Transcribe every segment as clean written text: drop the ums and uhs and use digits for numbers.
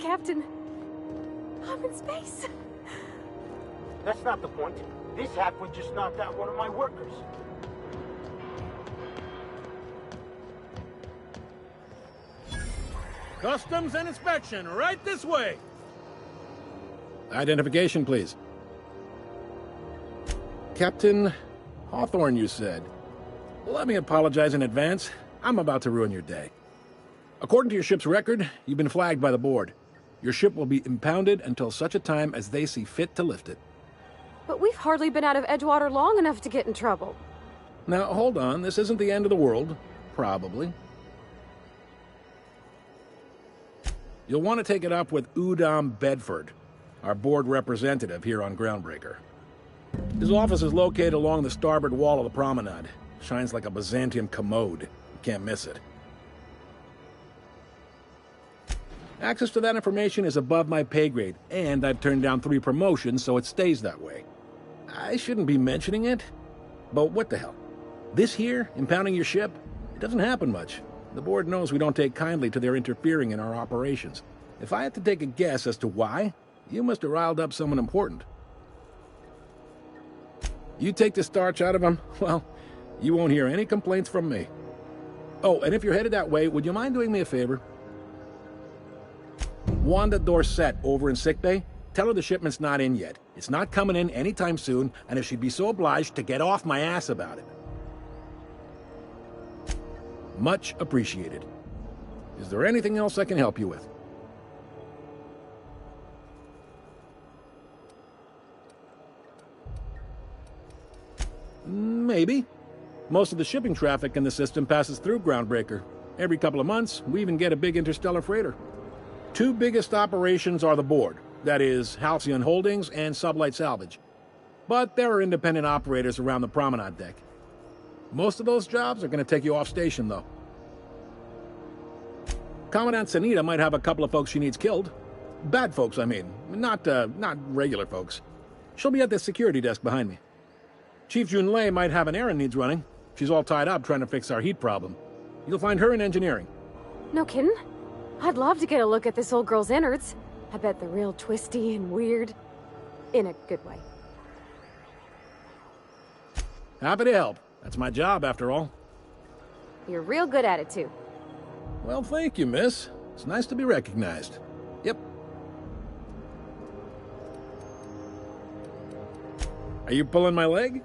Captain. I'm in space. That's not the point. This halfway just knocked out one of my workers. Customs and inspection, right this way! Identification, please. Captain Hawthorne, you said. Let me apologize in advance. I'm about to ruin your day. According to your ship's record, you've been flagged by the board. Your ship will be impounded until such a time as they see fit to lift it. But we've hardly been out of Edgewater long enough to get in trouble. Now, hold on. This isn't the end of the world. Probably. You'll want to take it up with Udom Bedford, our board representative here on Groundbreaker. His office is located along the starboard wall of the promenade. Shines like a Byzantium commode. You can't miss it. Access to that information is above my pay grade, and I've turned down 3 promotions, so it stays that way. I shouldn't be mentioning it, but what the hell? This here, impounding your ship, it doesn't happen much. The board knows we don't take kindly to their interfering in our operations. If I had to take a guess as to why, you must have riled up someone important. You take the starch out of them, well, you won't hear any complaints from me. Oh, and if you're headed that way, would you mind doing me a favor? Wanda Dorset over in sickbay, tell her the shipment's not in yet. It's not coming in anytime soon, and if she'd be so obliged to get off my ass about it. Much appreciated. Is there anything else I can help you with? Maybe. Most of the shipping traffic in the system passes through Groundbreaker. Every couple of months, we even get a big interstellar freighter. 2 biggest operations are the board, that is, Halcyon Holdings and Sublight Salvage. But there are independent operators around the promenade deck. Most of those jobs are going to take you off station, though. Commandant Sanita might have a couple of folks she needs killed. Bad folks, I mean. Not regular folks. She'll be at the security desk behind me. Chief Junlei might have an errand needs running. She's all tied up trying to fix our heat problem. You'll find her in engineering. No kidding? I'd love to get a look at this old girl's innards. I bet they're real twisty and weird. In a good way. Happy to help. That's my job, after all. You're real good at it, too. Well, thank you, miss. It's nice to be recognized. Yep. Are you pulling my leg?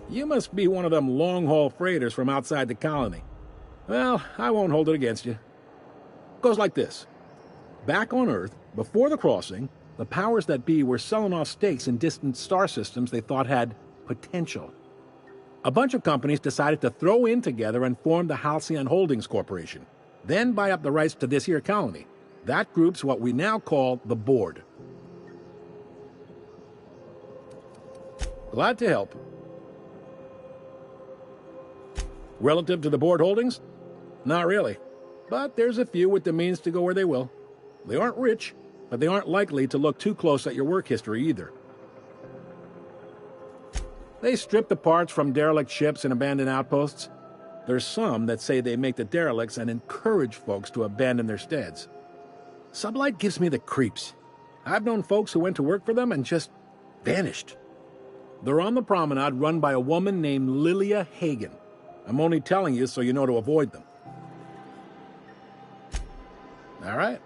You must be one of them long-haul freighters from outside the colony. Well, I won't hold it against you. Goes like this. Back on Earth, before the crossing, the powers that be were selling off stakes in distant star systems they thought had potential. A bunch of companies decided to throw in together and form the Halcyon Holdings Corporation, then buy up the rights to this here colony. That group's what we now call the Board. Glad to help. Relative to the Board holdings? Not really. But there's a few with the means to go where they will. They aren't rich, but they aren't likely to look too close at your work history either. They strip the parts from derelict ships and abandoned outposts. There's some that say they make the derelicts and encourage folks to abandon their steads. Sublight gives me the creeps. I've known folks who went to work for them and just vanished. They're on the promenade run by a woman named Lilia Hagen. I'm only telling you so you know to avoid them. All right.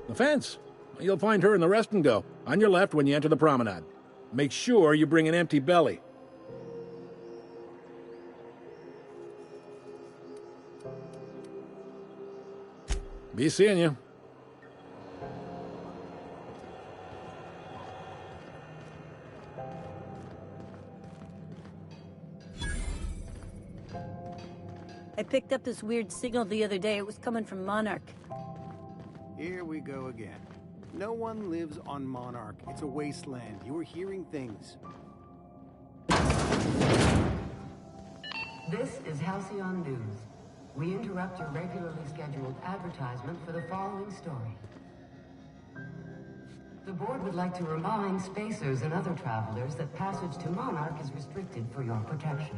The fence. You'll find her in the rest and go, on your left when you enter the promenade. Make sure you bring an empty belly. Be seeing you. I picked up this weird signal the other day. It was coming from Monarch. Here we go again. No one lives on Monarch. It's a wasteland. You're hearing things. This is Halcyon News. We interrupt your regularly scheduled advertisement for the following story. The board would like to remind spacers and other travelers that passage to Monarch is restricted for your protection.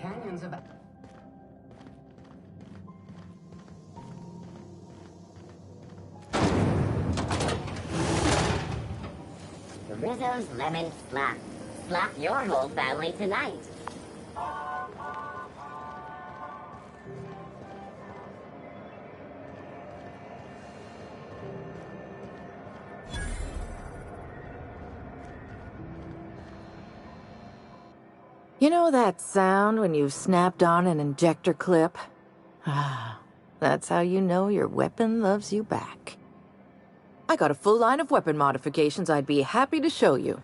Canyons of... Rizzo's Lemon Slap. Slap your whole family tonight. You know that sound when you've snapped on an injector clip? Ah, that's how you know your weapon loves you back. I got a full line of weapon modifications I'd be happy to show you.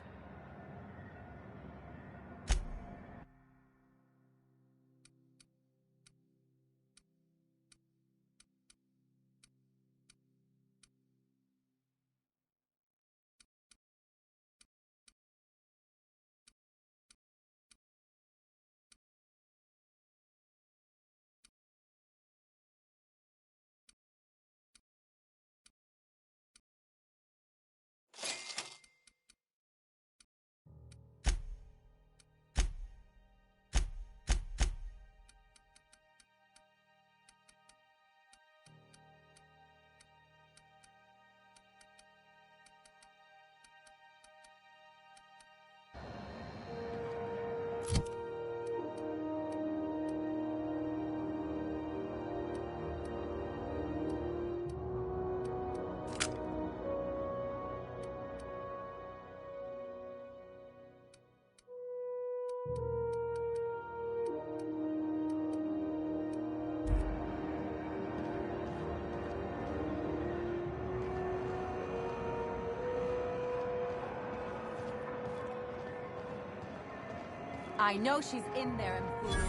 I know she's in there, and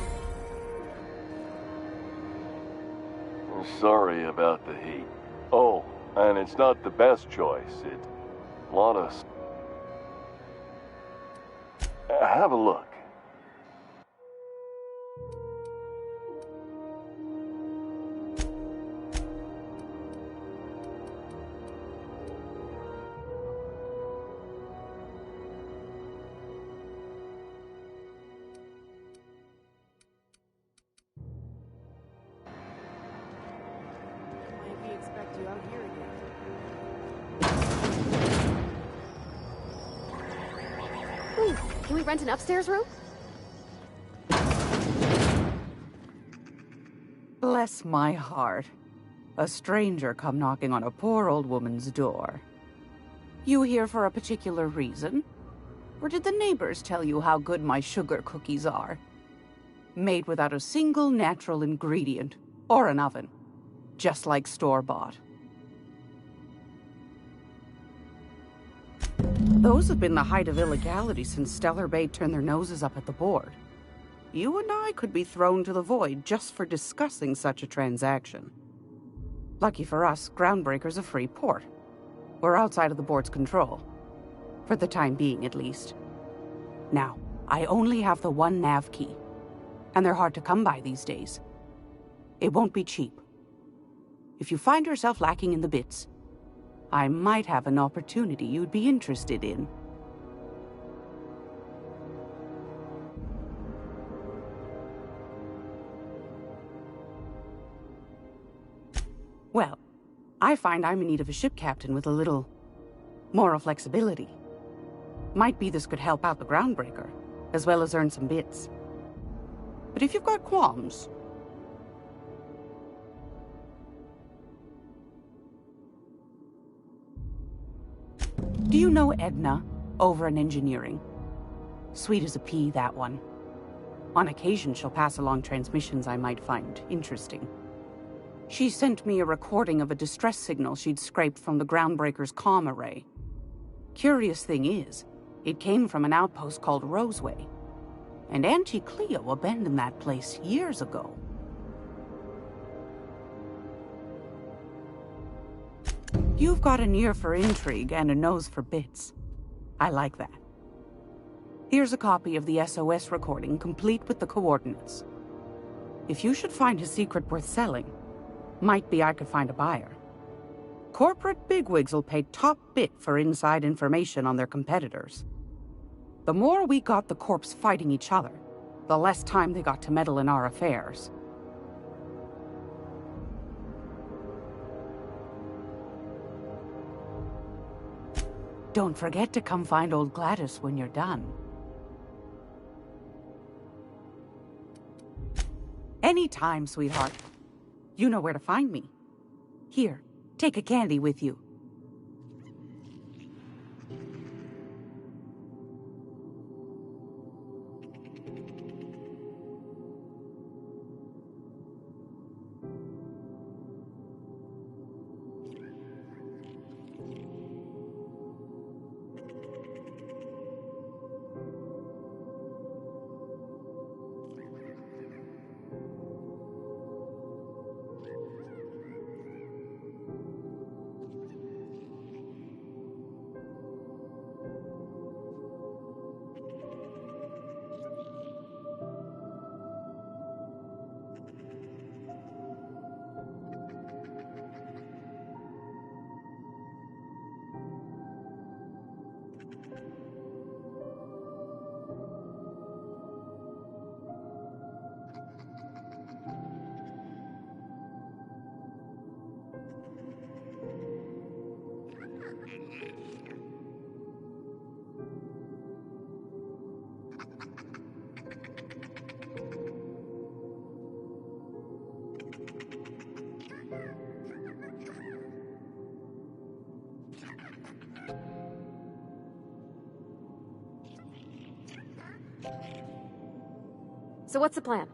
Sorry about the heat. Oh, and it's not the best choice. It's a lot of... Have a look. Expect you out here again. Ooh, can we rent an upstairs room? Bless my heart. A stranger come knocking on a poor old woman's door. You here for a particular reason? Or did the neighbors tell you how good my sugar cookies are? Made without a single natural ingredient, or an oven. Just like store-bought. Those have been the height of illegality since Stellar Bay turned their noses up at the board. You and I could be thrown to the void just for discussing such a transaction. Lucky for us, Groundbreaker's a free port. We're outside of the board's control. For the time being, at least. Now, I only have the one nav key. And they're hard to come by these days. It won't be cheap. If you find yourself lacking in the bits, I might have an opportunity you'd be interested in. Well, I find I'm in need of a ship captain with a little moral flexibility. Might be this could help out the Groundbreaker, as well as earn some bits. But if you've got qualms... Do you know Edna, over in engineering? Sweet as a pea, that one. On occasion, she'll pass along transmissions I might find interesting. She sent me a recording of a distress signal she'd scraped from the Groundbreaker's comm array. Curious thing is, it came from an outpost called Roseway. And Auntie Cleo abandoned that place years ago. You've got an ear for intrigue and a nose for bits. I like that. Here's a copy of the SOS recording, complete with the coordinates. If you should find a secret worth selling, might be I could find a buyer. Corporate bigwigs will pay top bit for inside information on their competitors. The more we got the corps fighting each other, the less time they got to meddle in our affairs. Don't forget to come find old Gladys when you're done. Anytime, sweetheart. You know where to find me. Here, take a candy with you. So what's the plan?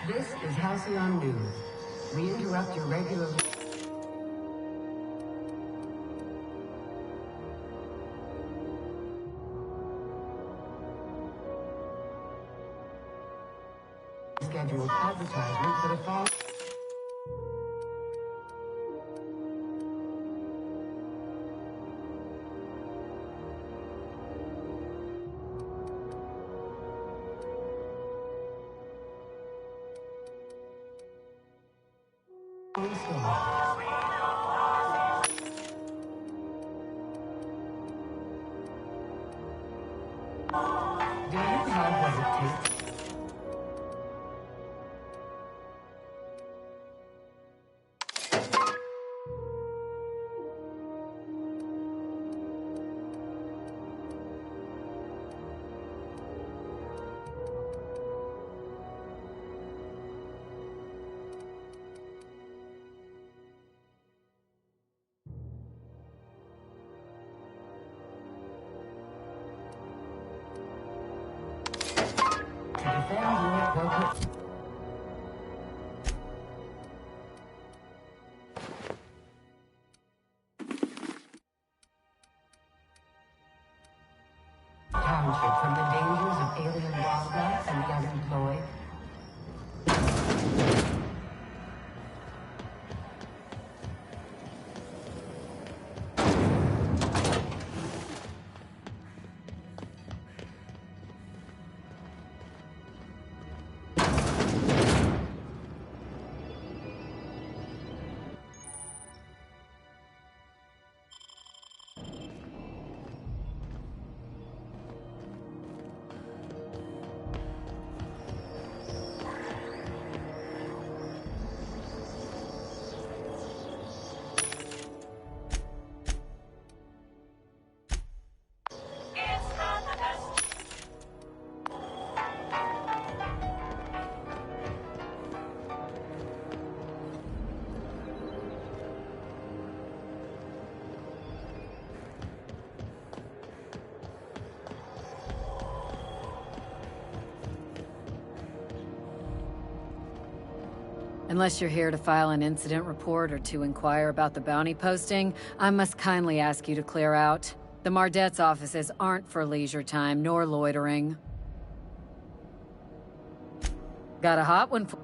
This is Halcyon News. We interrupt your regular... scheduled advertisement for the fall... Do you have what it takes? To defend your purpose. Unless you're here to file an incident report or to inquire about the bounty posting, I must kindly ask you to clear out. The Mardet's offices aren't for leisure time nor loitering. Got a hot one for...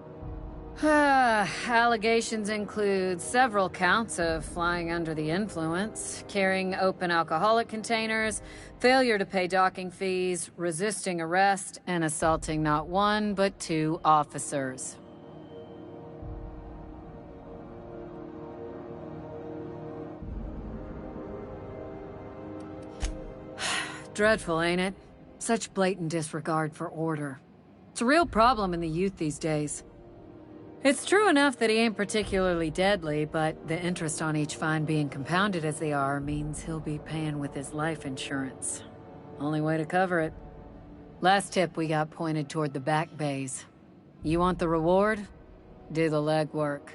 Allegations include several counts of flying under the influence, carrying open alcoholic containers, failure to pay docking fees, resisting arrest, and assaulting not one but 2 officers. Dreadful, ain't it? Such blatant disregard for order. It's a real problem in the youth these days. It's true enough that he ain't particularly deadly, but the interest on each fine being compounded as they are means he'll be paying with his life insurance. Only way to cover it. Last tip we got pointed toward the back bays. You want the reward? Do the legwork.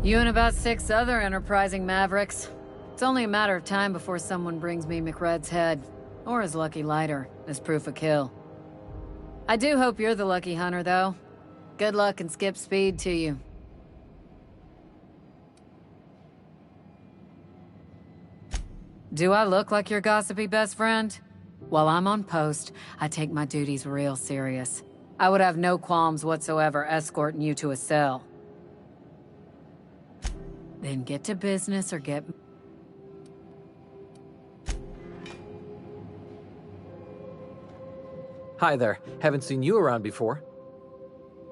You and about 6 other enterprising mavericks. It's only a matter of time before someone brings me McRed's head, or his lucky lighter, as proof of kill. I do hope you're the lucky hunter, though. Good luck and skip speed to you. Do I look like your gossipy best friend? While I'm on post, I take my duties real serious. I would have no qualms whatsoever escorting you to a cell. Then get to business or get... Hi there. Haven't seen you around before.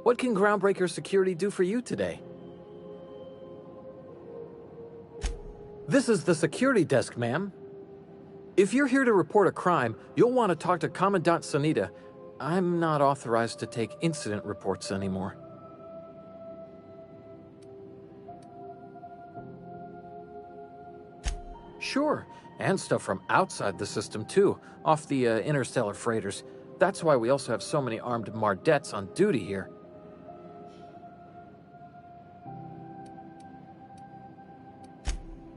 What can Groundbreaker Security do for you today? This is the security desk, ma'am. If you're here to report a crime, you'll want to talk to Commandant Sanita. I'm not authorized to take incident reports anymore. Sure, and stuff from outside the system too, off the interstellar freighters. That's why we also have so many armed Mardettes on duty here.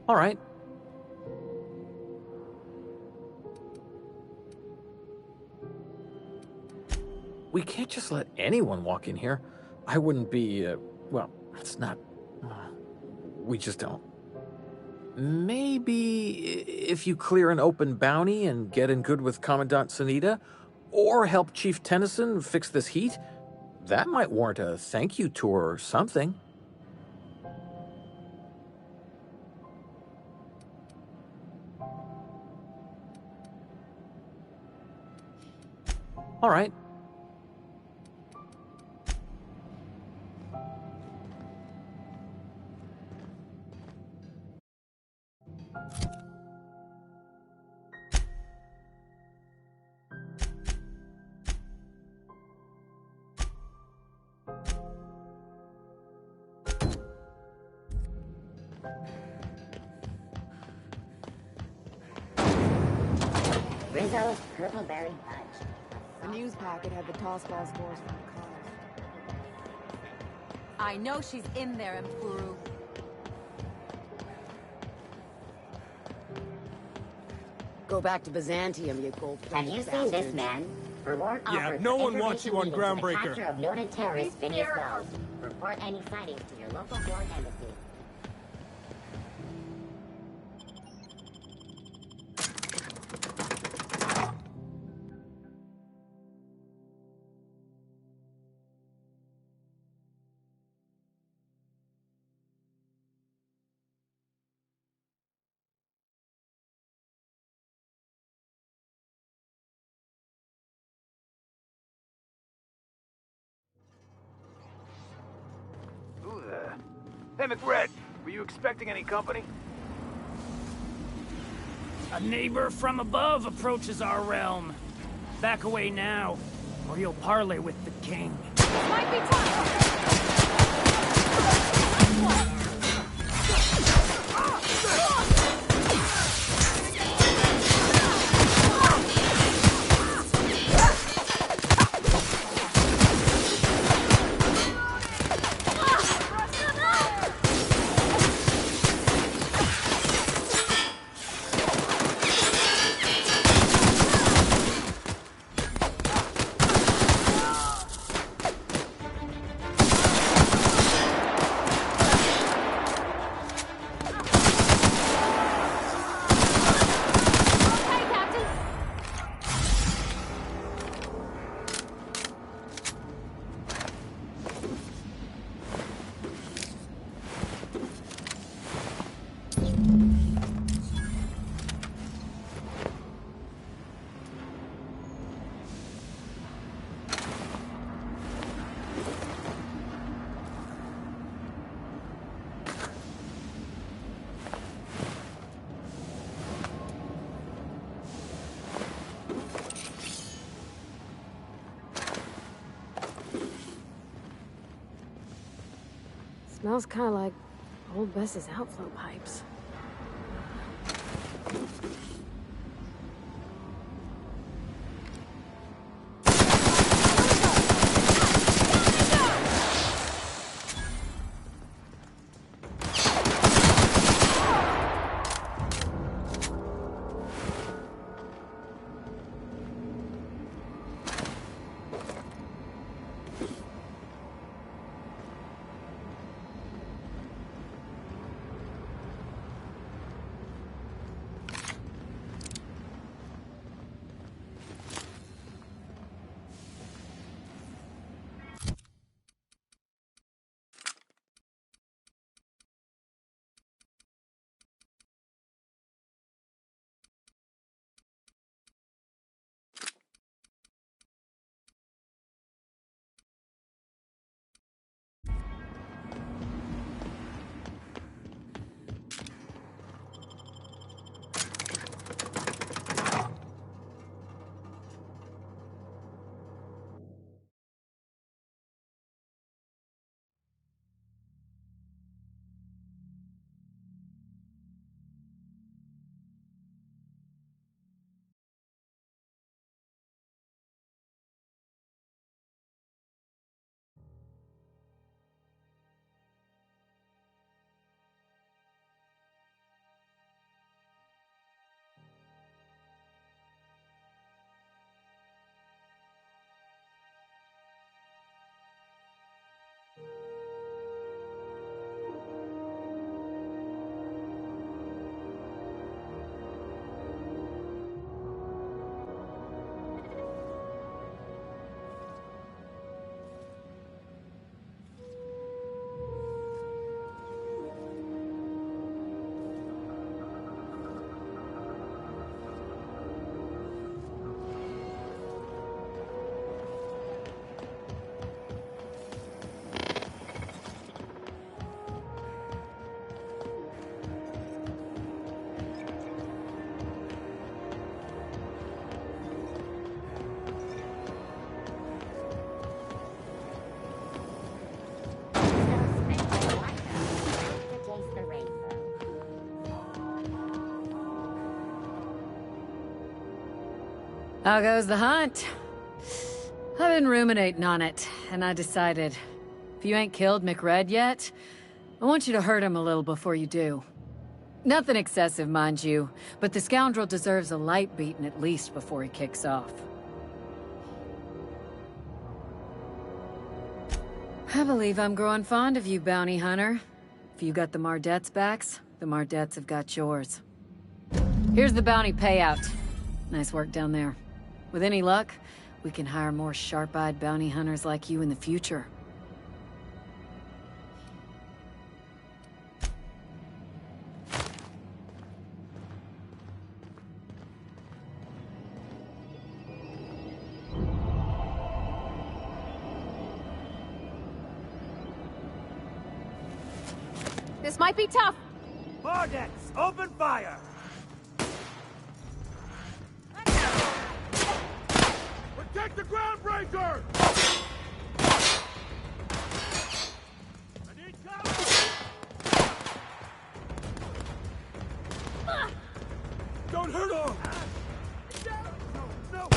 All right. We can't just let anyone walk in here. I wouldn't be, well, it's not... we just don't. Maybe if you clear an open bounty and get in good with Commandant Sanita, or help Chief Tennyson fix this heat, that might warrant a thank you tour or something. All right. Rizzo's Purple Berry Fudge. The news packet had the toss ball scores from the cars. I know she's in there, Mpuru. Go back to Byzantium, you cold. Have you seen this man? Reward Yeah, offered no for one wants you on information leading to the Groundbreaker. capture of noted terrorist Phineas Wells. Report any sightings to your local foreign embassy. Who the... Hey, McRed, were you expecting any company? A neighbor from above approaches our realm. Back away now, or you'll parley with the king. Might be time. Smells kind of like old Bess's outflow pipes. How goes the hunt? I've been ruminating on it, and I decided, if you ain't killed McRed yet, I want you to hurt him a little before you do. Nothing excessive, mind you, but the scoundrel deserves a light beating at least before he kicks off. I believe I'm growing fond of you, bounty hunter. If you got the Mardet's backs, the Mardets have got yours. Here's the bounty payout. Nice work down there. With any luck, we can hire more sharp-eyed bounty hunters like you in the future. This might be tough. Mardets, open fire! Protect the groundbreaker! I need cover! Don't hurt him! No!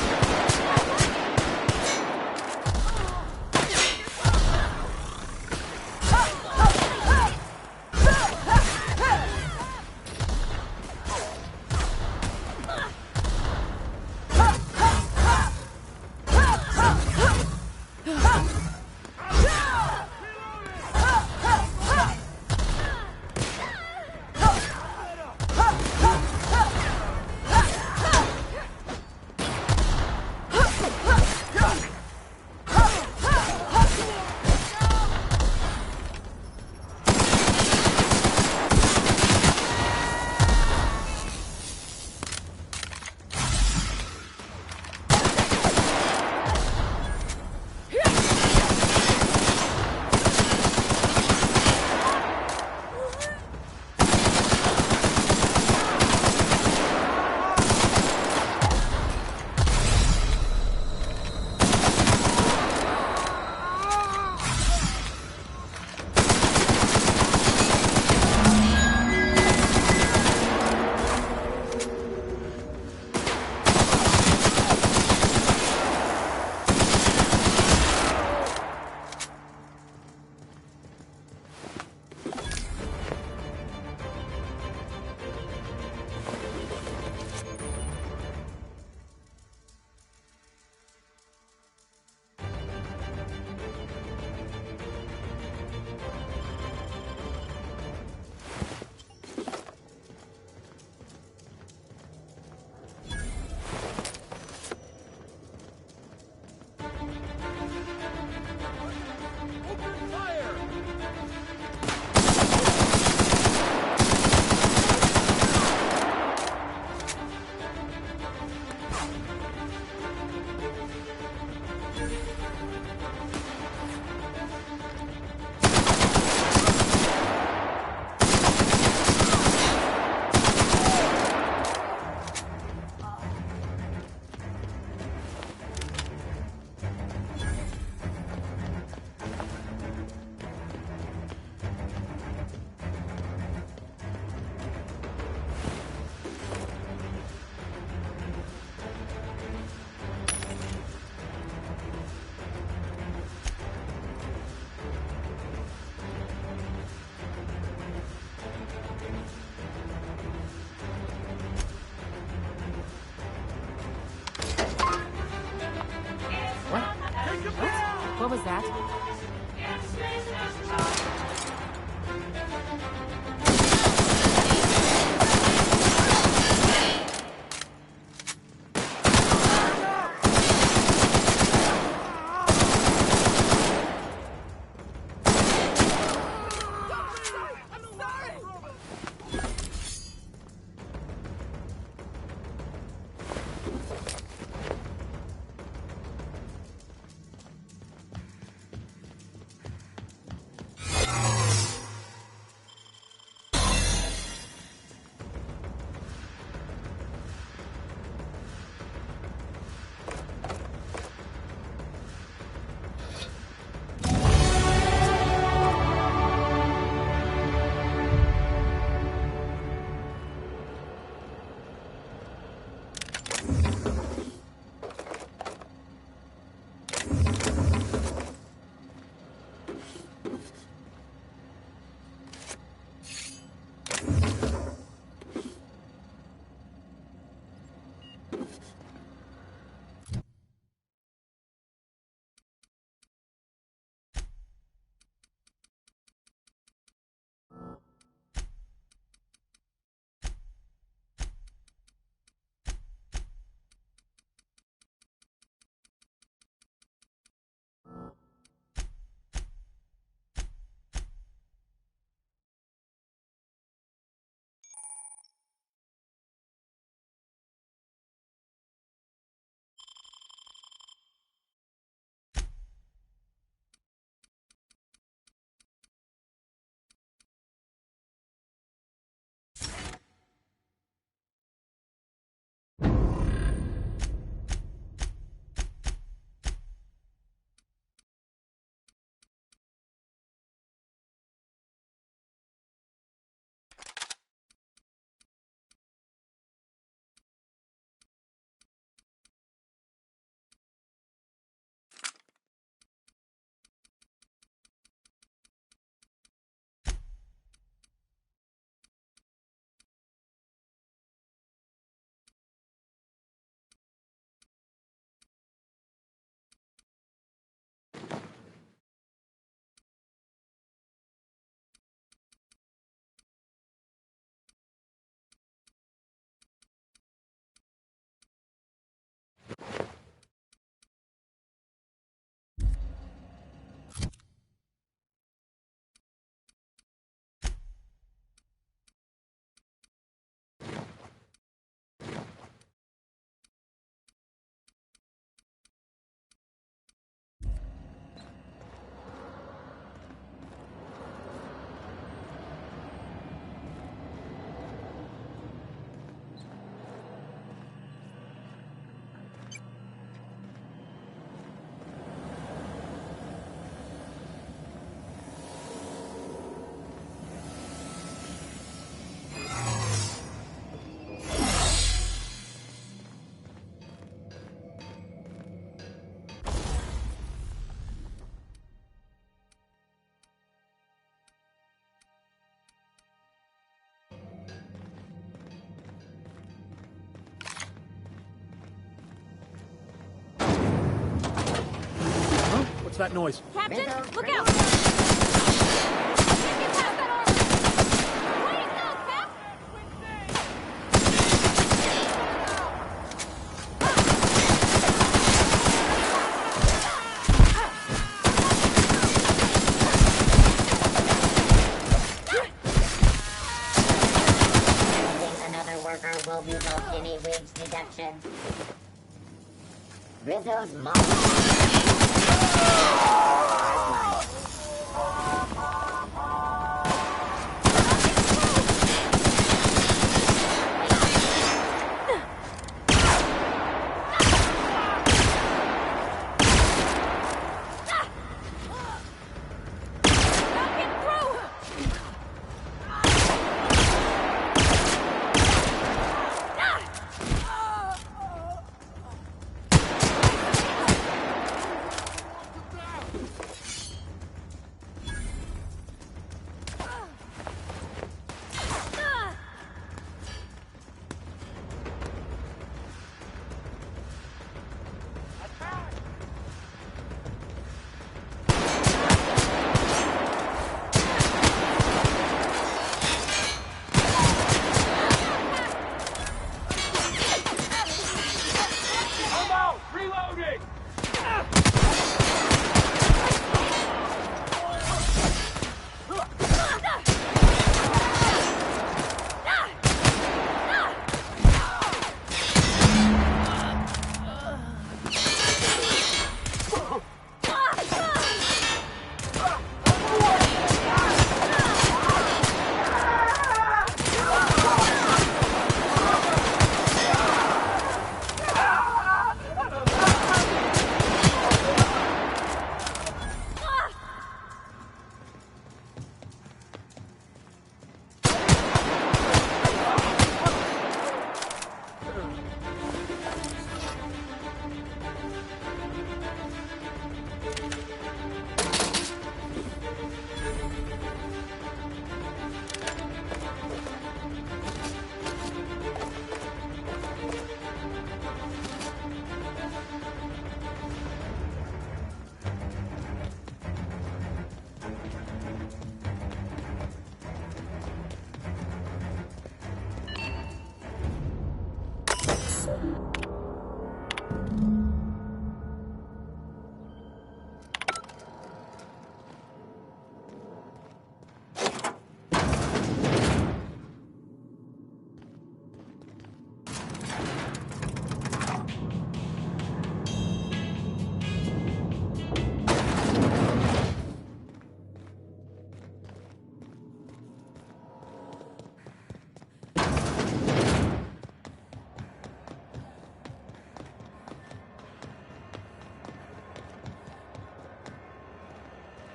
that? What's that noise? Captain, look out! Can't get past that armor! Way to go, Cap! Another worker will result in a wage deduction. Rizzo's mom.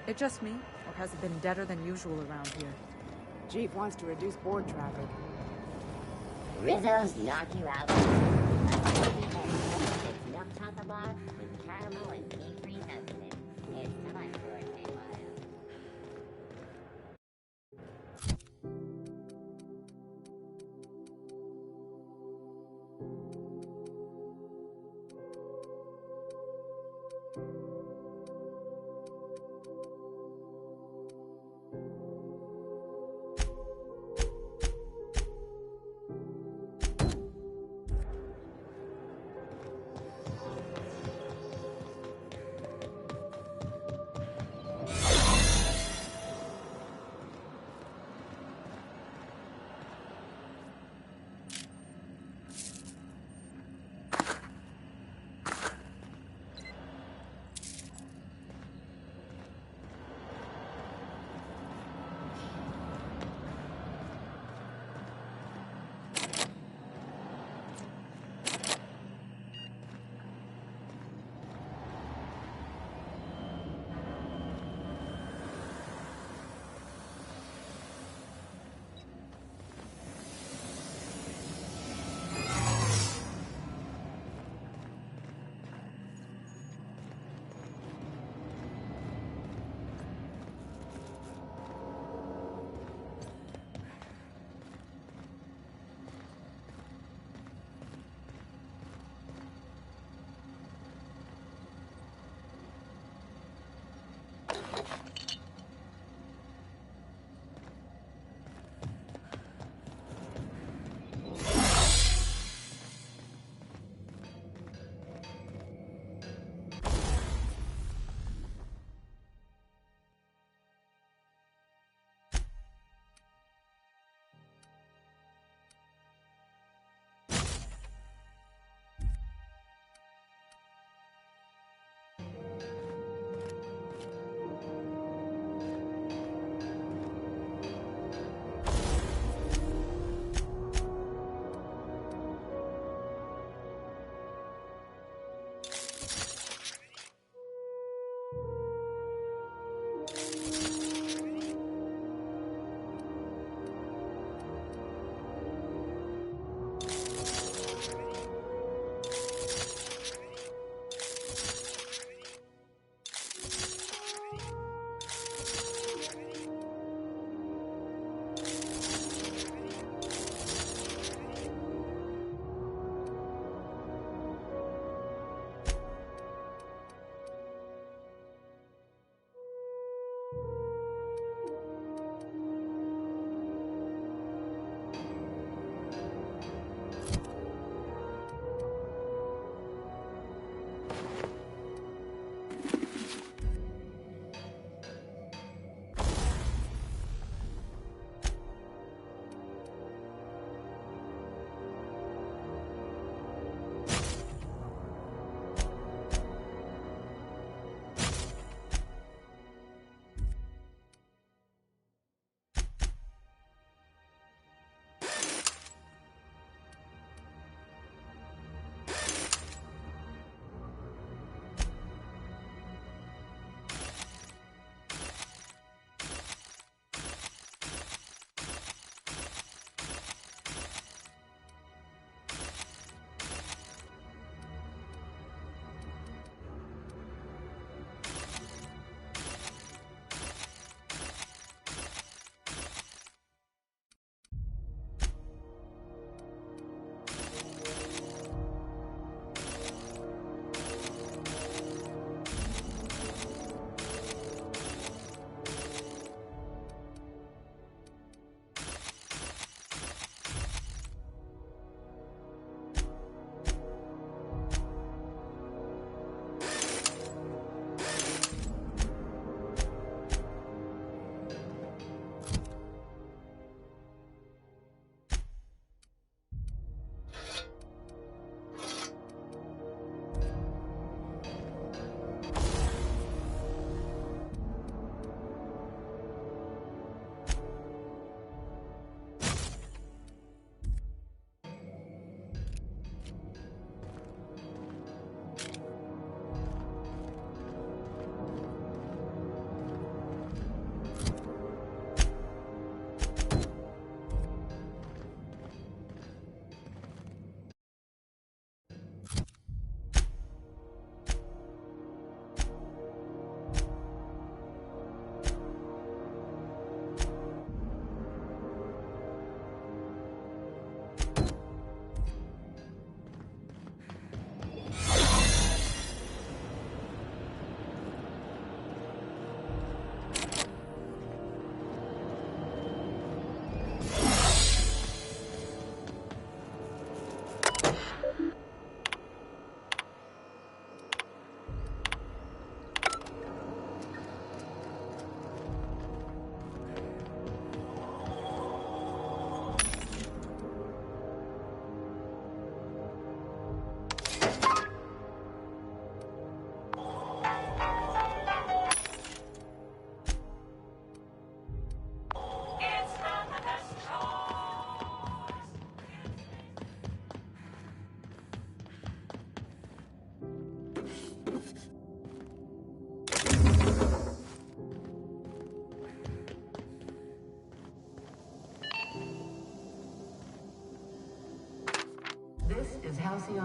It just me, or has it been deader than usual around here? Chief wants to reduce board traffic. Rizzo's knock you out. It's milk chocolate bar with caramel and tea-free nuts in it. It's time for a KY.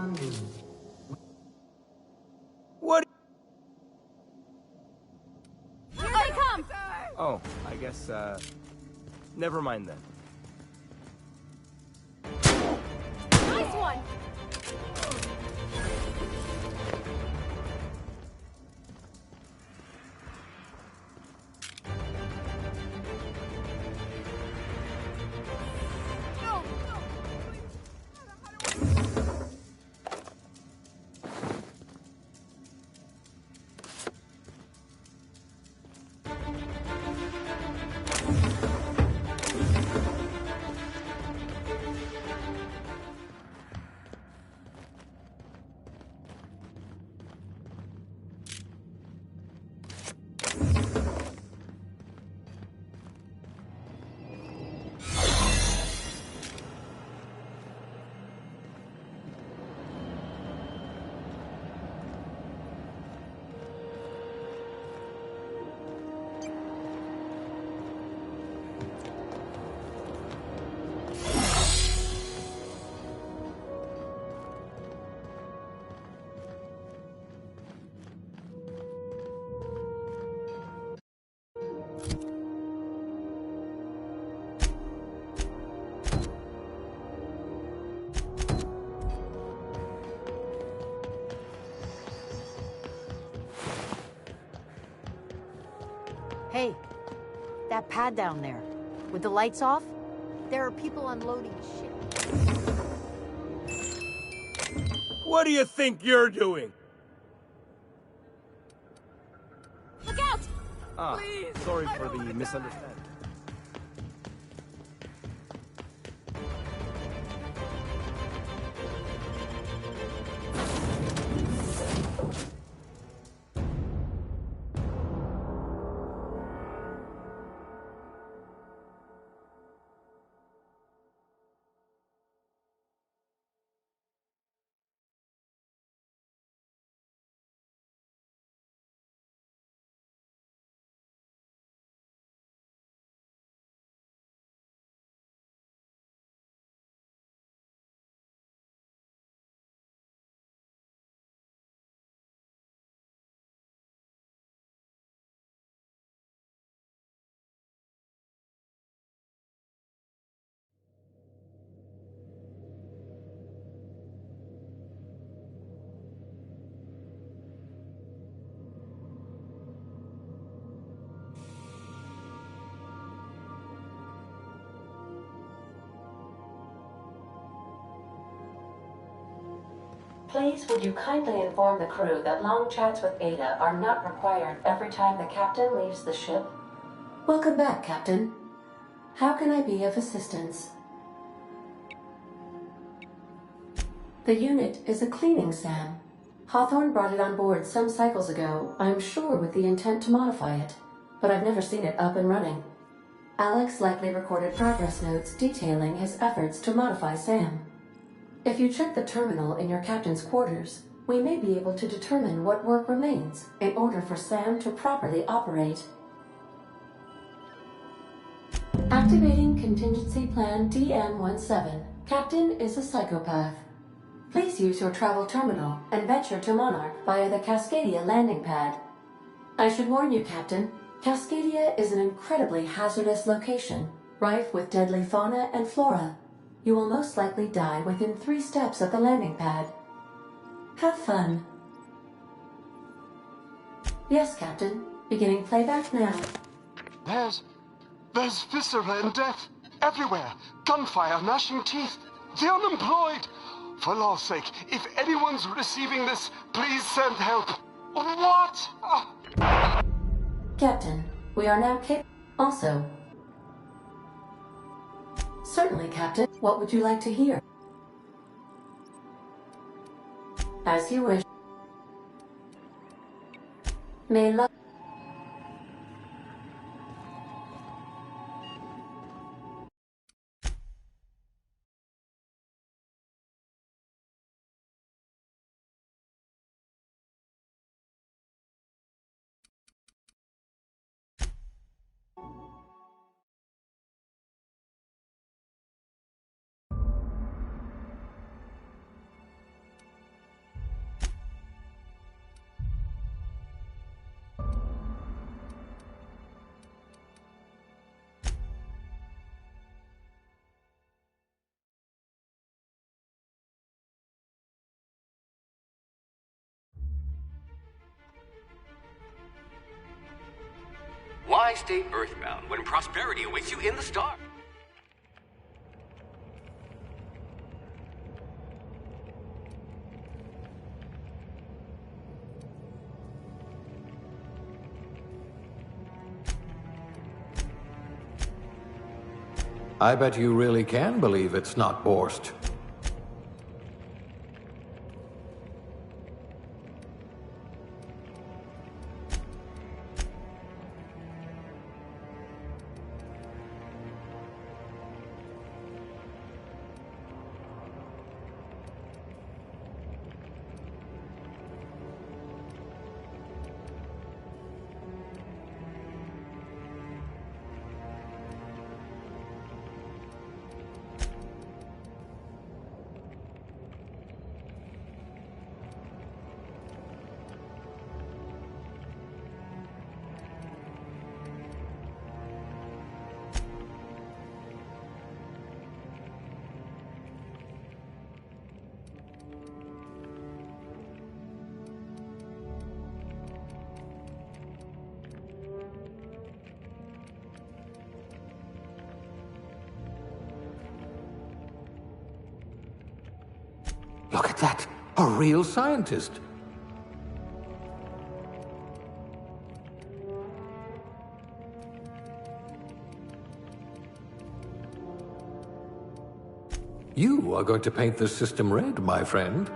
Pentagon News. What? Here they come! Oh, I guess, never mind then. Nice one! Hey, that pad down there, with the lights off, there are people unloading shit. What do you think you're doing? Look out! Ah, Please, sorry for the misunderstanding. Please would you kindly inform the crew that long chats with Ada are not required every time the captain leaves the ship? Welcome back, Captain. How can I be of assistance? The unit is a cleaning SAM. Hawthorne brought it on board some cycles ago, I'm sure with the intent to modify it, but I've never seen it up and running. Alex likely recorded progress notes detailing his efforts to modify SAM. If you check the terminal in your captain's quarters, we may be able to determine what work remains in order for SAM to properly operate. Activating Contingency Plan DM-17. Captain is a psychopath. Please use your travel terminal and venture to Monarch via the Cascadia landing pad. I should warn you, Captain, Cascadia is an incredibly hazardous location, rife with deadly fauna and flora. You will most likely die within 3 steps of the landing pad. Have fun. Yes, Captain. Beginning playback now. There's viscera and death everywhere. Gunfire, gnashing teeth. The unemployed. For law's sake, if anyone's receiving this, please send help. What? Captain, we are now Also, certainly, Captain. What would you like to hear? As you wish. May luck. Why stay earthbound when prosperity awaits you in the stars? I bet you really can believe it's not Borst. Look at that! A real scientist! You are going to paint this system red, my friend.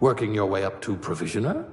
Working your way up to Provisioner?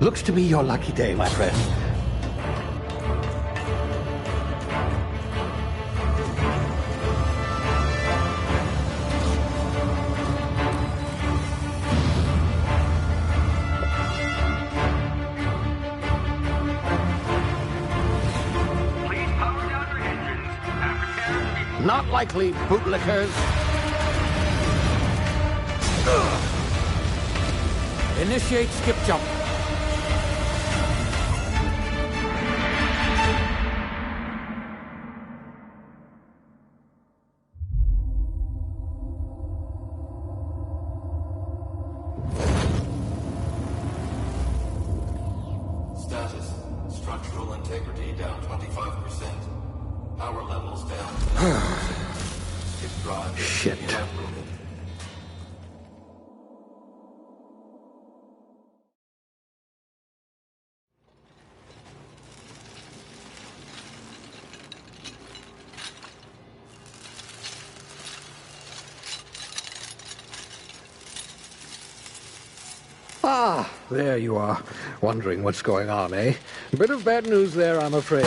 Looks to be your lucky day, my friend. Not likely, bootlickers. Initiate skip jump. Status. Structural integrity down 25%. Power levels down 10%. Skip drive. Shit. Ah, there you are. Wondering what's going on, eh? Bit of bad news there, I'm afraid.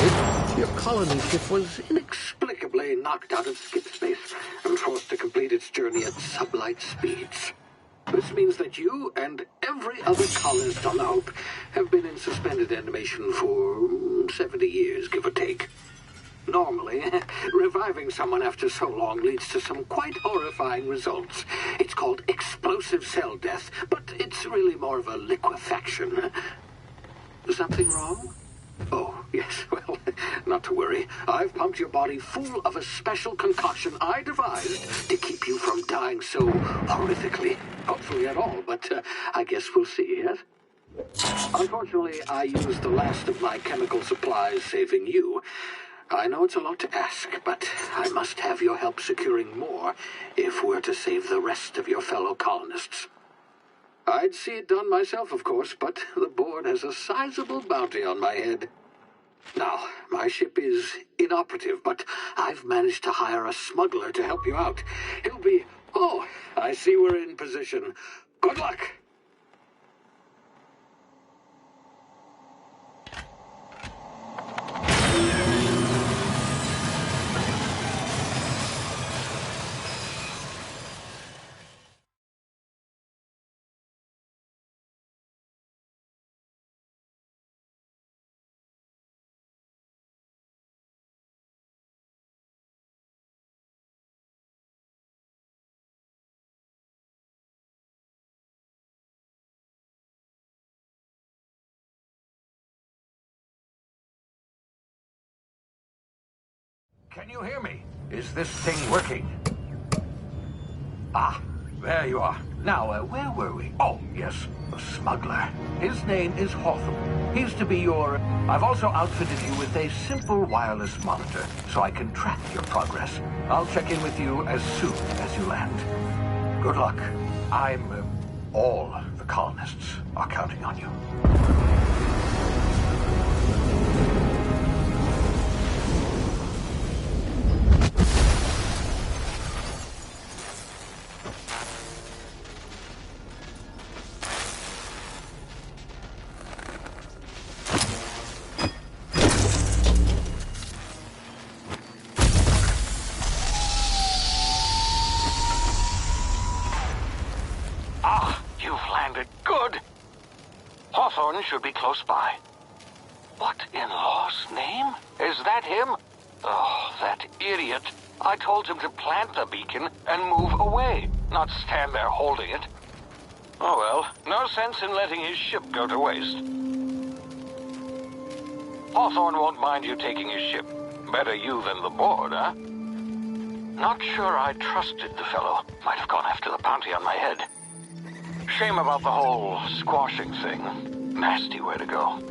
Your colony ship was inexplicably knocked out of skip space and forced to complete its journey at sublight speeds. This means that you and every other colonist on the Hope have been in suspended animation for 70 years, give or take. Normally, reviving someone after so long leads to some quite horrifying results. It's called explosive cell death, but it's really more of a liquefaction. Something wrong? Oh, yes, well, not to worry. I've pumped your body full of a special concoction I devised to keep you from dying so horrifically. Hopefully at all, but I guess we'll see, yes? Unfortunately, I used the last of my chemical supplies saving you. I know it's a lot to ask, but I must have your help securing more if we're to save the rest of your fellow colonists. I'd see it done myself, of course, but the board has a sizable bounty on my head. Now, my ship is inoperative, but I've managed to hire a smuggler to help you out. He'll be... Oh, I see we're in position. Good luck! Can you hear me? Is this thing working? Ah, there you are. Now, where were we? Oh, yes, the smuggler. His name is Hawthorne. He's to be your... I've also outfitted you with a simple wireless monitor, so I can track your progress. I'll check in with you as soon as you land. Good luck. All the colonists are counting on you. Hawthorne should be close by. What in law's name? Is that him? Oh, that idiot. I told him to plant the beacon and move away, not stand there holding it. Oh well, no sense in letting his ship go to waste. Hawthorne won't mind you taking his ship. Better you than the board, huh? Not sure I trusted the fellow. Might have gone after the bounty on my head. Shame about the whole squashing thing. Nasty way to go.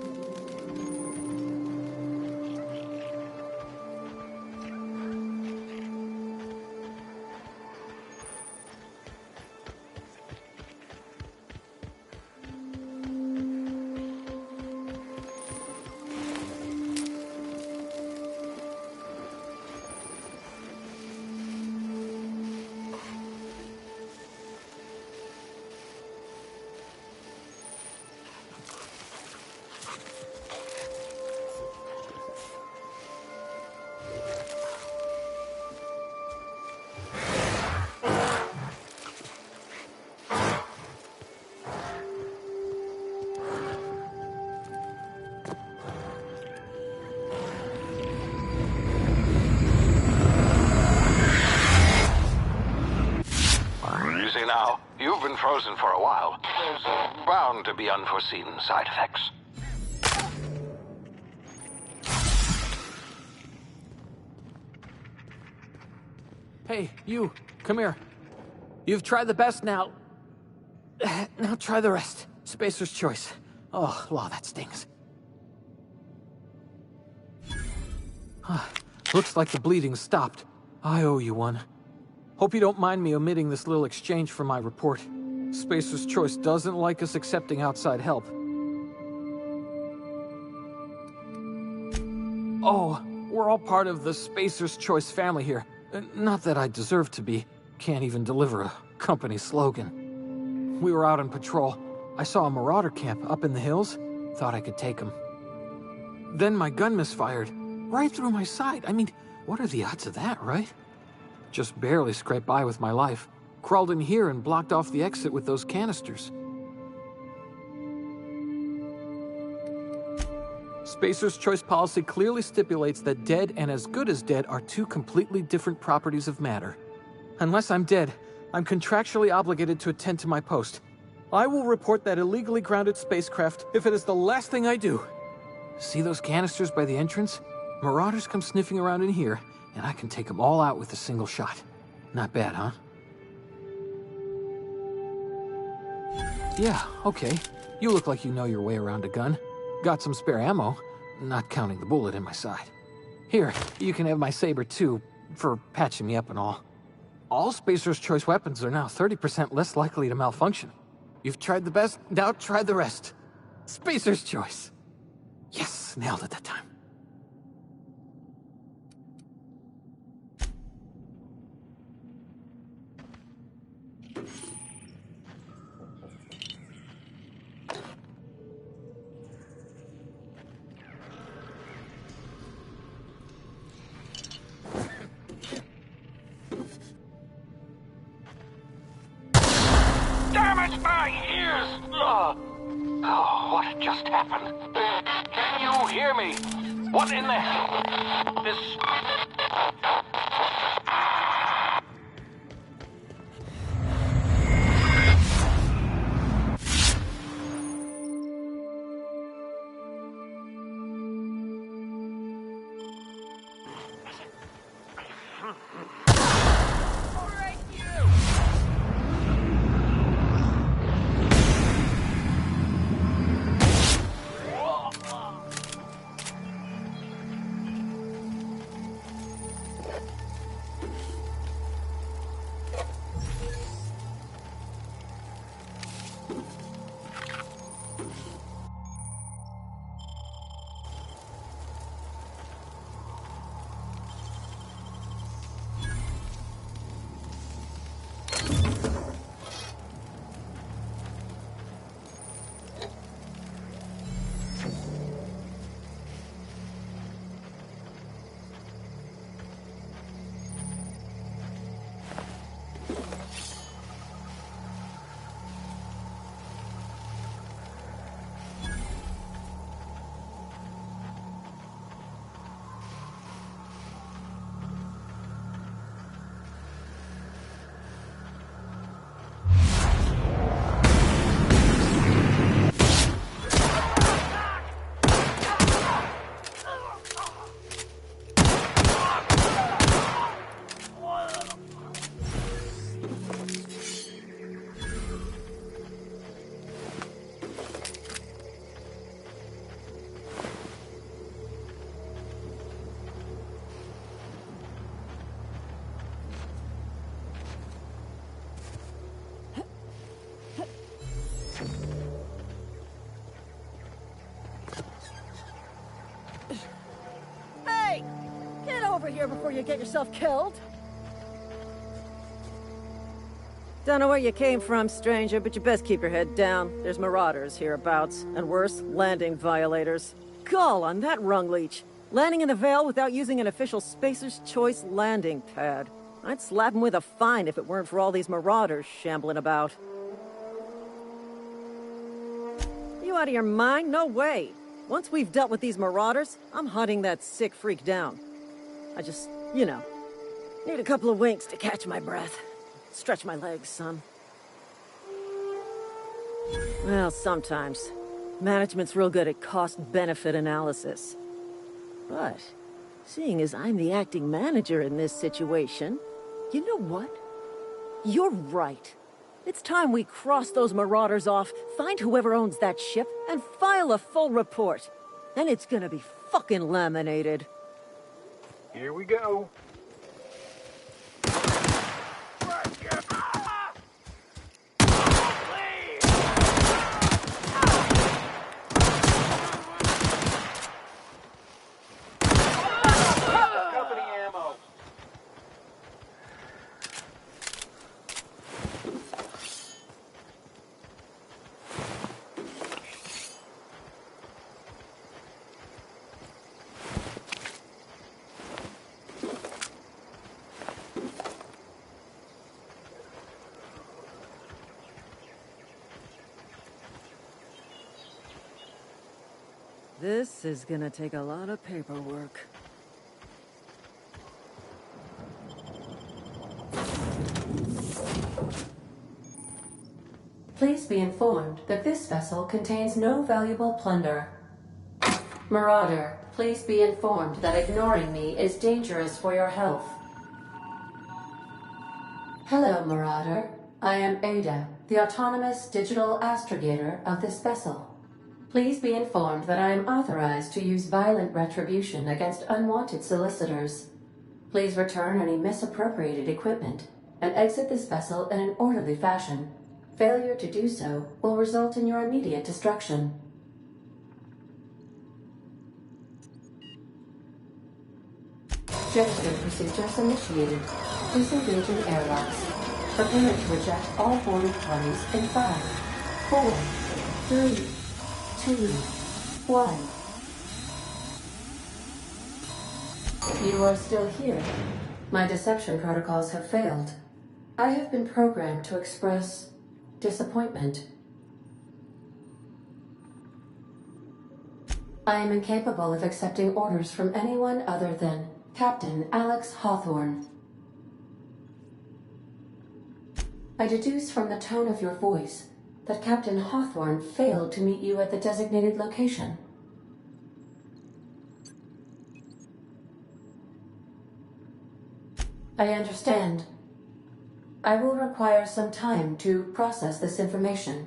frozen for a while. There's bound to be unforeseen side effects. Hey, you, come here. You've tried the best now. Now try the rest. Spacer's choice. Oh, law, that stings. Looks like the bleeding stopped. I owe you one. Hope you don't mind me omitting this little exchange from my report. Spacer's choice doesn't like us accepting outside help. Oh, we're all part of the Spacer's Choice family here. Not that I deserve to be. Can't even deliver a company slogan. We were out on patrol. I saw a marauder camp up in the hills. Thought I could take him. Then my gun misfired. Right through my side. I mean, what are the odds of that, right? Just barely scraped by with my life. Crawled in here and blocked off the exit with those canisters. Spacer's Choice policy clearly stipulates that dead and as good as dead are two completely different properties of matter. Unless I'm dead, I'm contractually obligated to attend to my post. I will report that illegally grounded spacecraft if it is the last thing I do. See those canisters by the entrance? Marauders come sniffing around in here, and I can take them all out with a single shot. Not bad, huh? Yeah, okay. You look like you know your way around a gun. Got some spare ammo, not counting the bullet in my side. Here, you can have my saber too, for patching me up and all. All Spacer's Choice weapons are now 30% less likely to malfunction. You've tried the best, now try the rest. Spacer's Choice. Yes, nailed it that time. Damn it, my ears! Oh, what just happened? Can you hear me? What in the hell? This... Hey! Get over here before you get yourself killed! Don't know where you came from, stranger, but you best keep your head down. There's marauders hereabouts, and worse, landing violators. Gall on that rung leech. Landing in the Vale without using an official Spacer's Choice landing pad. I'd slap him with a fine if it weren't for all these marauders shambling about. You out of your mind? No way! Once we've dealt with these marauders, I'm hunting that sick freak down. I just, you know, need a couple of winks to catch my breath. Stretch my legs, son. Well, sometimes. Management's real good at cost-benefit analysis. But, seeing as I'm the acting manager in this situation, you know what? You're right. It's time we cross those marauders off, find whoever owns that ship, and file a full report. Then it's gonna be fucking laminated. Here we go. Company ammo. This is gonna take a lot of paperwork. Please be informed that this vessel contains no valuable plunder. Marauder, please be informed that ignoring me is dangerous for your health. Hello, Marauder. I am Ada, the autonomous digital astrogator of this vessel. Please be informed that I am authorized to use violent retribution against unwanted solicitors. Please return any misappropriated equipment and exit this vessel in an orderly fashion. Failure to do so will result in your immediate destruction. Gesture procedures initiated. Disengaging airlocks. Prepare to eject all boarded parties in 5, 4, 3, 2, 1. You are still here. My deception protocols have failed. I have been programmed to express disappointment. I am incapable of accepting orders from anyone other than Captain Alex Hawthorne. I deduce from the tone of your voice that Captain Hawthorne failed to meet you at the designated location. I understand. I will require some time to process this information.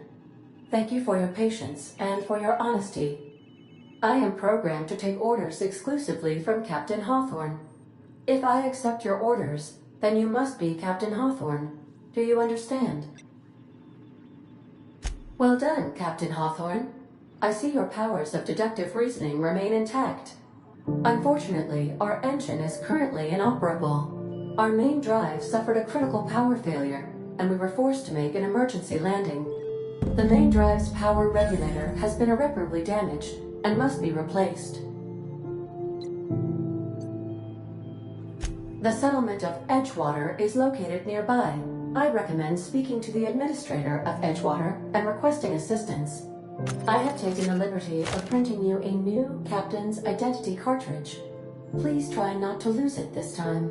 Thank you for your patience and for your honesty. I am programmed to take orders exclusively from Captain Hawthorne. If I accept your orders, then you must be Captain Hawthorne. Do you understand? Well done, Captain Hawthorne. I see your powers of deductive reasoning remain intact. Unfortunately, our engine is currently inoperable. Our main drive suffered a critical power failure, and we were forced to make an emergency landing. The main drive's power regulator has been irreparably damaged and must be replaced. The settlement of Edgewater is located nearby. I recommend speaking to the administrator of Edgewater and requesting assistance. I have taken the liberty of printing you a new captain's identity cartridge. Please try not to lose it this time.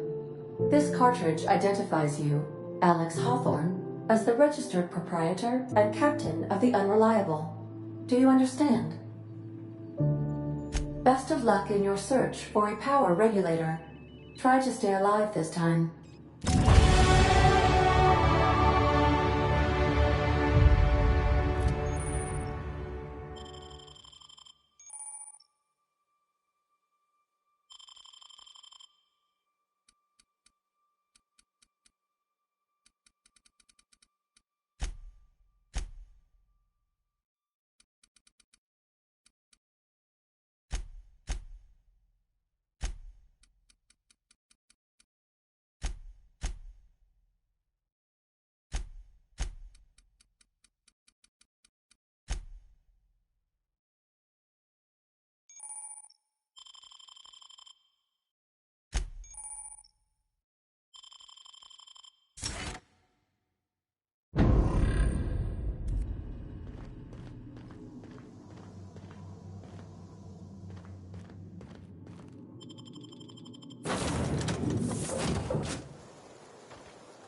This cartridge identifies you, Alex Hawthorne, as the registered proprietor and captain of the Unreliable. Do you understand? Best of luck in your search for a power regulator. Try to stay alive this time.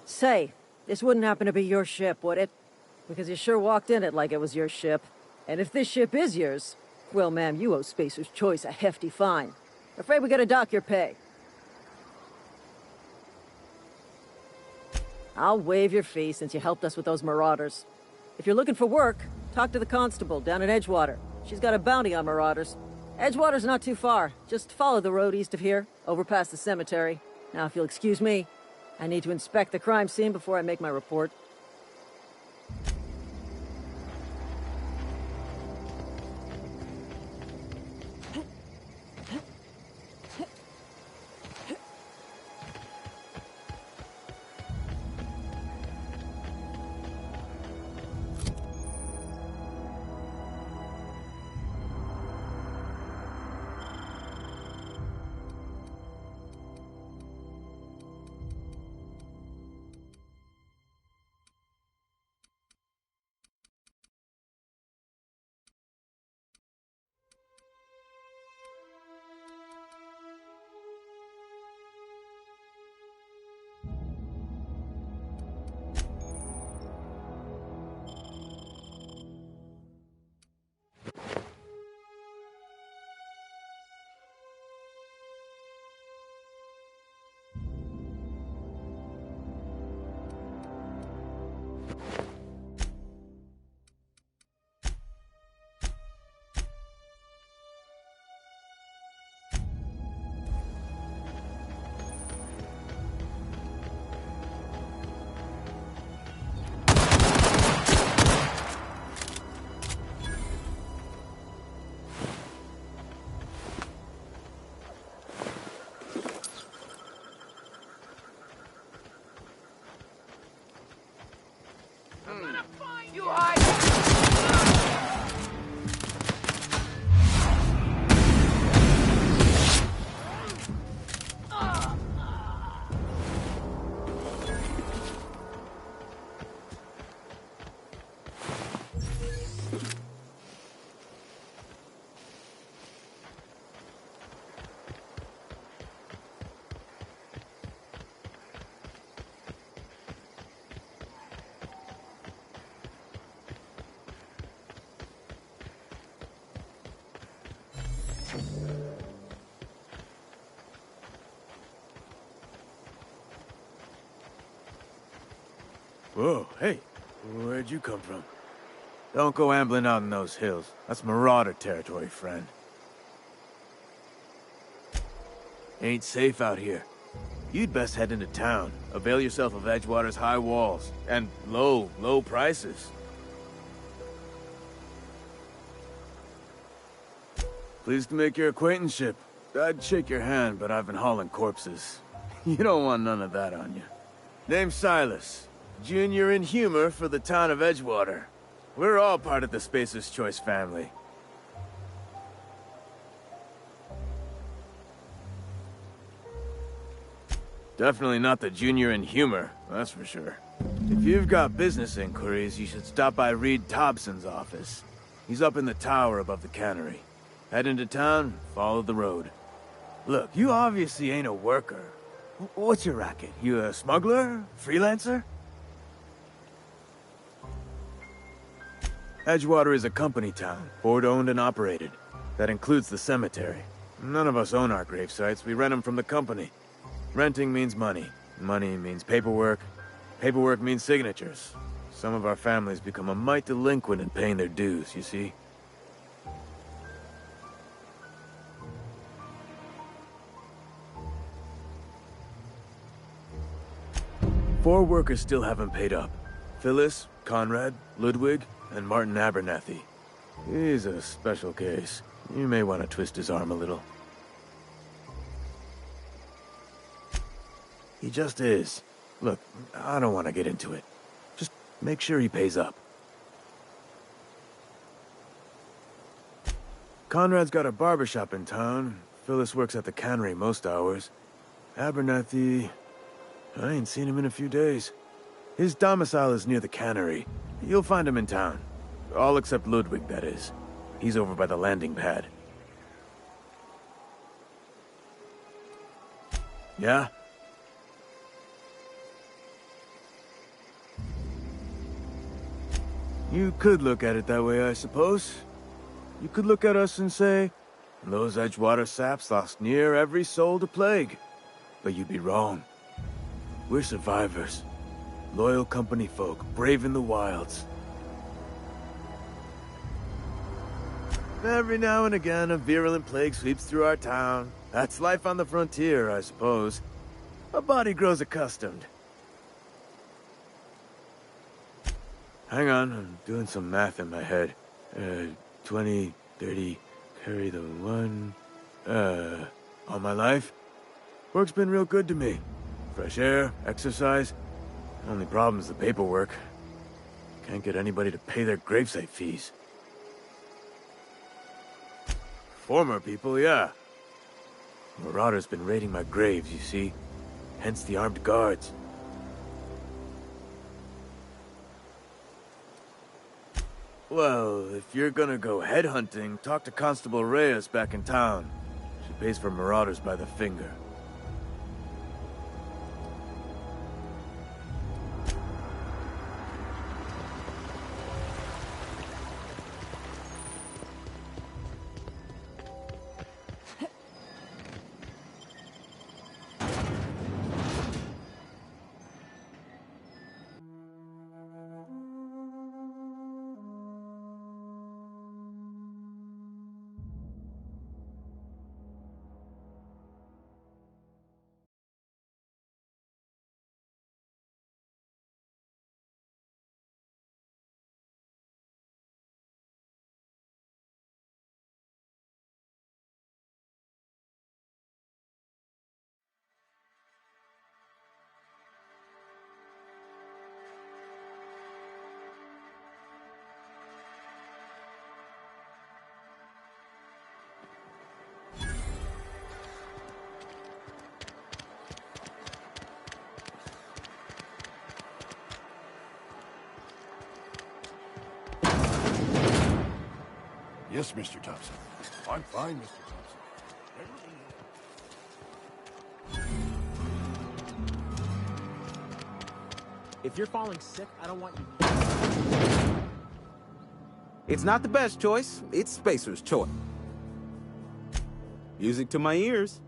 Say, this wouldn't happen to be your ship, would it? Because you sure walked in it like it was your ship. And if this ship is yours, well, ma'am, you owe Spacer's Choice a hefty fine. Afraid we gotta dock your pay. I'll waive your fee since you helped us with those marauders. If you're looking for work, talk to the constable down at Edgewater. She's got a bounty on marauders. Edgewater's not too far. Just follow the road east of here, over past the cemetery. Now, if you'll excuse me, I need to inspect the crime scene before I make my report. You hide! Whoa, hey, where'd you come from? Don't go ambling out in those hills. That's marauder territory, friend. Ain't safe out here. You'd best head into town. Avail yourself of Edgewater's high walls. And low prices. Pleased to make your acquaintanceship. I'd shake your hand, but I've been hauling corpses. You don't want none of that on you. Name's Silas. Junior in humor for the town of Edgewater. We're all part of the Spacer's Choice family. Definitely not the junior in humor, that's for sure. If you've got business inquiries, you should stop by Reed Thompson's office. He's up in the tower above the cannery. Head into town, follow the road. Look, you obviously ain't a worker. What's your racket? You a smuggler? Freelancer? Edgewater is a company town, board-owned and operated. That includes the cemetery. None of us own our grave sites, we rent them from the company. Renting means money. Money means paperwork. Paperwork means signatures. Some of our families become a mite delinquent in paying their dues, you see? Four workers still haven't paid up. Phyllis, Conrad, Ludwig, and Martin Abernathy. He's a special case. You may want to twist his arm a little. He just is. Look, I don't want to get into it. Just make sure he pays up. Conrad's got a barbershop in town. Phyllis works at the cannery most hours. Abernathy... I ain't seen him in a few days. His domicile is near the cannery. You'll find him in town. All except Ludwig, that is. He's over by the landing pad. Yeah? You could look at it that way, I suppose. You could look at us and say, those Edgewater saps lost near every soul to plague. But you'd be wrong. We're survivors. Loyal company folk, braving the wilds. Every now and again, a virulent plague sweeps through our town. That's life on the frontier, I suppose. A body grows accustomed. Hang on, I'm doing some math in my head. 20, 30, carry the 1... all my life? Work's been real good to me. Fresh air, exercise. Only problem's the paperwork. Can't get anybody to pay their gravesite fees. Former people, yeah. Marauders been raiding my graves, you see. Hence the armed guards. Well, if you're gonna go headhunting, talk to Constable Reyes back in town. She pays for marauders by the finger. Yes, Mr. Thompson. I'm fine, Mr. Thompson. If you're falling sick, I don't want you... It's not the best choice. It's Spacer's choice. Music to my ears.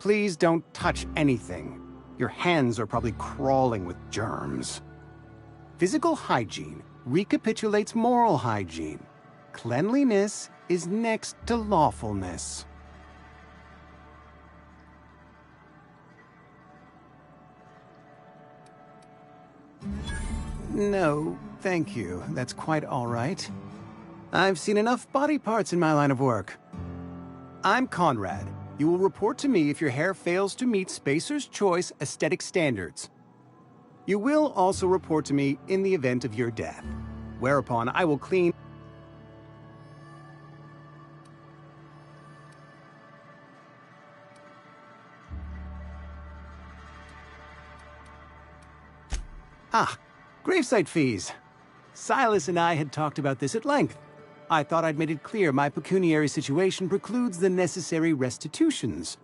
Please don't touch anything. Your hands are probably crawling with germs. Physical hygiene recapitulates moral hygiene. Cleanliness is next to lawfulness. No, thank you. That's quite all right. I've seen enough body parts in my line of work. I'm Conrad. You will report to me if your hair fails to meet Spacer's Choice aesthetic standards. You will also report to me in the event of your death, whereupon I will clean... Ah, gravesite fees. Silas and I had talked about this at length. I thought I'd made it clear my pecuniary situation precludes the necessary restitutions.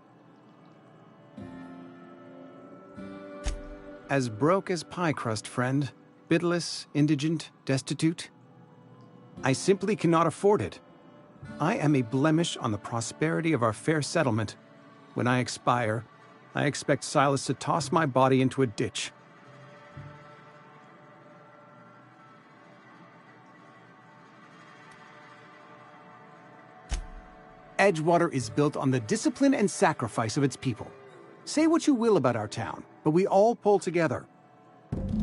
As broke as pie crust, friend. Bidless, indigent, destitute. I simply cannot afford it. I am a blemish on the prosperity of our fair settlement. When I expire, I expect Silas to toss my body into a ditch. Edgewater is built on the discipline and sacrifice of its people. Say what you will about our town, but we all pull together.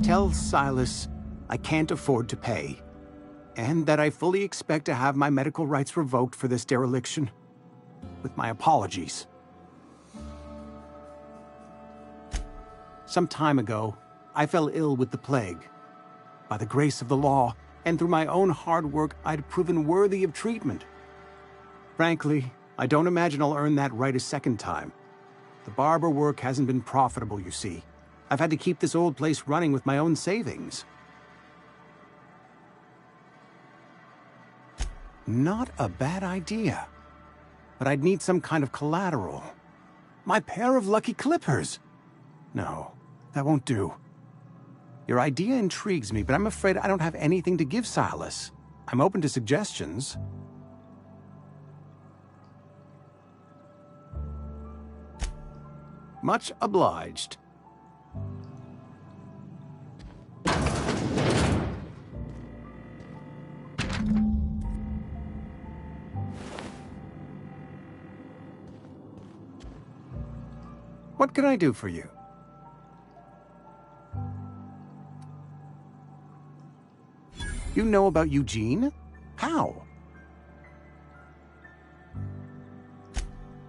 Tell Silas I can't afford to pay, and that I fully expect to have my medical rights revoked for this dereliction. With my apologies. Some time ago, I fell ill with the plague. By the grace of the law, and through my own hard work, I'd proven worthy of treatment. Frankly, I don't imagine I'll earn that right a second time. The barber work hasn't been profitable, you see. I've had to keep this old place running with my own savings. Not a bad idea. But I'd need some kind of collateral. My pair of lucky clippers! No, that won't do. Your idea intrigues me, but I'm afraid I don't have anything to give Silas. I'm open to suggestions. Much obliged. What can I do for you? You know about Eugene? How?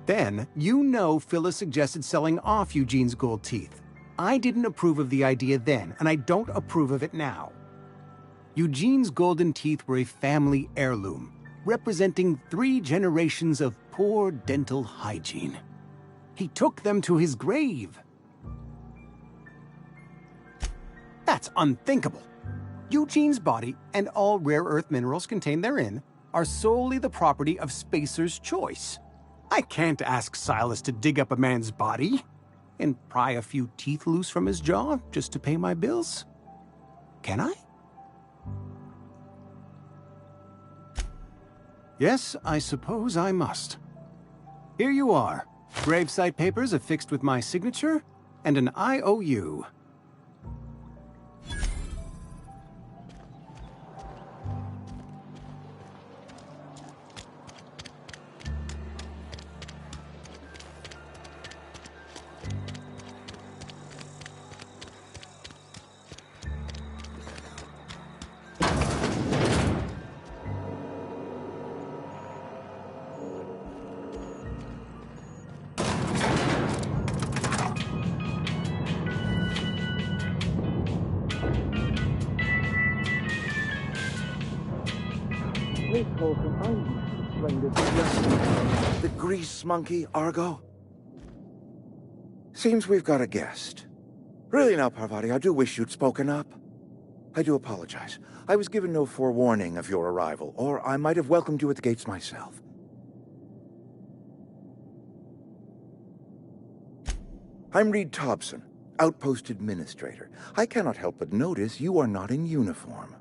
Then, you know Phyllis suggested selling off Eugene's gold teeth. I didn't approve of the idea then, and I don't approve of it now. Eugene's golden teeth were a family heirloom, representing 3 generations of poor dental hygiene. He took them to his grave. That's unthinkable. Eugene's body and all rare earth minerals contained therein are solely the property of Spacer's choice. I can't ask Silas to dig up a man's body and pry a few teeth loose from his jaw just to pay my bills. Can I? Yes, I suppose I must. Here you are. Gravesite papers affixed with my signature and an IOU. The grease monkey, Argo? Seems we've got a guest. Really now, Parvati, I do wish you'd spoken up. I do apologize. I was given no forewarning of your arrival, or I might have welcomed you at the gates myself. I'm Reed Thompson, Outpost Administrator. I cannot help but notice you are not in uniform.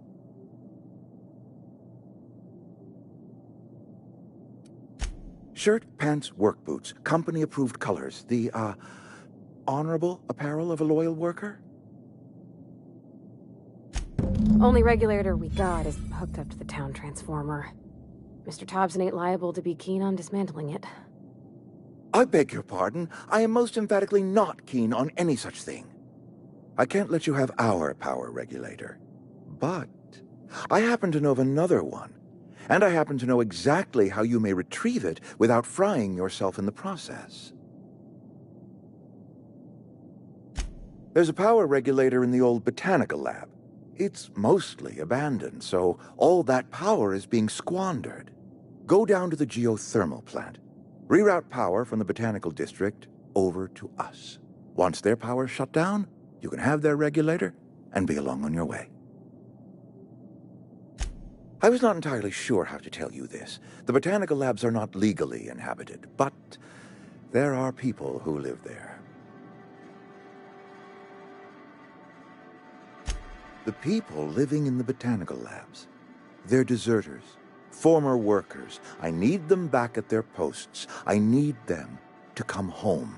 Shirt, pants, work boots, company-approved colors. The, honorable apparel of a loyal worker? Only regulator we got is hooked up to the town transformer. Mr. Thompson ain't liable to be keen on dismantling it. I beg your pardon. I am most emphatically not keen on any such thing. I can't let you have our power regulator. But I happen to know of another one. And I happen to know exactly how you may retrieve it without frying yourself in the process. There's a power regulator in the old botanical lab. It's mostly abandoned, so all that power is being squandered. Go down to the geothermal plant. Reroute power from the botanical district over to us. Once their power's shut down, you can have their regulator and be along on your way. I was not entirely sure how to tell you this. The botanical labs are not legally inhabited, but there are people who live there. The people living in the botanical labs, they're deserters, former workers. I need them back at their posts. I need them to come home.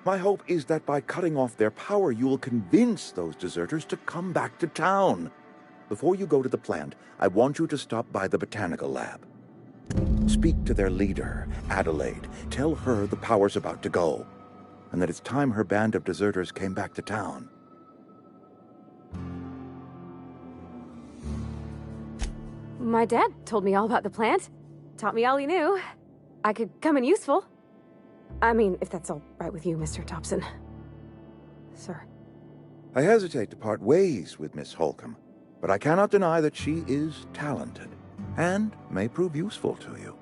My hope is that by cutting off their power, you will convince those deserters to come back to town. Before you go to the plant, I want you to stop by the botanical lab. Speak to their leader, Adelaide. Tell her the power's about to go, and that it's time her band of deserters came back to town. My dad told me all about the plant. Taught me all he knew. I could come in useful. I mean, if that's all right with you, Mr. Thompson. Sir. I hesitate to part ways with Miss Holcomb, but I cannot deny that she is talented and may prove useful to you.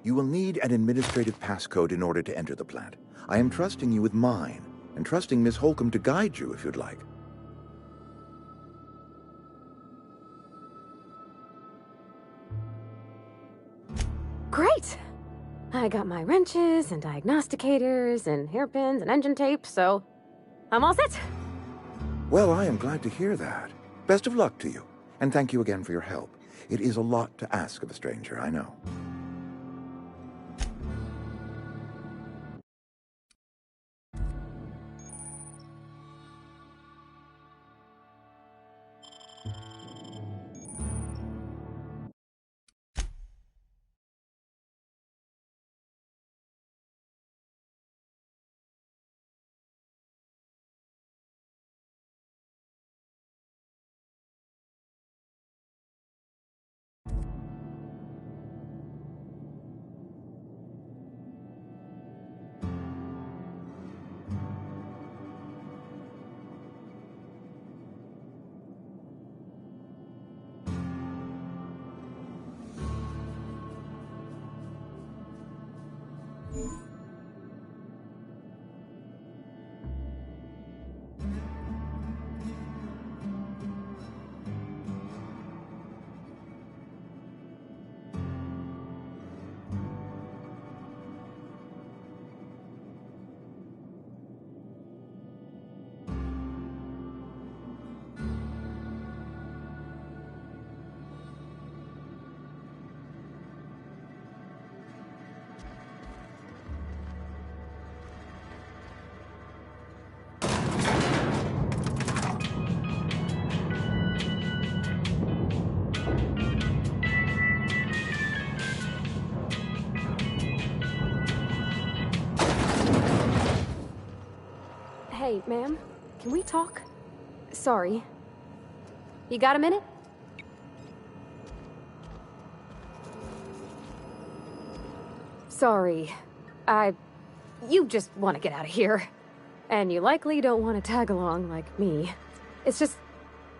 You will need an administrative passcode in order to enter the plant. I am trusting you with mine, and trusting Miss Holcomb to guide you if you'd like. Great! I got my wrenches and diagnosticators and hairpins and engine tape, so I'm all set. Well, I am glad to hear that. Best of luck to you, and thank you again for your help. It is a lot to ask of a stranger, I know. Hey, ma'am, can we talk? Sorry. You got a minute? Sorry. You just want to get out of here. And you likely don't want to tag along like me. It's just,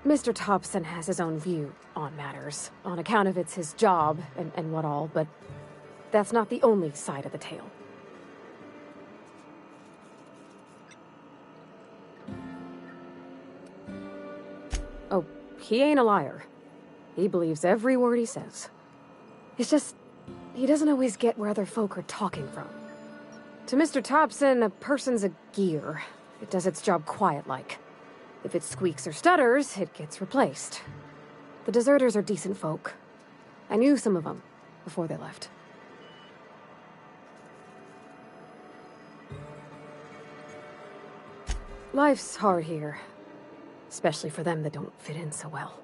Mr. Thompson has his own view on matters, on account of it's his job and what all, but that's not the only side of the tale. Oh, he ain't a liar. He believes every word he says. It's just, he doesn't always get where other folk are talking from. To Mr. Thompson, a person's a gear. It does its job quiet-like. If it squeaks or stutters, it gets replaced. The deserters are decent folk. I knew some of them before they left. Life's hard here. Especially for them that don't fit in so well.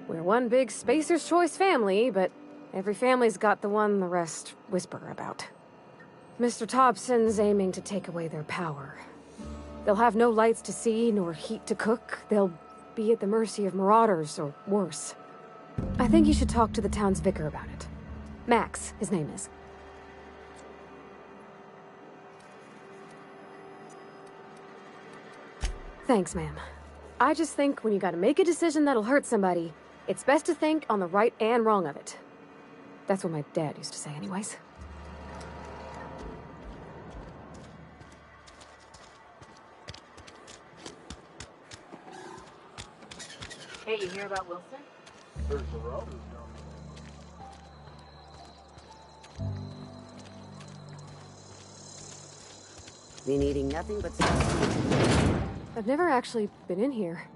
We're one big Spacer's Choice family, but every family's got the one the rest whisper about. Mr. Thompson's aiming to take away their power. They'll have no lights to see, nor heat to cook. They'll be at the mercy of marauders, or worse. I think you should talk to the town's vicar about it. Max, his name is. Thanks, ma'am. I just think when you gotta make a decision that'll hurt somebody, it's best to think on the right and wrong of it. That's what my dad used to say anyways. Hey, you hear about Wilson? There's the road. Been eating nothing but I've never actually been in here.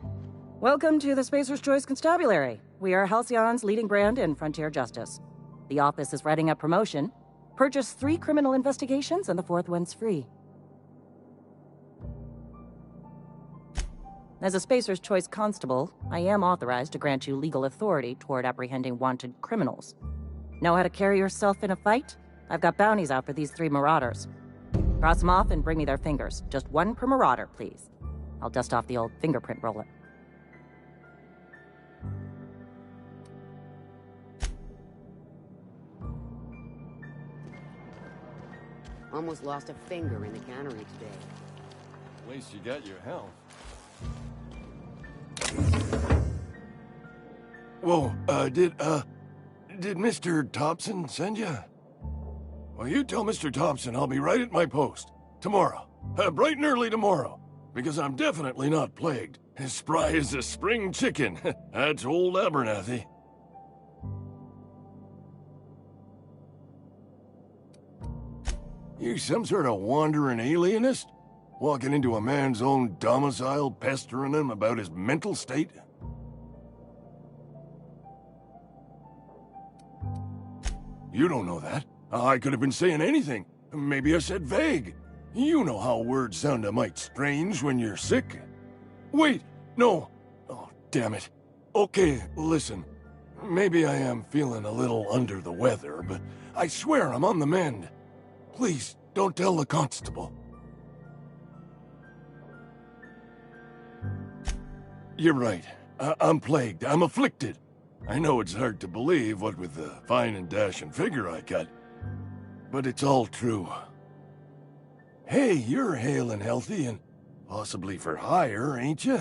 Welcome to the Spacer's Choice Constabulary. We are Halcyon's leading brand in frontier justice. The office is writing up promotion. Purchase 3 criminal investigations and the 4th one's free. As a Spacer's Choice Constable, I am authorized to grant you legal authority toward apprehending wanted criminals. Know how to carry yourself in a fight? I've got bounties out for these 3 marauders. Cross them off and bring me their fingers. Just 1 per marauder, please. I'll dust off the old fingerprint roller. Almost lost a finger in the cannery today. At least you got your health. Whoa, did Mr. Thompson send you? Well, you tell Mr. Thompson I'll be right at my post. Tomorrow. Bright and early tomorrow. Because I'm definitely not plagued. As spry as a spring chicken. That's old Abernathy. You some sort of wandering alienist? Walking into a man's own domicile, pestering him about his mental state? You don't know that. I could have been saying anything. Maybe I said vague. You know how words sound a mite strange when you're sick. Wait, no. Oh, damn it. Okay, listen. Maybe I am feeling a little under the weather, but I swear I'm on the mend. Please, don't tell the constable. You're right. I'm plagued. I'm afflicted. I know it's hard to believe, what with the fine and dashing figure I got. But it's all true. Hey, you're hale and healthy and possibly for hire, ain't you?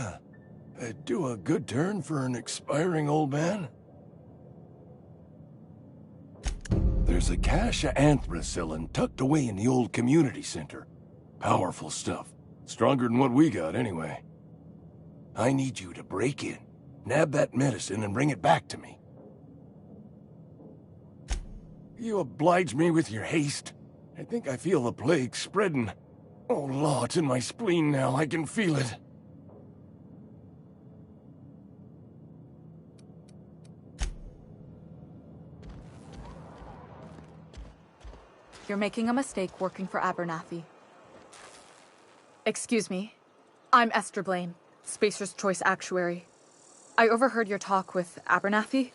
Do a good turn for an expiring old man? There's a cache of anthracillin tucked away in the old community center. Powerful stuff. Stronger than what we got, anyway. I need you to break in, nab that medicine, and bring it back to me. You oblige me with your haste. I think I feel the plague spreading. Oh, Law, it's in my spleen now. I can feel it. You're making a mistake working for Abernathy. Excuse me. I'm Esther Blaine, Spacer's Choice Actuary. I overheard your talk with Abernathy.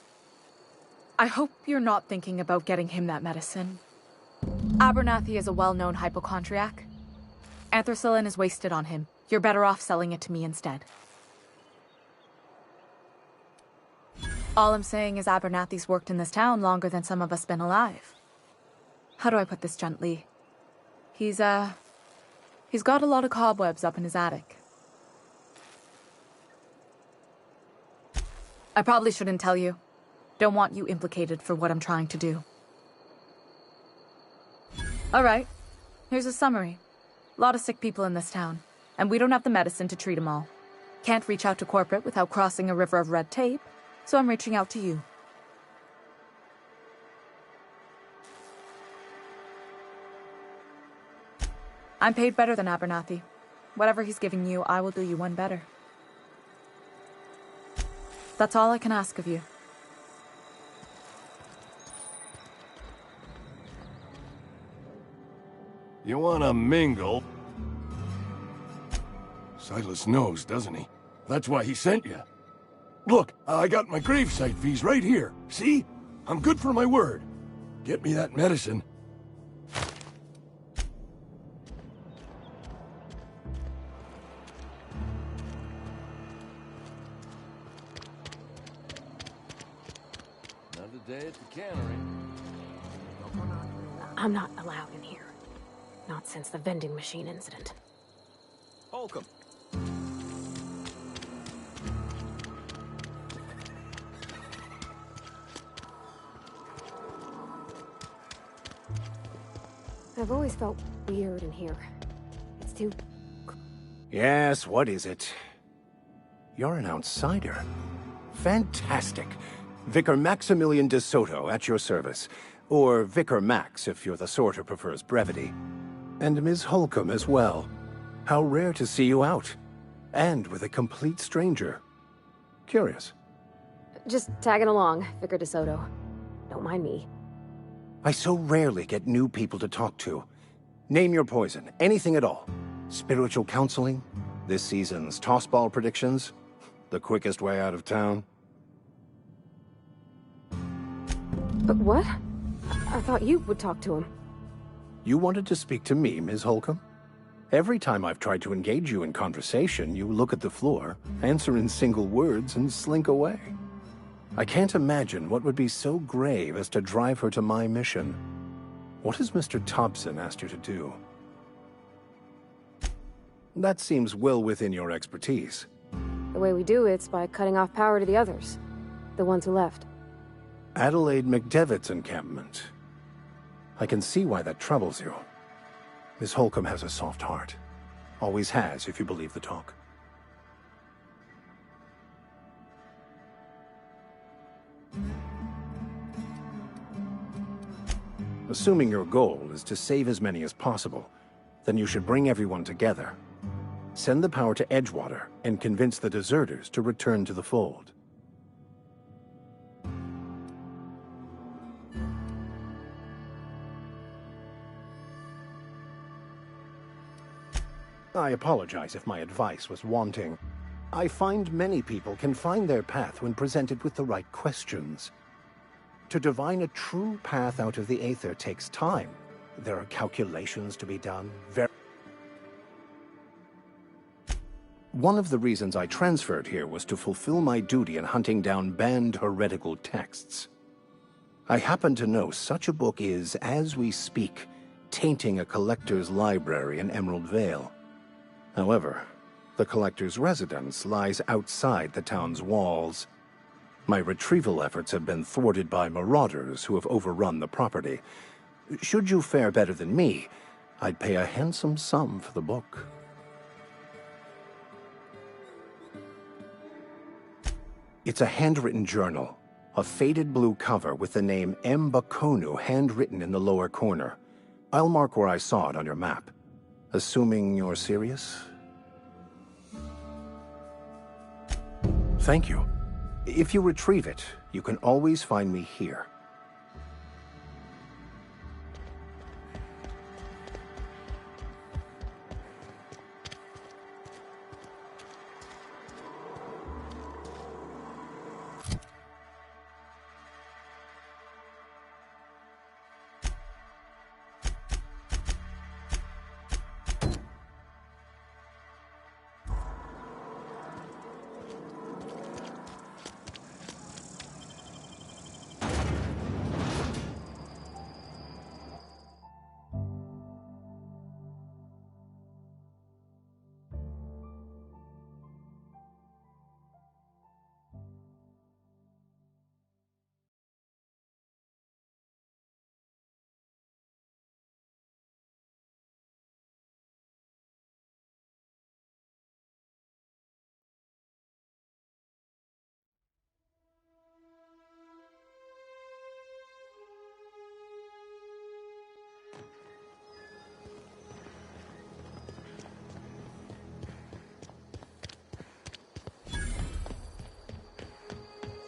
I hope you're not thinking about getting him that medicine. Abernathy is a well-known hypochondriac. Anthracillin is wasted on him. You're better off selling it to me instead. All I'm saying is Abernathy's worked in this town longer than some of us been alive. How do I put this gently? He's got a lot of cobwebs up in his attic. I probably shouldn't tell you. Don't want you implicated for what I'm trying to do. All right, here's a summary. A lot of sick people in this town, and we don't have the medicine to treat them all. Can't reach out to corporate without crossing a river of red tape, so I'm reaching out to you. I'm paid better than Abernathy. Whatever he's giving you, I will do you one better. That's all I can ask of you. You wanna mingle? Silas knows, doesn't he? That's why he sent you. Look, I got my gravesite fees right here. See? I'm good for my word. Get me that medicine. Another day at the cannery. I'm not allowed in here. Not since the vending machine incident. Holcomb. I've always felt weird in here. It's too... Yes, what is it? You're an outsider. Fantastic. Vicar Maximilian de Soto at your service. Or Vicar Max, if you're the sort who prefers brevity. And Ms. Holcomb as well. How rare to see you out. And with a complete stranger. Curious. Just tagging along, Vicar DeSoto. Don't mind me. I so rarely get new people to talk to. Name your poison, anything at all. Spiritual counseling, this season's tossball predictions, the quickest way out of town. But what? I thought you would talk to him. You wanted to speak to me, Ms. Holcomb? Every time I've tried to engage you in conversation, you look at the floor, answer in single words, and slink away. I can't imagine what would be so grave as to drive her to my mission. What has Mr. Thompson asked you to do? That seems well within your expertise. The way we do it's by cutting off power to the others. The ones who left. Adelaide McDevitt's encampment. I can see why that troubles you. Miss Holcomb has a soft heart. Always has, if you believe the talk. Assuming your goal is to save as many as possible, then you should bring everyone together. Send the power to Edgewater and convince the deserters to return to the fold. I apologize if my advice was wanting. I find many people can find their path when presented with the right questions. To divine a true path out of the Aether takes time. There are calculations to be done. One of the reasons I transferred here was to fulfill my duty in hunting down banned heretical texts. I happen to know such a book is, as we speak, tainting a collector's library in Emerald Vale. However, the collector's residence lies outside the town's walls. My retrieval efforts have been thwarted by marauders who have overrun the property. Should you fare better than me, I'd pay a handsome sum for the book. It's a handwritten journal, a faded blue cover with the name M. Bakonu handwritten in the lower corner. I'll mark where I saw it on your map. Assuming you're serious? Thank you. If you retrieve it, you can always find me here.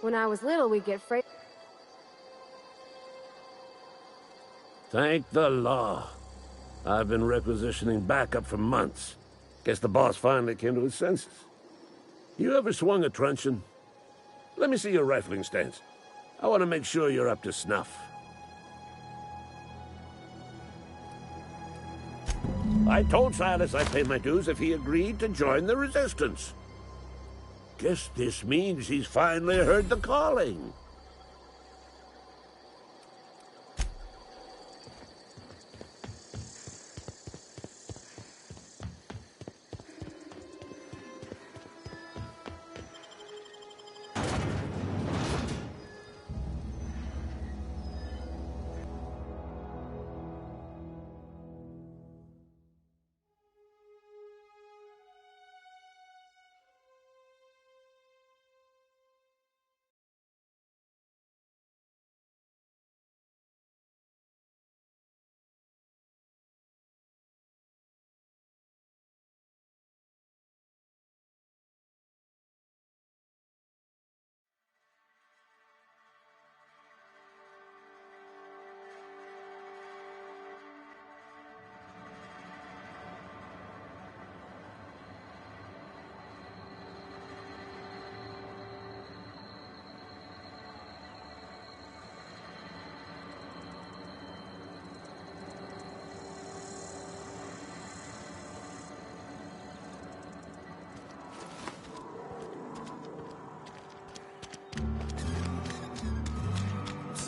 When I was little, we'd get freight. Thank the law. I've been requisitioning backup for months. Guess the boss finally came to his senses. You ever swung a truncheon? Let me see your rifling stance. I want to make sure you're up to snuff. I told Silas I'd pay my dues if he agreed to join the resistance. Guess this means he's finally heard the calling.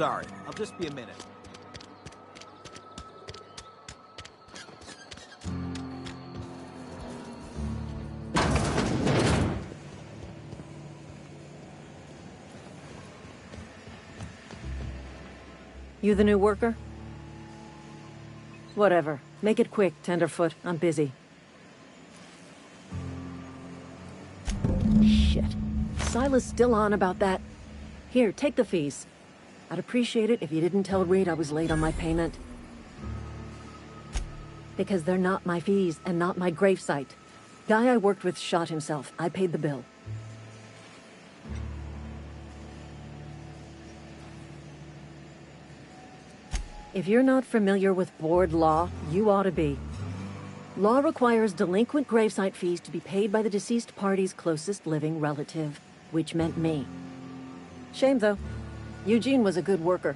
sorry. I'll just be a minute. You the new worker? Whatever. Make it quick, Tenderfoot. I'm busy. Shit. Silas still on about that. Here, take the fees. I'd appreciate it if you didn't tell Reed I was late on my payment. Because they're not my fees and not my gravesite. Guy I worked with shot himself. I paid the bill. If you're not familiar with board law, you ought to be. Law requires delinquent gravesite fees to be paid by the deceased party's closest living relative, which meant me. Shame, though. Eugene was a good worker.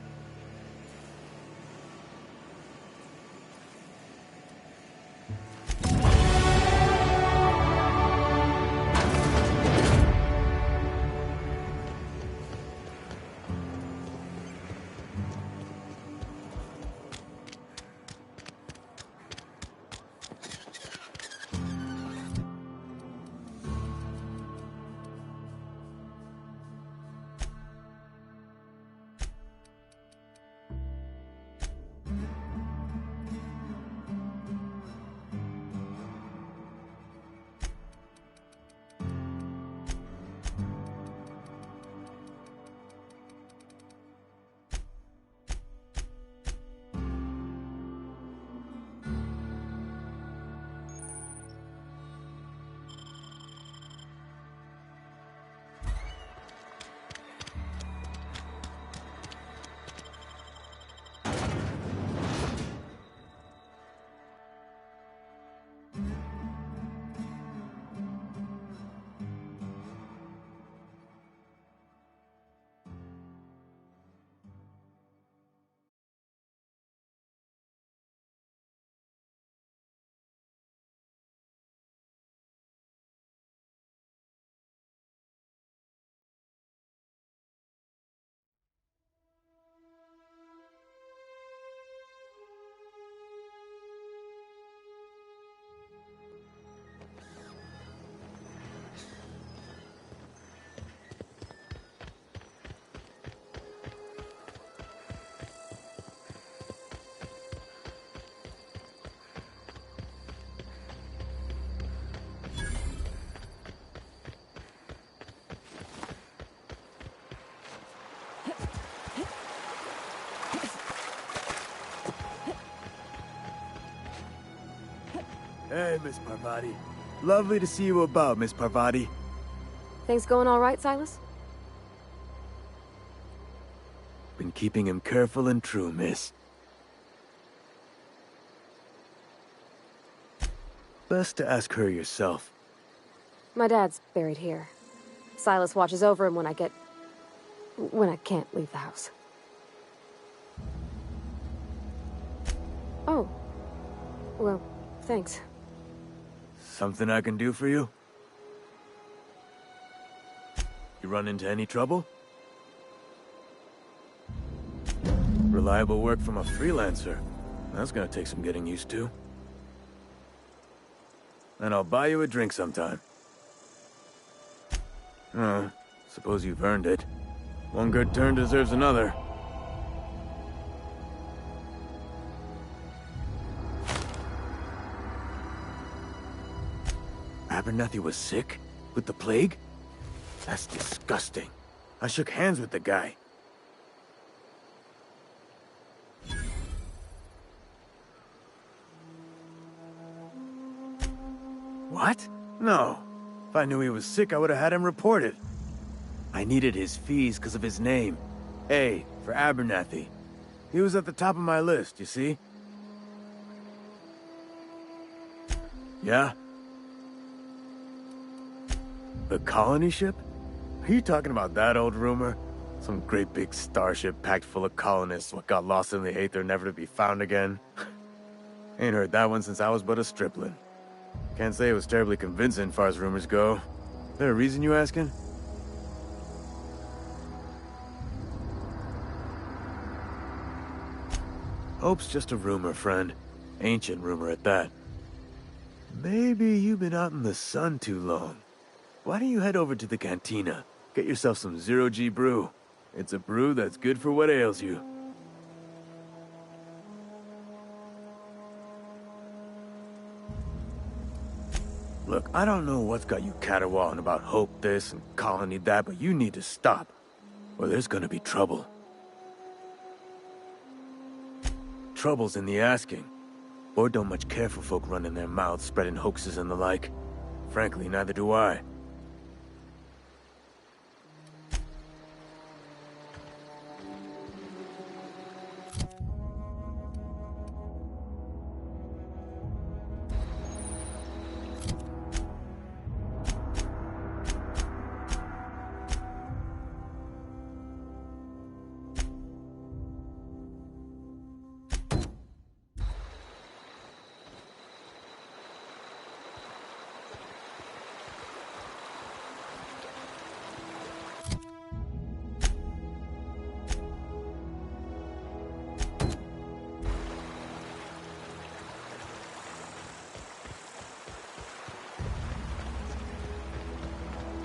Hey, Miss Parvati. Lovely to see you about, Miss Parvati. Things going all right, Silas? Been keeping him careful and true, miss. Best to ask her yourself. My dad's buried here. Silas watches over him when I can't leave the house. Oh. Well, thanks. Something I can do for you? You run into any trouble? Reliable work from a freelancer. That's gonna take some getting used to. And I'll buy you a drink sometime. Suppose you've earned it. One good turn deserves another. Abernathy was sick? With the plague? That's disgusting. I shook hands with the guy. What? No. If I knew he was sick, I would have had him reported. I needed his fees because of his name. A, for Abernathy. He was at the top of my list, you see? Yeah? The colony ship? Are you talking about that old rumor? Some great big starship packed full of colonists what got lost in the aether never to be found again? Ain't heard that one since I was but a stripling. Can't say it was terribly convincing far as rumors go. There a reason you asking? Hope's just a rumor, friend. Ancient rumor at that. Maybe you've been out in the sun too long. Why don't you head over to the cantina? Get yourself some zero-G brew. It's a brew that's good for what ails you. Look, I don't know what's got you caterwauling about Hope this and Colony that, but you need to stop, or there's gonna be trouble. Trouble's in the asking. Or don't much care for folk running their mouths, spreading hoaxes and the like. Frankly, neither do I.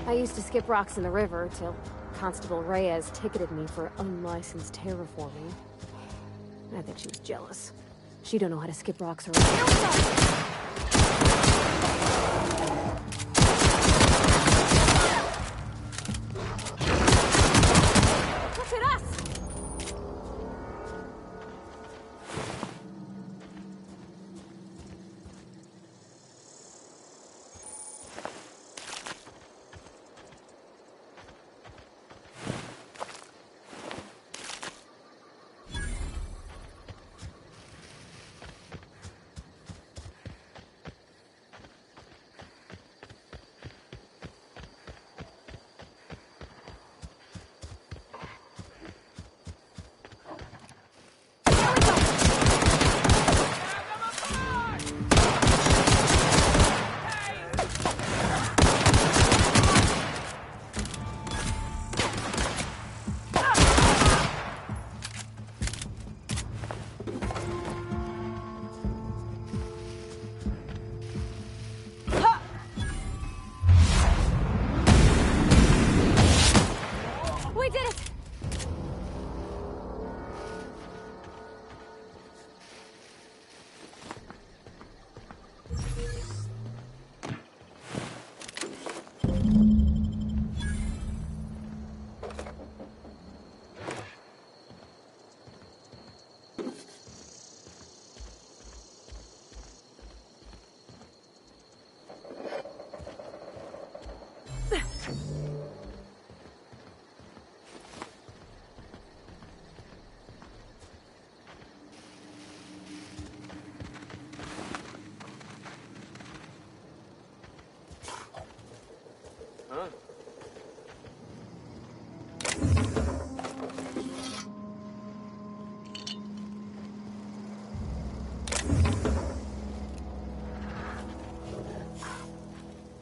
I used to skip rocks in the river till Constable Reyes ticketed me for unlicensed terraforming. I think she was jealous. She don't know how to skip rocks around.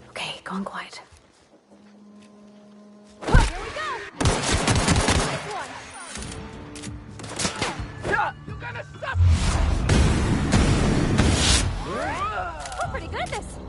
Okay, gone quiet. You're gonna suffer! We're pretty good at this.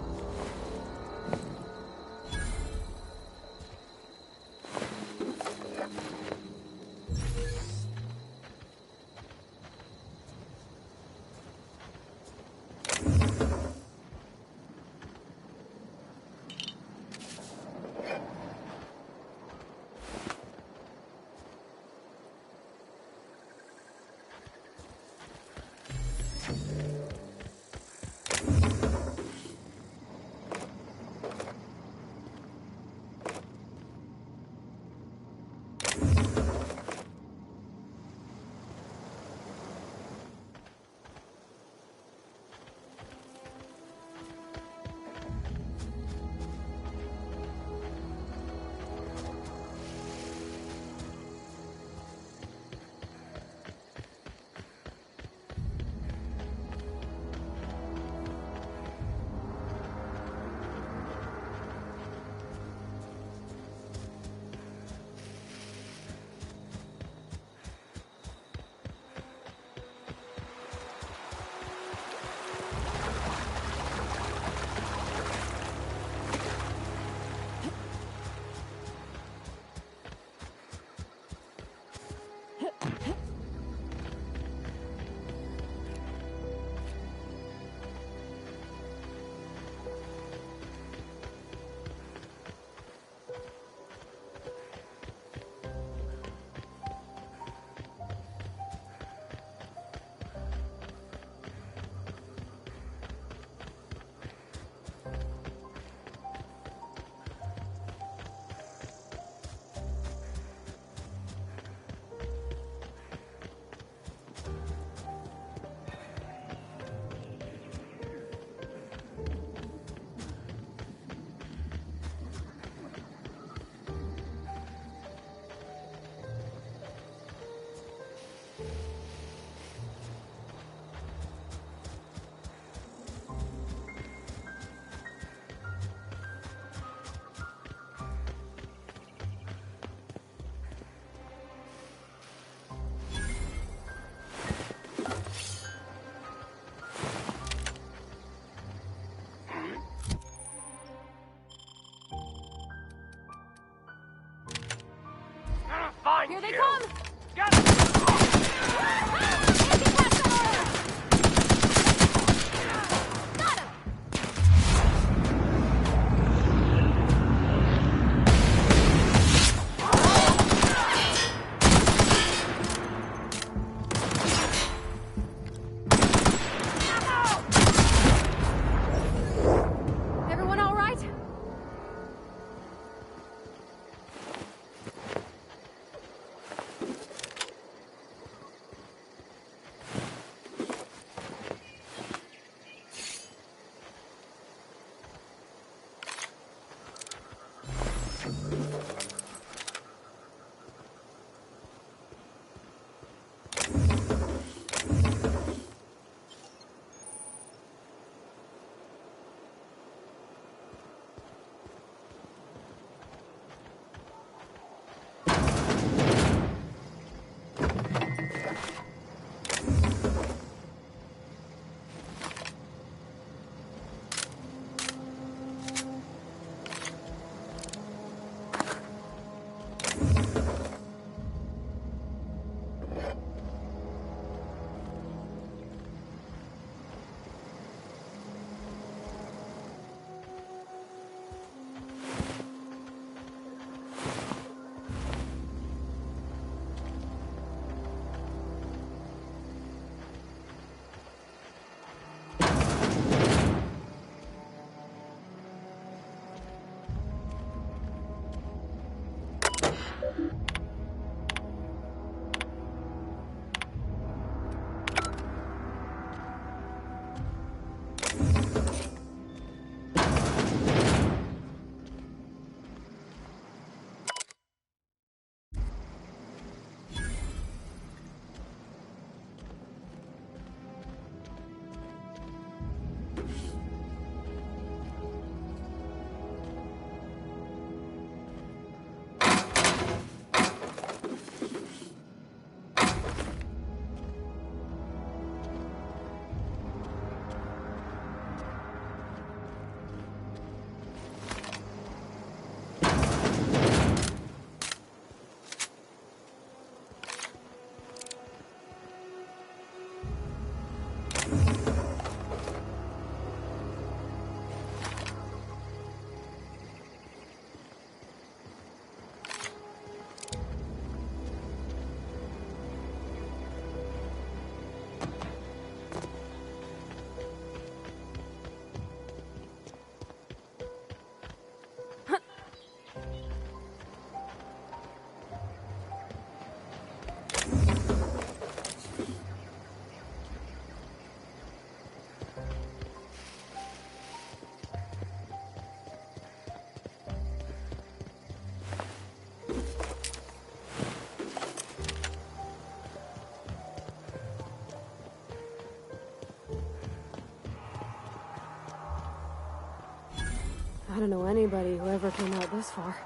I don't know anybody who ever came out this far.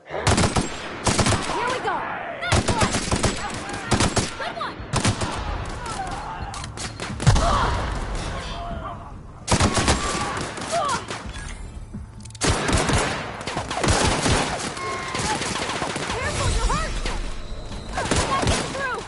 Here we go! Nice one! Good one! Careful, you're hurt! You're not getting through!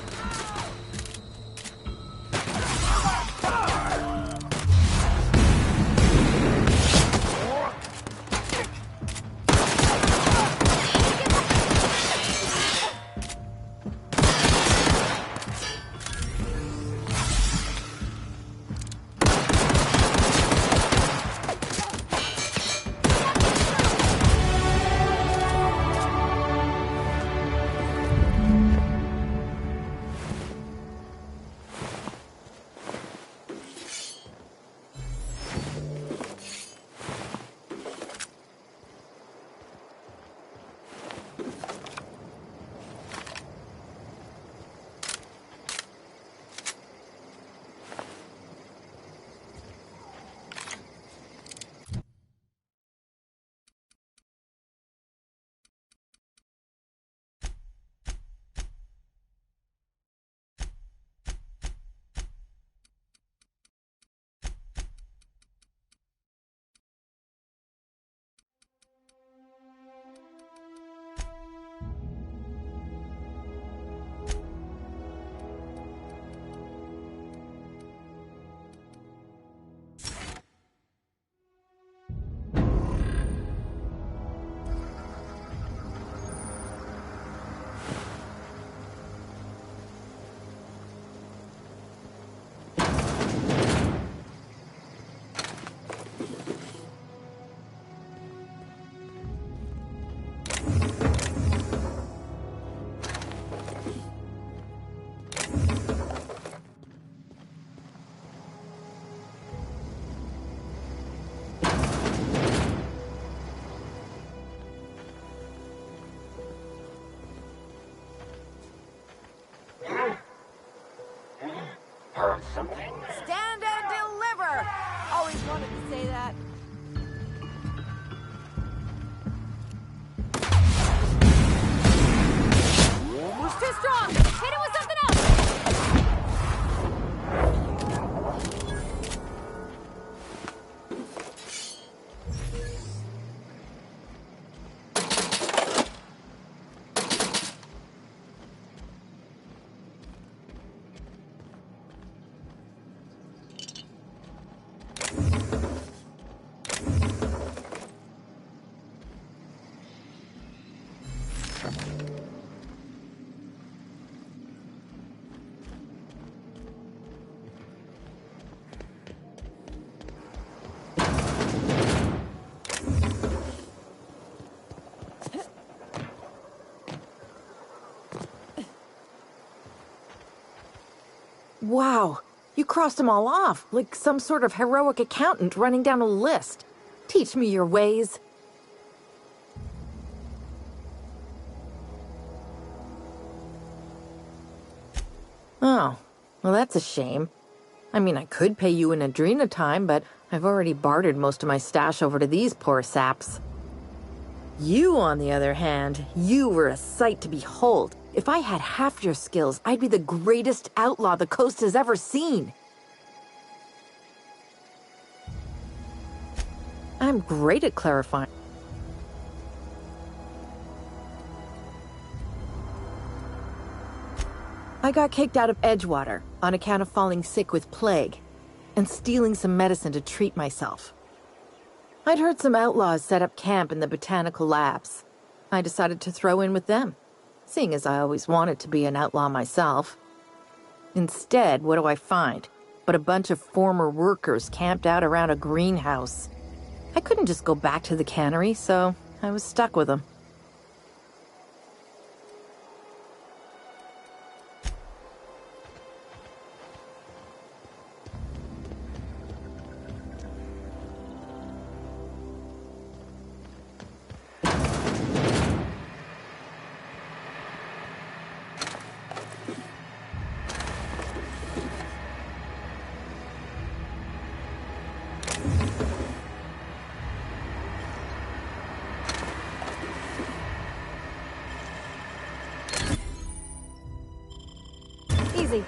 Heard something? Stand and deliver! Always wanted to say that. Who's too strong? Hit it with something else! Wow, you crossed them all off, like some sort of heroic accountant running down a list. Teach me your ways. Oh, well that's a shame. I mean, I could pay you in Adrena time, but I've already bartered most of my stash over to these poor saps. You, on the other hand, you were a sight to behold. If I had half your skills, I'd be the greatest outlaw the coast has ever seen. I'm great at clarifying. I got kicked out of Edgewater on account of falling sick with plague and stealing some medicine to treat myself. I'd heard some outlaws set up camp in the botanical labs. I decided to throw in with them, seeing as I always wanted to be an outlaw myself. Instead, what do I find? But a bunch of former workers camped out around a greenhouse. I couldn't just go back to the cannery, so I was stuck with them. Easy.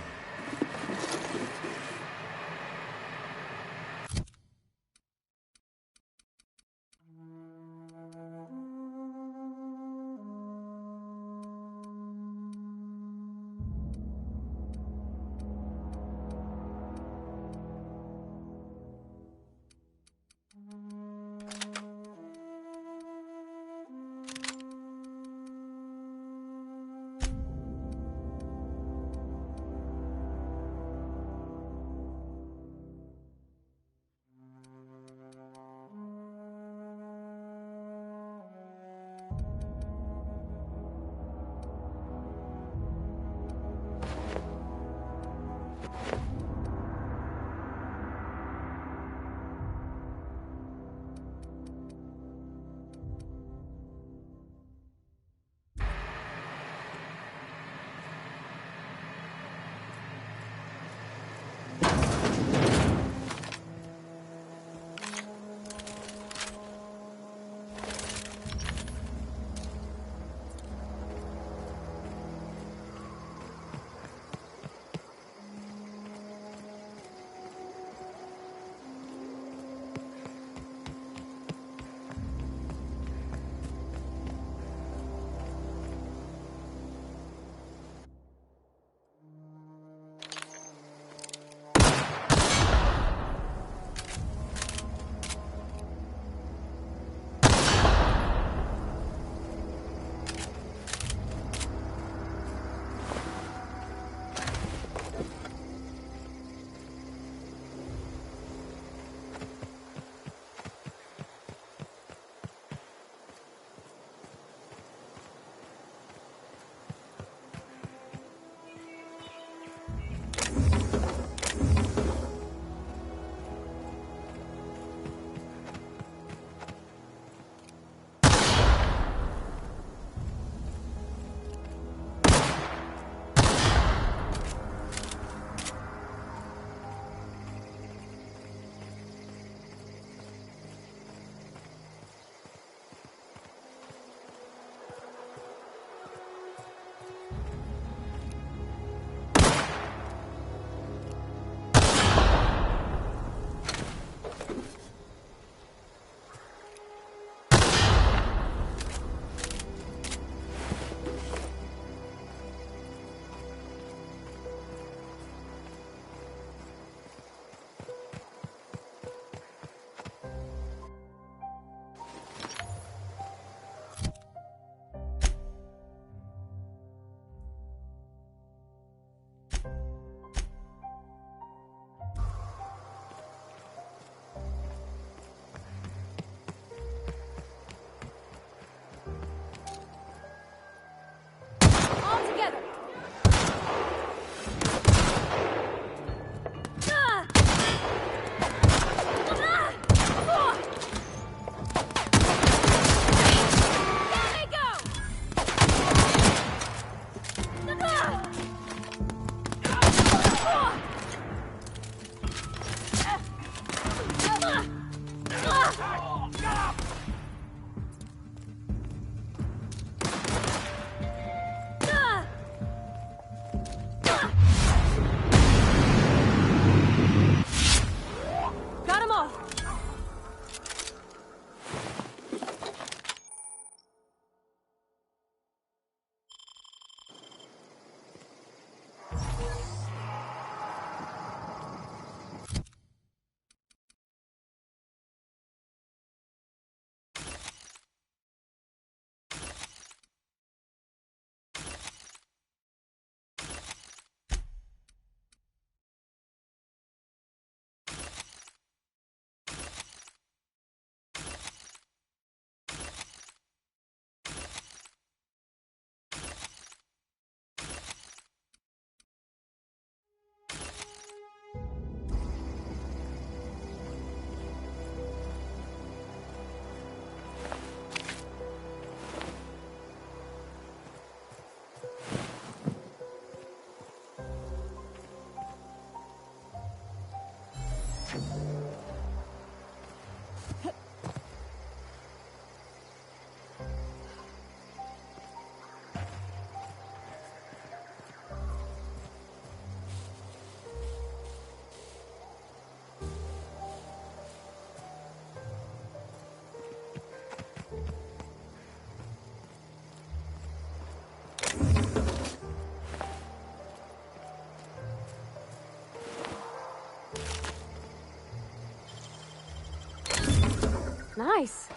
Nice.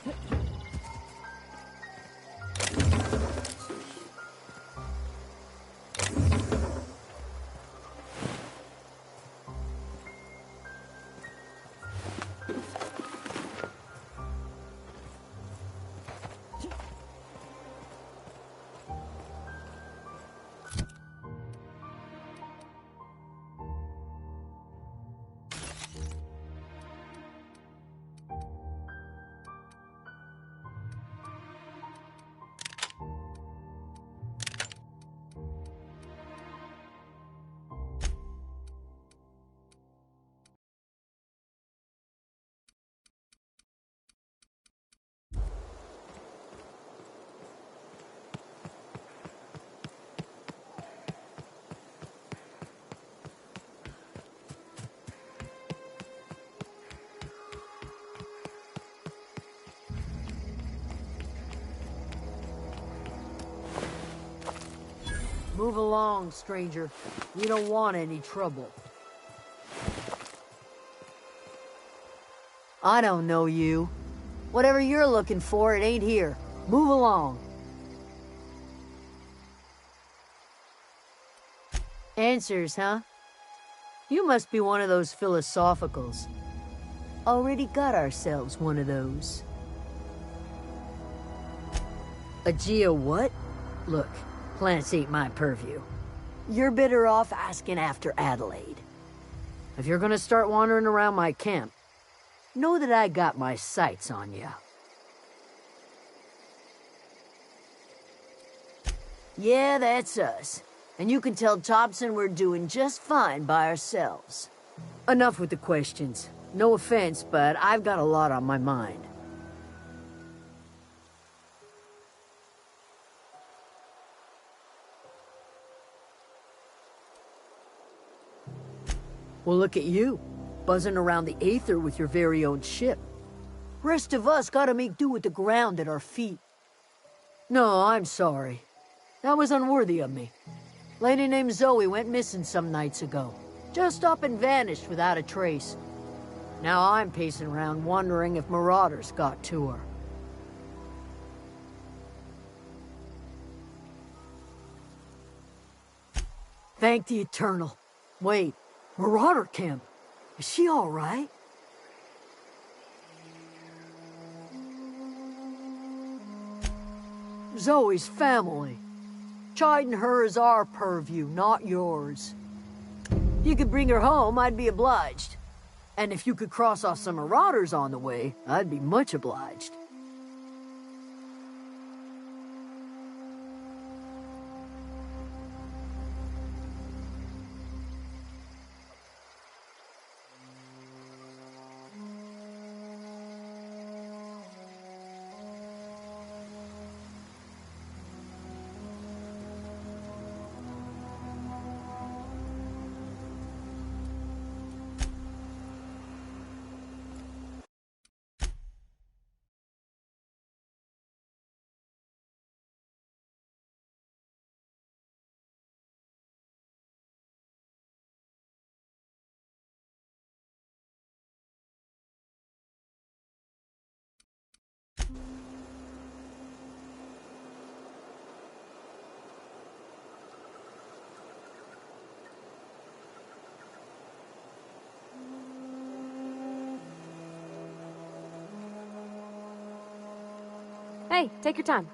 Move along, stranger. We don't want any trouble. I don't know you. Whatever you're looking for, it ain't here. Move along. Answers, huh? You must be one of those philosophicals. Already got ourselves one of those. A geo what? Look, plants ain't my purview. You're better off asking after Adelaide. If you're gonna start wandering around my camp, know that I got my sights on you. Yeah, that's us. And you can tell Thompson we're doing just fine by ourselves. Enough with the questions. No offense, but I've got a lot on my mind. Well, look at you, buzzing around the Aether with your very own ship. Rest of us gotta make do with the ground at our feet. No, I'm sorry. That was unworthy of me. Lady named Zoe went missing some nights ago. Just up and vanished without a trace. Now I'm pacing around wondering if marauders got to her. Thank the Eternal. Wait, Marauder camp. Is she all right? Zoe's family. Chiding her is our purview, not yours. If you could bring her home, I'd be obliged. And if you could cross off some marauders on the way, I'd be much obliged. Hey, take your time.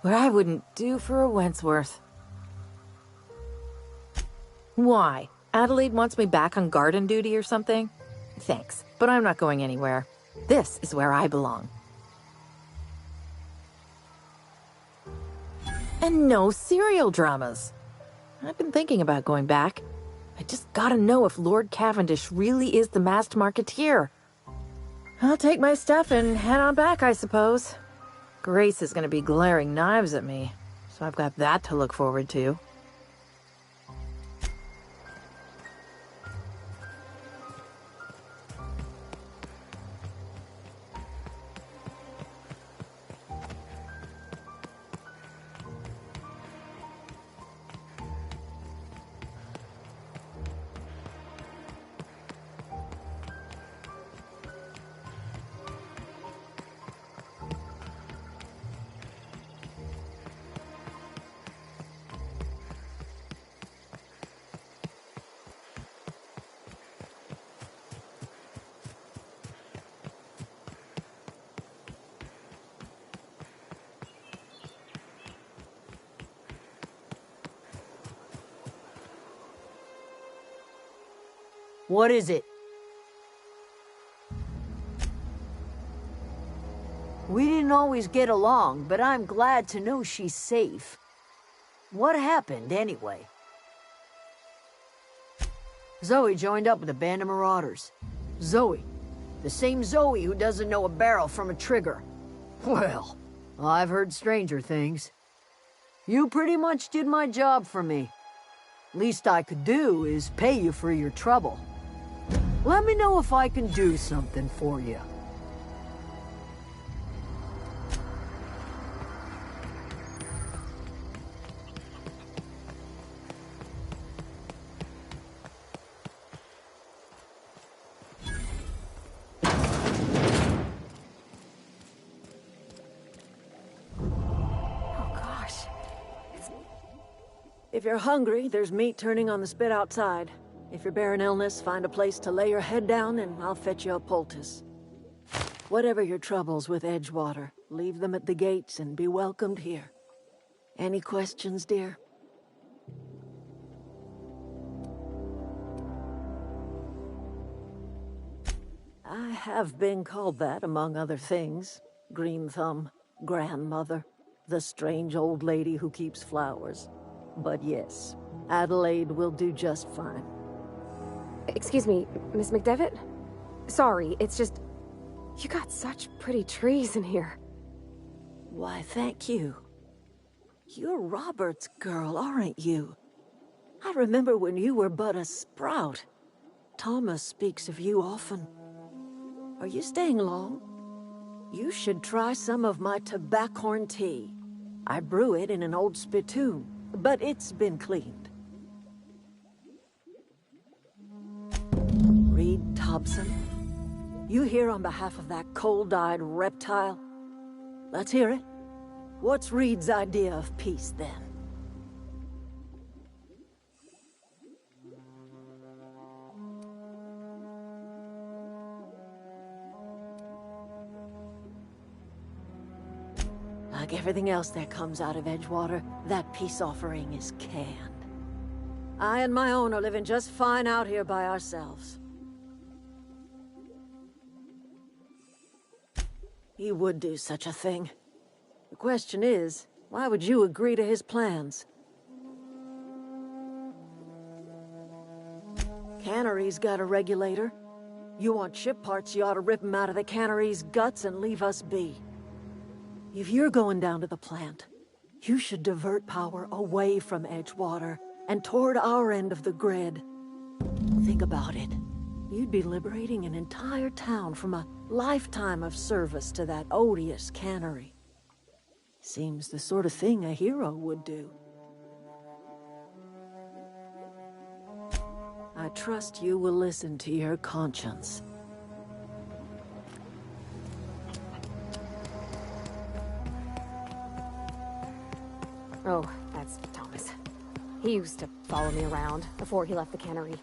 where I wouldn't do for a Wentworth. Why? Adelaide wants me back on garden duty or something? Thanks, but I'm not going anywhere. This is where I belong. And no serial dramas. I've been thinking about going back. I just gotta know if Lord Cavendish really is the masked marketeer. I'll take my stuff and head on back, I suppose. Grace is gonna be glaring knives at me, so I've got that to look forward to. What is it? We didn't always get along, but I'm glad to know she's safe. What happened, anyway? Zoe joined up with a band of marauders. Zoe. The same Zoe who doesn't know a barrel from a trigger. Well, I've heard stranger things. You pretty much did my job for me. Least I could do is pay you for your trouble. Let me know if I can do something for you. If you're hungry, there's meat turning on the spit outside. If you're bearing illness, find a place to lay your head down and I'll fetch you a poultice. Whatever your troubles with Edgewater, leave them at the gates and be welcomed here. Any questions, dear? I have been called that, among other things. Green Thumb, grandmother, the strange old lady who keeps flowers. But yes, Adelaide will do just fine. Excuse me, Miss McDevitt? Sorry, it's just... You got such pretty trees in here. Why, thank you. You're Robert's girl, aren't you? I remember when you were but a sprout. Thomas speaks of you often. Are you staying long? You should try some of my tobaccorn tea. I brew it in an old spittoon, but it's been cleaned. Reed Thompson, you here on behalf of that cold-eyed reptile? Let's hear it. What's Reed's idea of peace, then? Like everything else that comes out of Edgewater, that peace offering is canned. I and my own are living just fine out here by ourselves. He would do such a thing. The question is, why would you agree to his plans? Cannery's got a regulator. You want ship parts, you ought to rip him out of the cannery's guts and leave us be. If you're going down to the plant, you should divert power away from Edgewater and toward our end of the grid. Think about it. You'd be liberating an entire town from a lifetime of service to that odious cannery. Seems the sort of thing a hero would do. I trust you will listen to your conscience. Oh, that's Thomas. He used to follow me around before he left the cannery.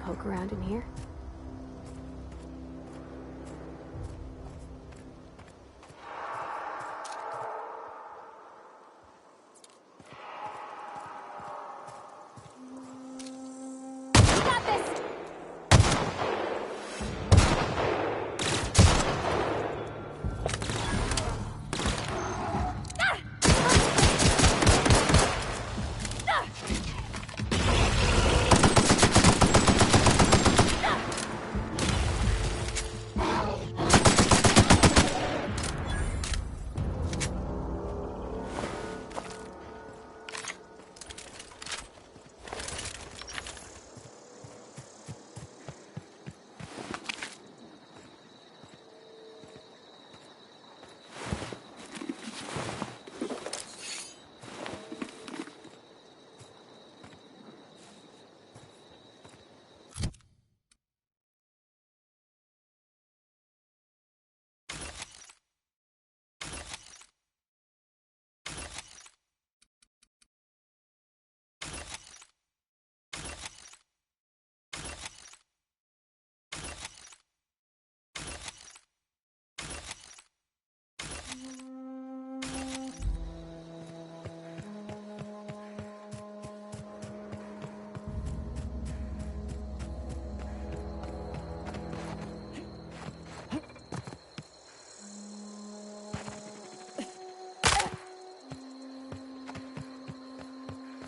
poke around in here?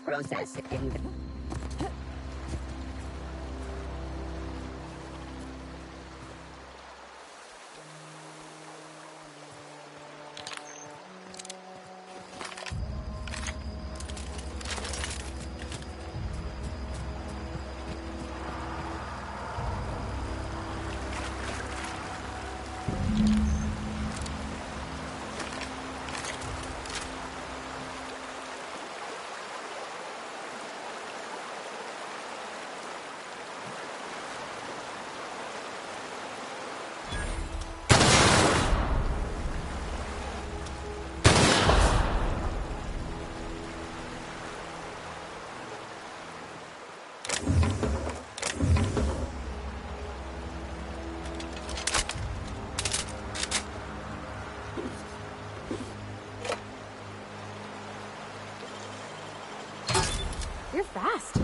Processing. You're fast.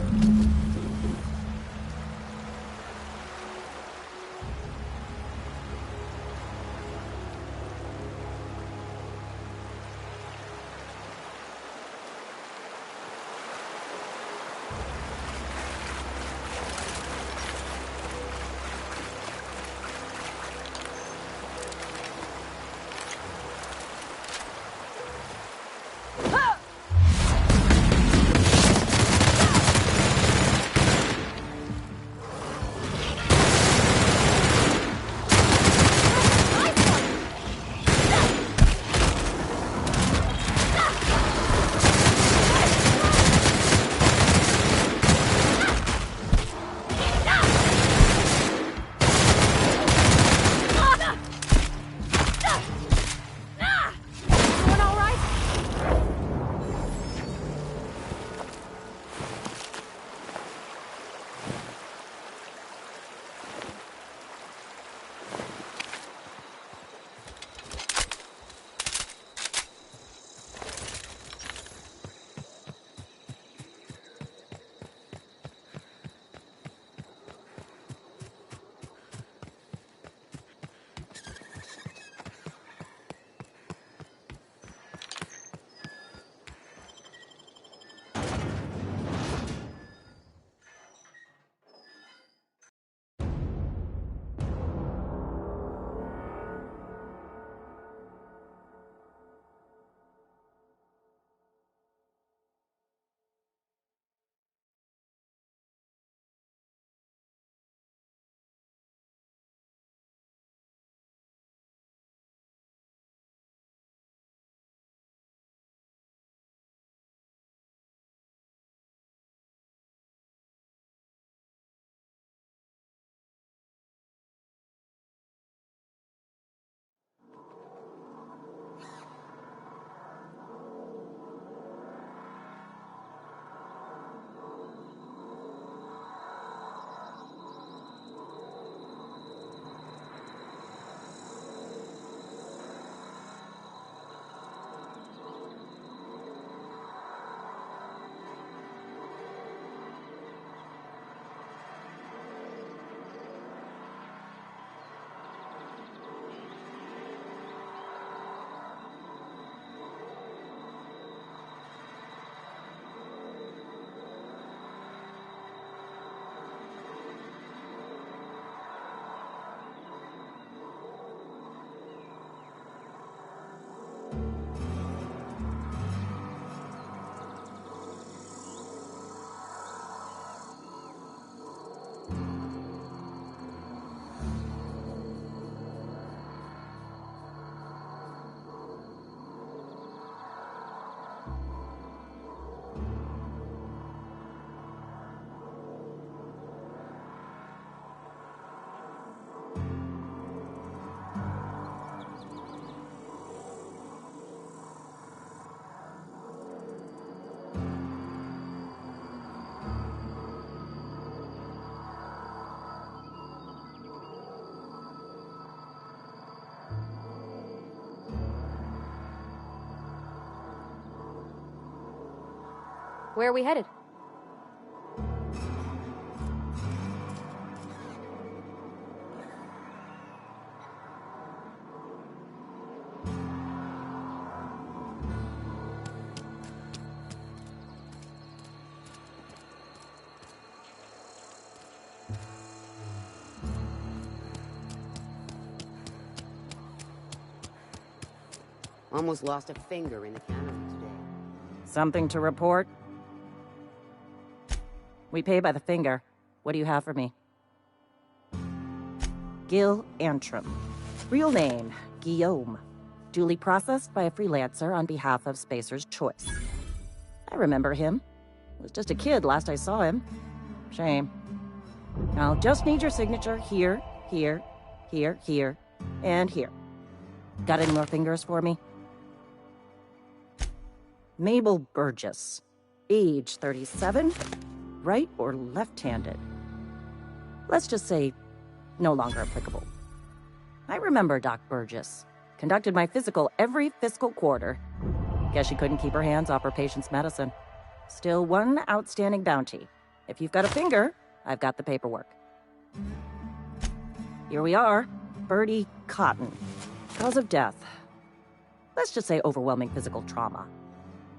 Where are we headed? Almost lost a finger in the cannery today. Something to report? We pay by the finger. What do you have for me? Gil Antrim. Real name, Guillaume. Duly processed by a freelancer on behalf of Spacer's Choice. I remember him. Was just a kid last I saw him. Shame. I'll just need your signature here, here, here, here, and here. Got any more fingers for me? Mabel Burgess. Age 37. Right or left-handed? Let's just say no longer applicable. I remember Doc Burgess. Conducted my physical every fiscal quarter. Guess she couldn't keep her hands off her patient's medicine. Still one outstanding bounty. If you've got a finger, I've got the paperwork. Here we are. Bertie Cotton. Cause of death. Let's just say overwhelming physical trauma.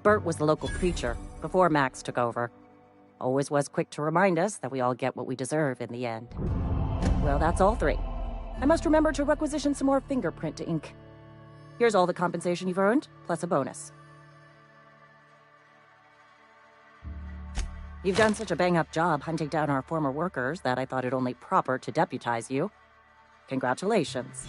Bert was the local preacher before Max took over. Always was quick to remind us that we all get what we deserve in the end. Well, that's all three. I must remember to requisition some more fingerprint ink. Here's all the compensation you've earned, plus a bonus. You've done such a bang-up job hunting down our former workers that I thought it only proper to deputize you. Congratulations.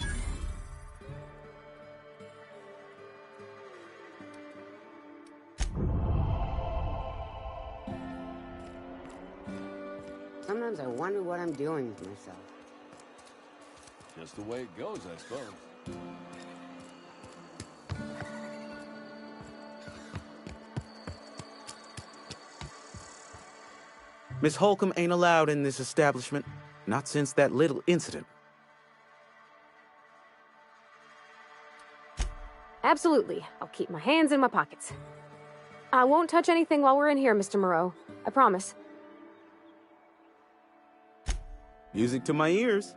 Sometimes I wonder what I'm doing with myself. Just the way it goes, I suppose. Miss Holcomb ain't allowed in this establishment. Not since that little incident. Absolutely. I'll keep my hands in my pockets. I won't touch anything while we're in here, Mr. Moreau. I promise. Music to my ears.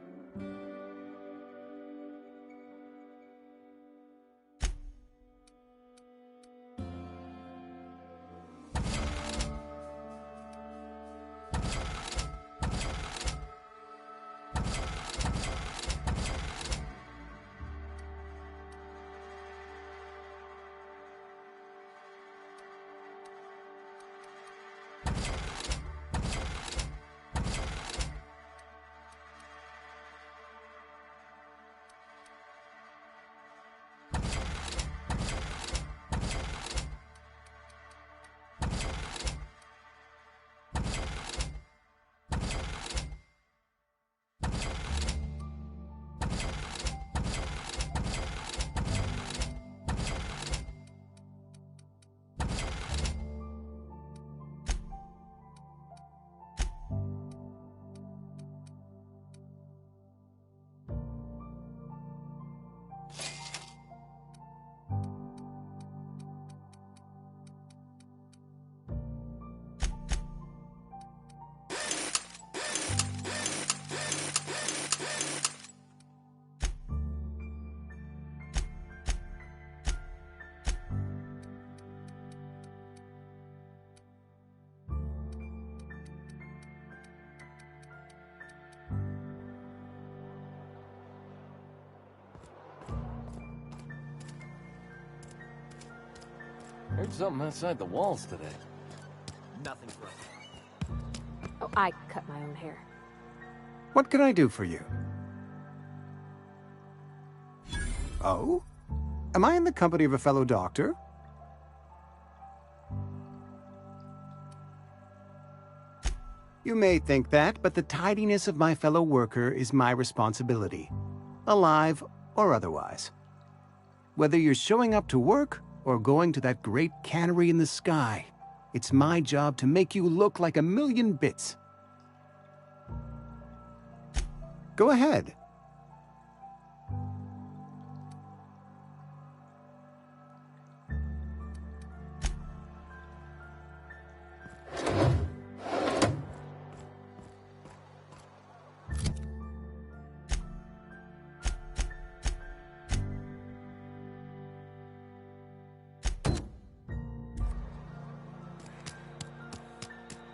Heard something outside the walls today. Nothing broken. Oh, I cut my own hair. What can I do for you? Oh? Am I in the company of a fellow doctor? You may think that, but the tidiness of my fellow worker is my responsibility, alive or otherwise. Whether you're showing up to work or going to that great cannery in the sky, it's my job to make you look like a million bits. Go ahead.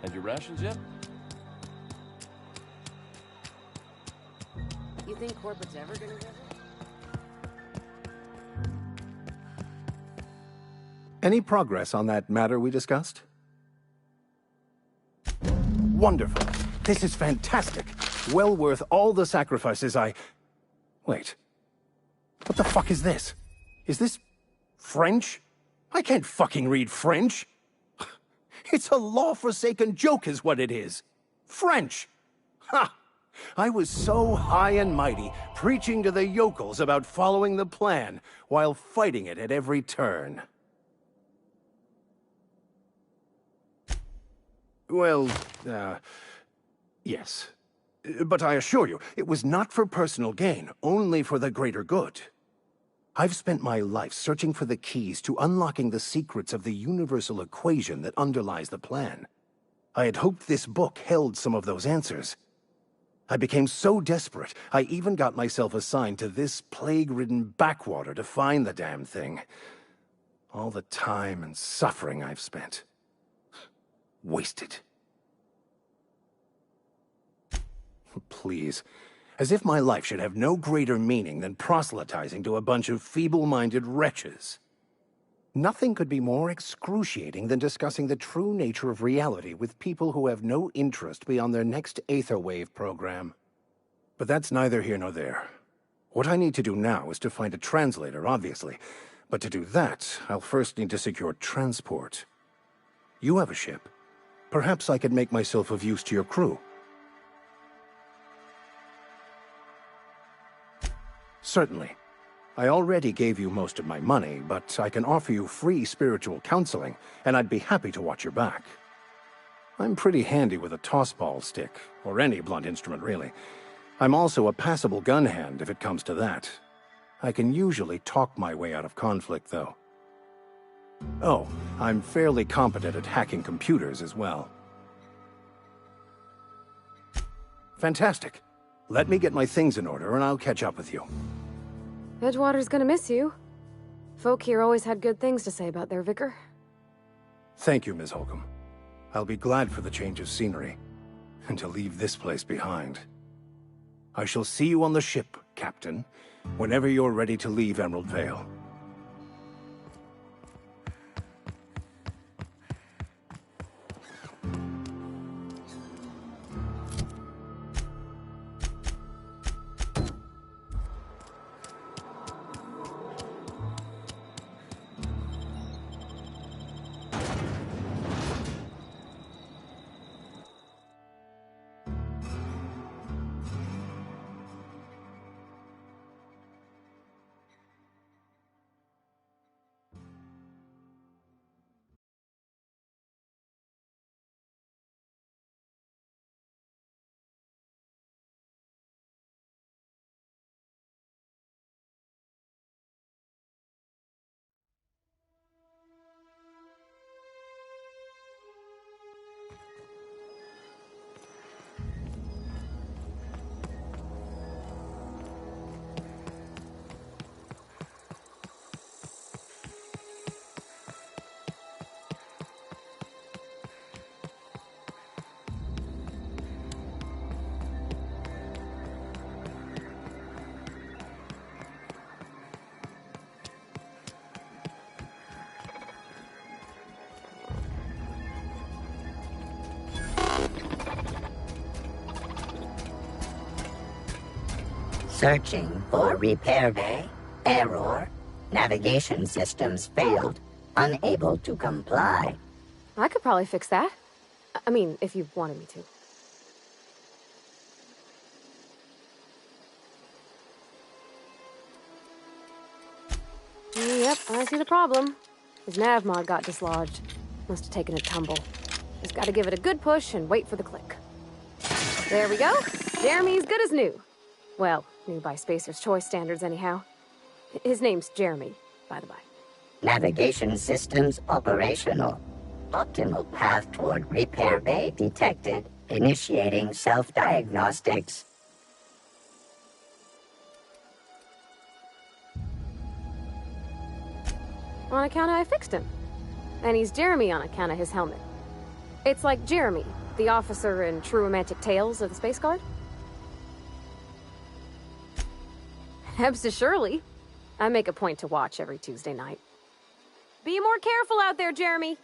Had your rations yet? You think corporate's ever gonna visit? Any progress on that matter we discussed? Wonderful. This is fantastic. Well worth all the sacrifices I... Wait. What the fuck is this? Is this French? I can't fucking read French. It's a law-forsaken joke is what it is. French. Ha! I was so high and mighty, preaching to the yokels about following the plan, while fighting it at every turn. Well, yes. But I assure you, it was not for personal gain, only for the greater good. I've spent my life searching for the keys to unlocking the secrets of the universal equation that underlies the plan. I had hoped this book held some of those answers. I became so desperate, I even got myself assigned to this plague-ridden backwater to find the damn thing. All the time and suffering I've spent. Wasted. Please. As if my life should have no greater meaning than proselytizing to a bunch of feeble-minded wretches. Nothing could be more excruciating than discussing the true nature of reality with people who have no interest beyond their next Aetherwave program. But that's neither here nor there. What I need to do now is to find a translator, obviously. But to do that, I'll first need to secure transport. You have a ship. Perhaps I could make myself of use to your crew. Certainly. I already gave you most of my money, but I can offer you free spiritual counseling, and I'd be happy to watch your back. I'm pretty handy with a tossball stick, or any blunt instrument, really. I'm also a passable gun hand, if it comes to that. I can usually talk my way out of conflict, though. Oh, I'm fairly competent at hacking computers as well. Fantastic. Let me get my things in order, and I'll catch up with you. Edgewater's gonna miss you. Folk here always had good things to say about their vicar. Thank you, Ms. Holcomb. I'll be glad for the change of scenery, and to leave this place behind. I shall see you on the ship, Captain, whenever you're ready to leave Emerald Vale. Searching for repair bay. Error. Navigation systems failed. Unable to comply. I could probably fix that. I mean, if you wanted me to. Yep, I see the problem. His nav mod got dislodged. Must have taken a tumble. Just gotta give it a good push and wait for the click. There we go. Jeremy's good as new. Well, new by Spacer's Choice standards anyhow. His name's Jeremy, by the by. Navigation systems operational. Optimal path toward repair bay detected. Initiating self-diagnostics. On account of I fixed him. And he's Jeremy on account of his helmet. It's like Jeremy, the officer in True Romantic Tales of the Space Guard. Absolutely. I make a point to watch every Tuesday night. Be more careful out there, Jeremy.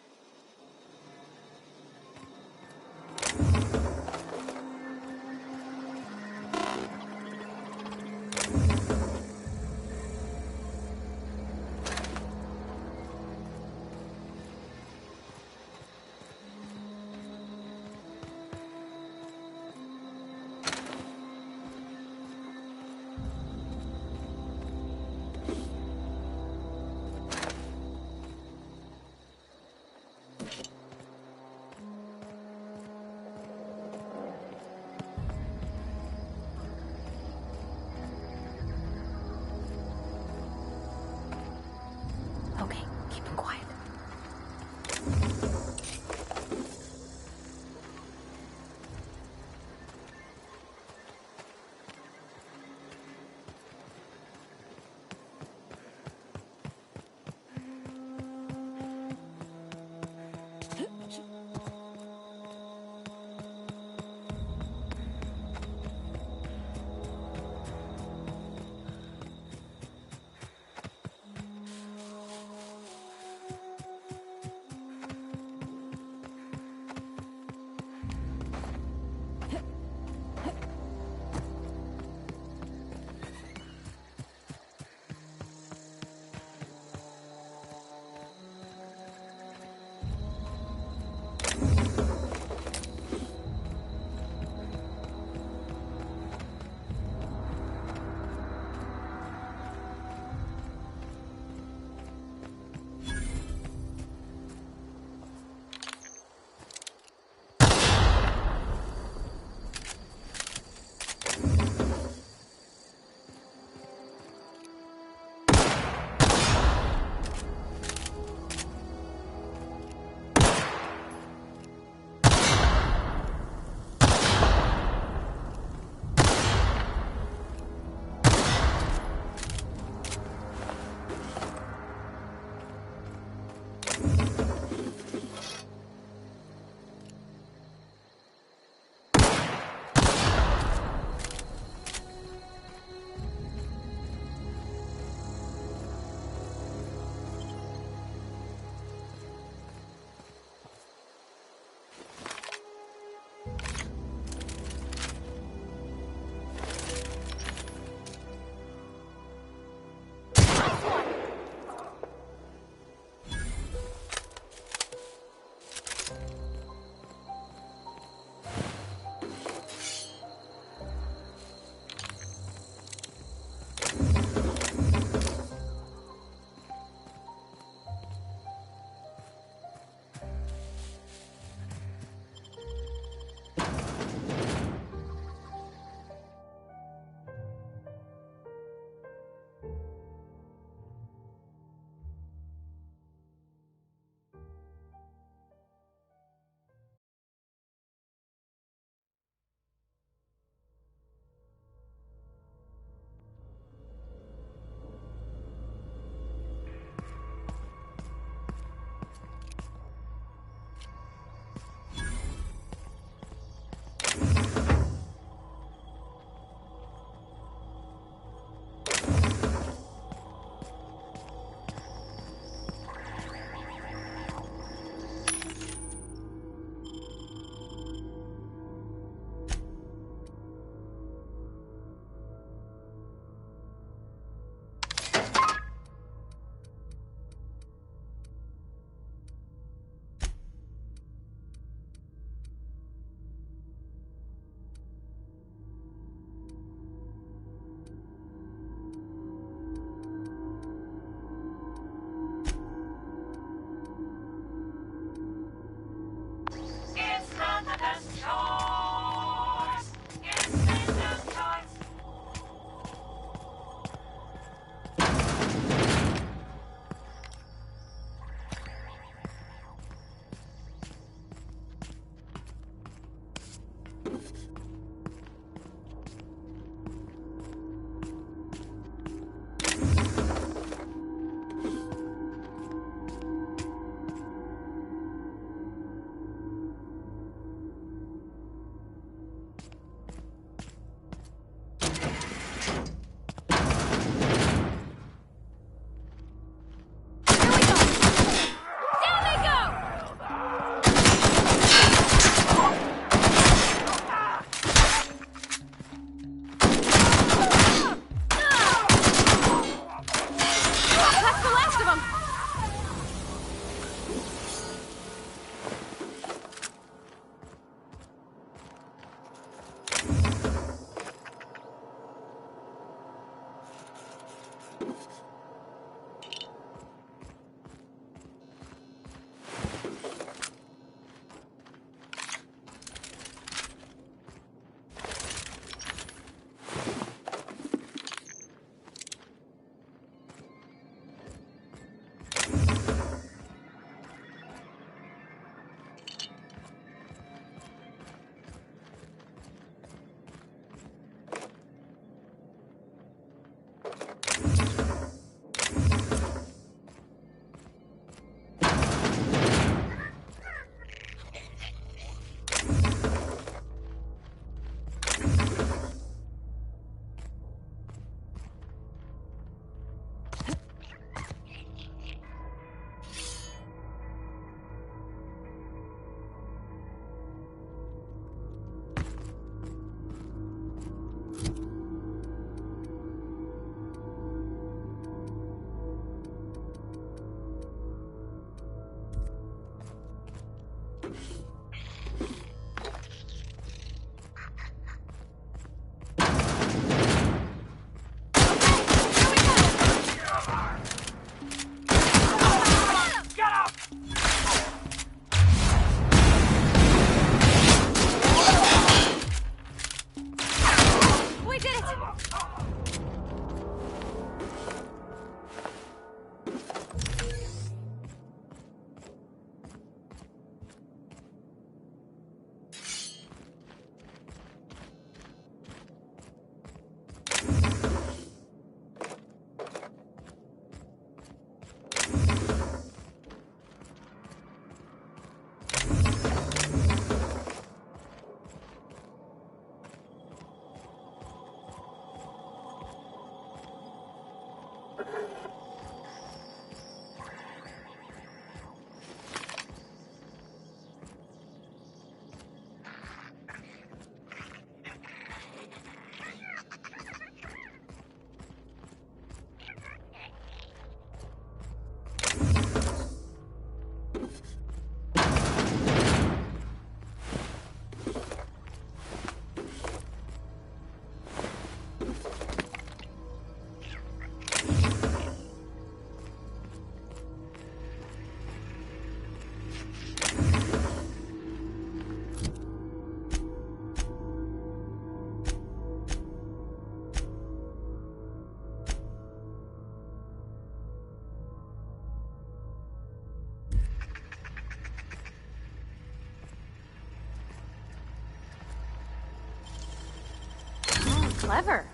Clever.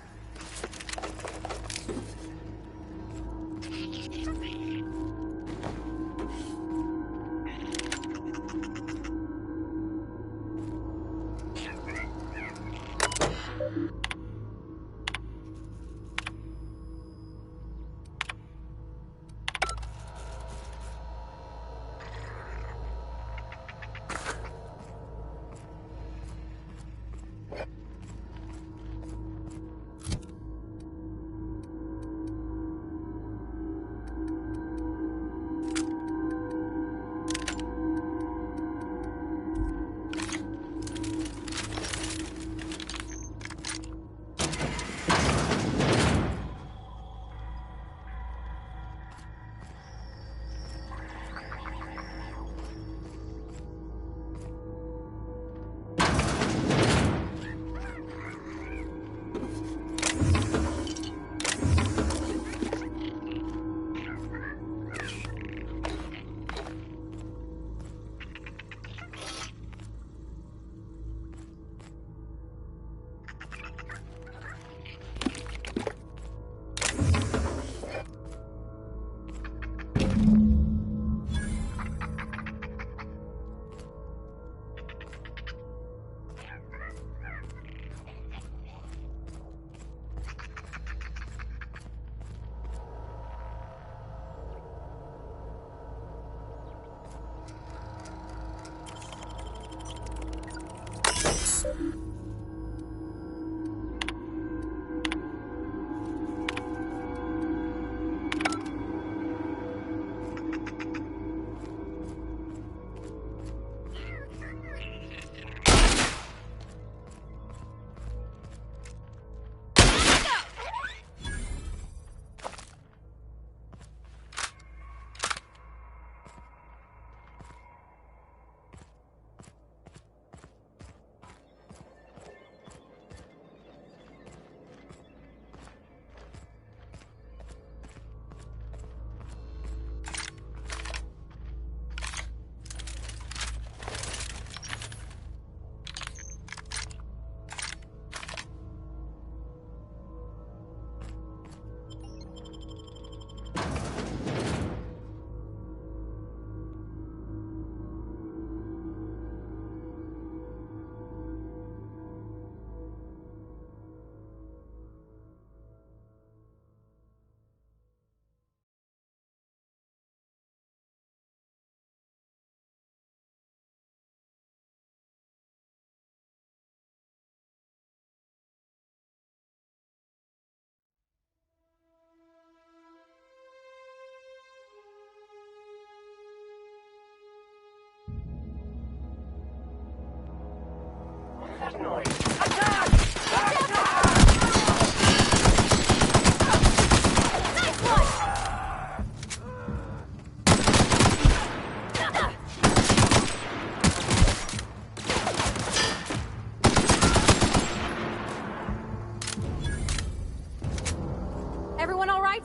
Everyone all right?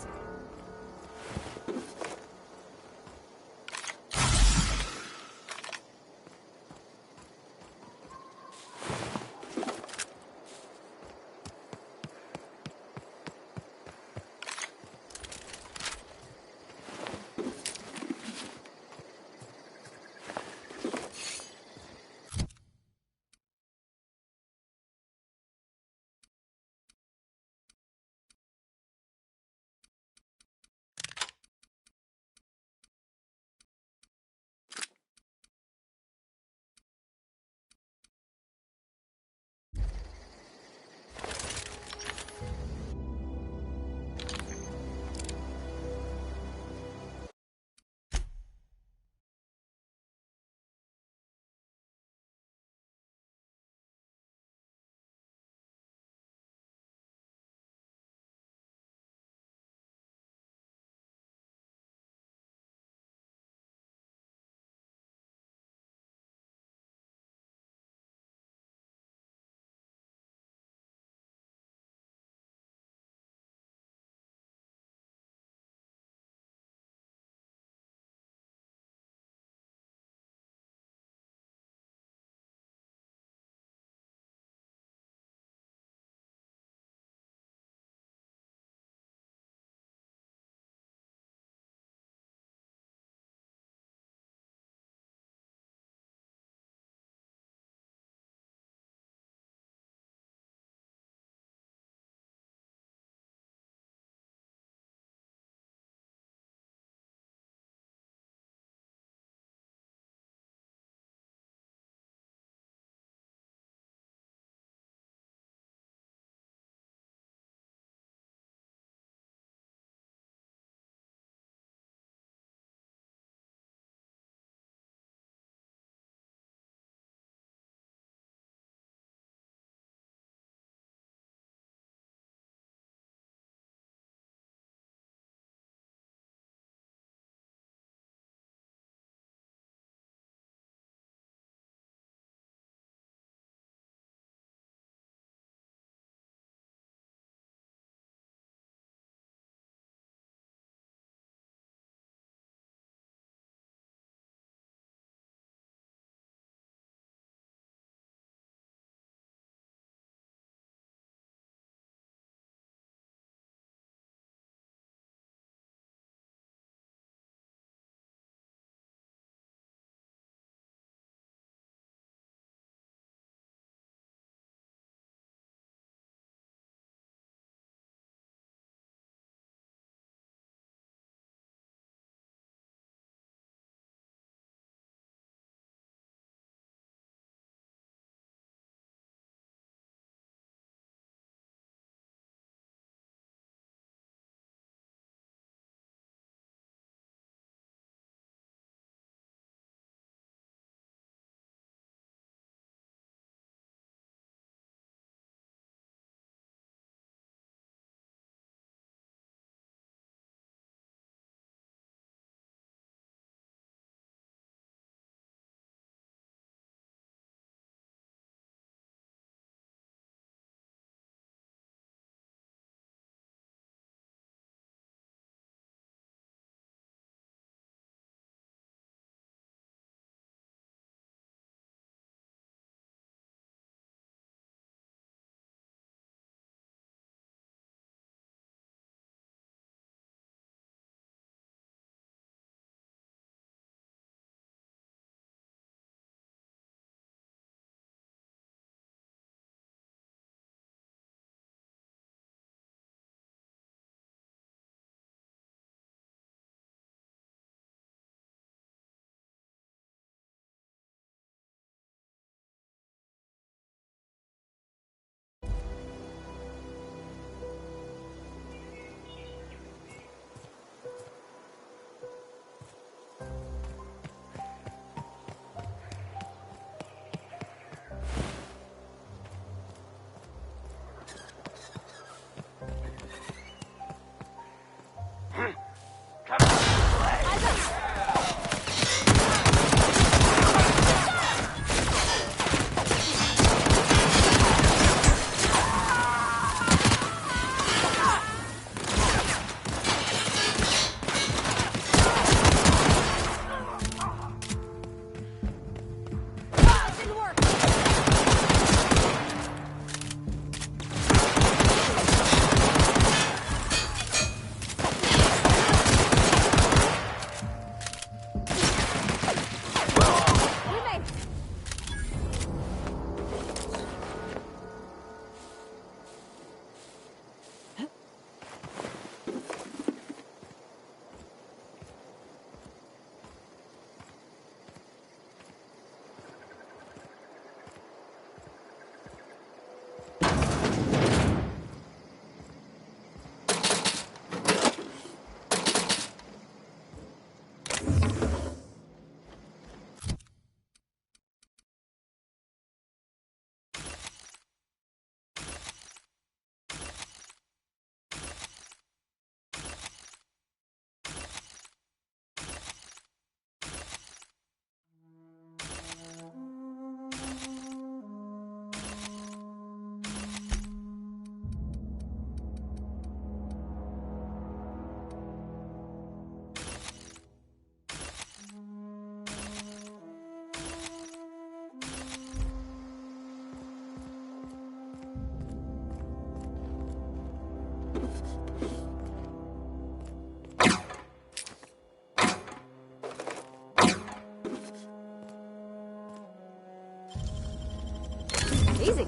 Easy.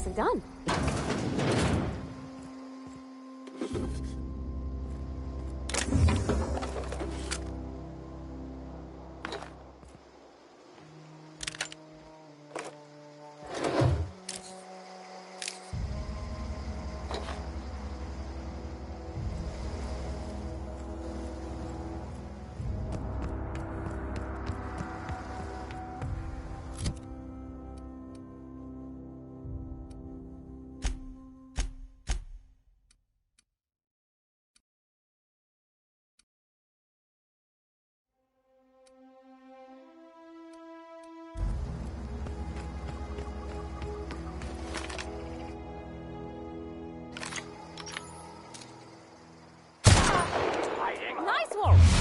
Nicely done. Nice one!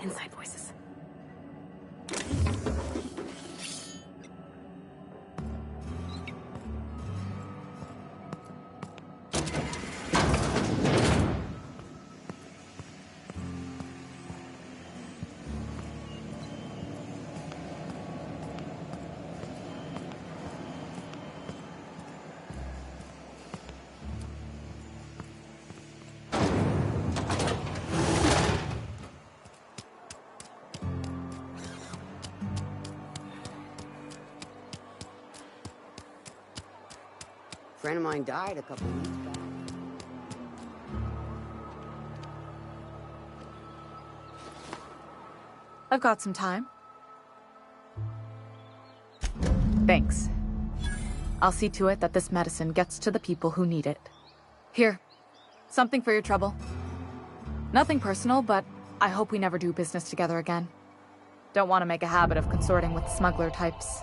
Inside voices. A friend of mine died a couple weeks back. I've got some time. Thanks. I'll see to it that this medicine gets to the people who need it. Here, something for your trouble. Nothing personal, but I hope we never do business together again. Don't want to make a habit of consorting with smuggler types.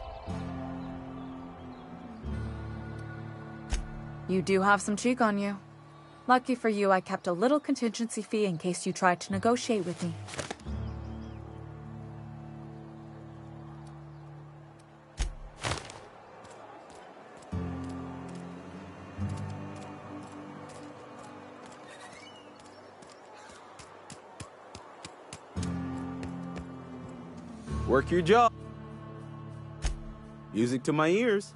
You do have some cheek on you. Lucky for you, I kept a little contingency fee in case you tried to negotiate with me. Work your job. Music to my ears.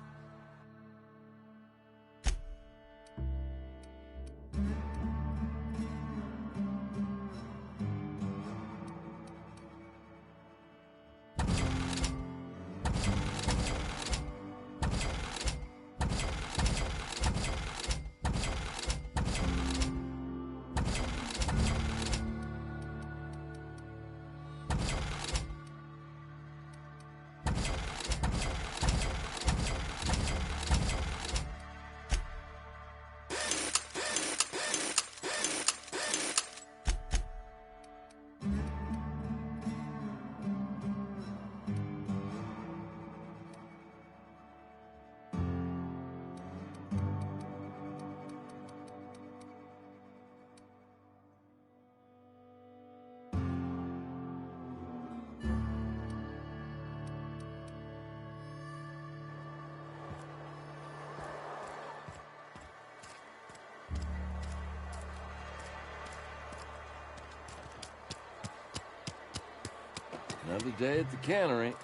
Another day at the cannery.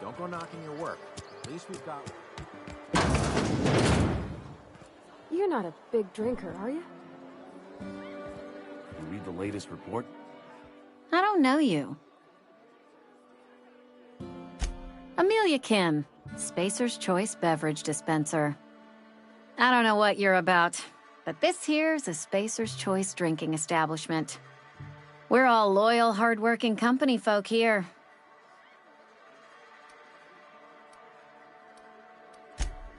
Don't go knocking your work. At least we've got... You're not a big drinker, are you? You read the latest report? I don't know you. Amelia Kim, Spacer's Choice Beverage Dispenser. I don't know what you're about, but this here's a Spacer's Choice drinking establishment. We're all loyal, hard-working company folk here.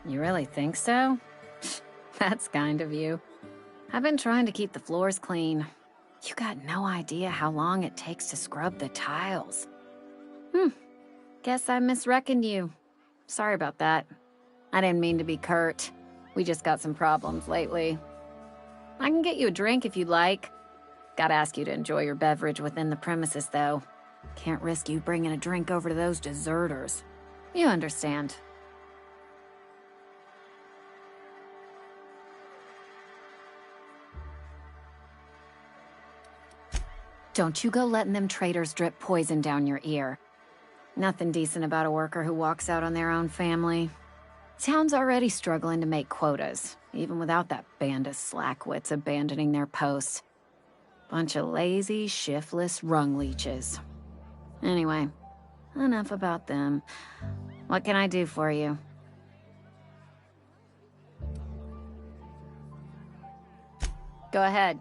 You really think so? That's kind of you. I've been trying to keep the floors clean. You got no idea how long it takes to scrub the tiles. Guess I misreckoned you. Sorry about that. I didn't mean to be curt. We just got some problems lately. I can get you a drink if you'd like. Gotta ask you to enjoy your beverage within the premises, though. Can't risk you bringing a drink over to those deserters. You understand. Don't you go letting them traitors drip poison down your ear. Nothing decent about a worker who walks out on their own family. Town's already struggling to make quotas, even without that band of slackwits abandoning their posts. Bunch of lazy, shiftless rung leeches. Anyway, enough about them. What can I do for you? Go ahead.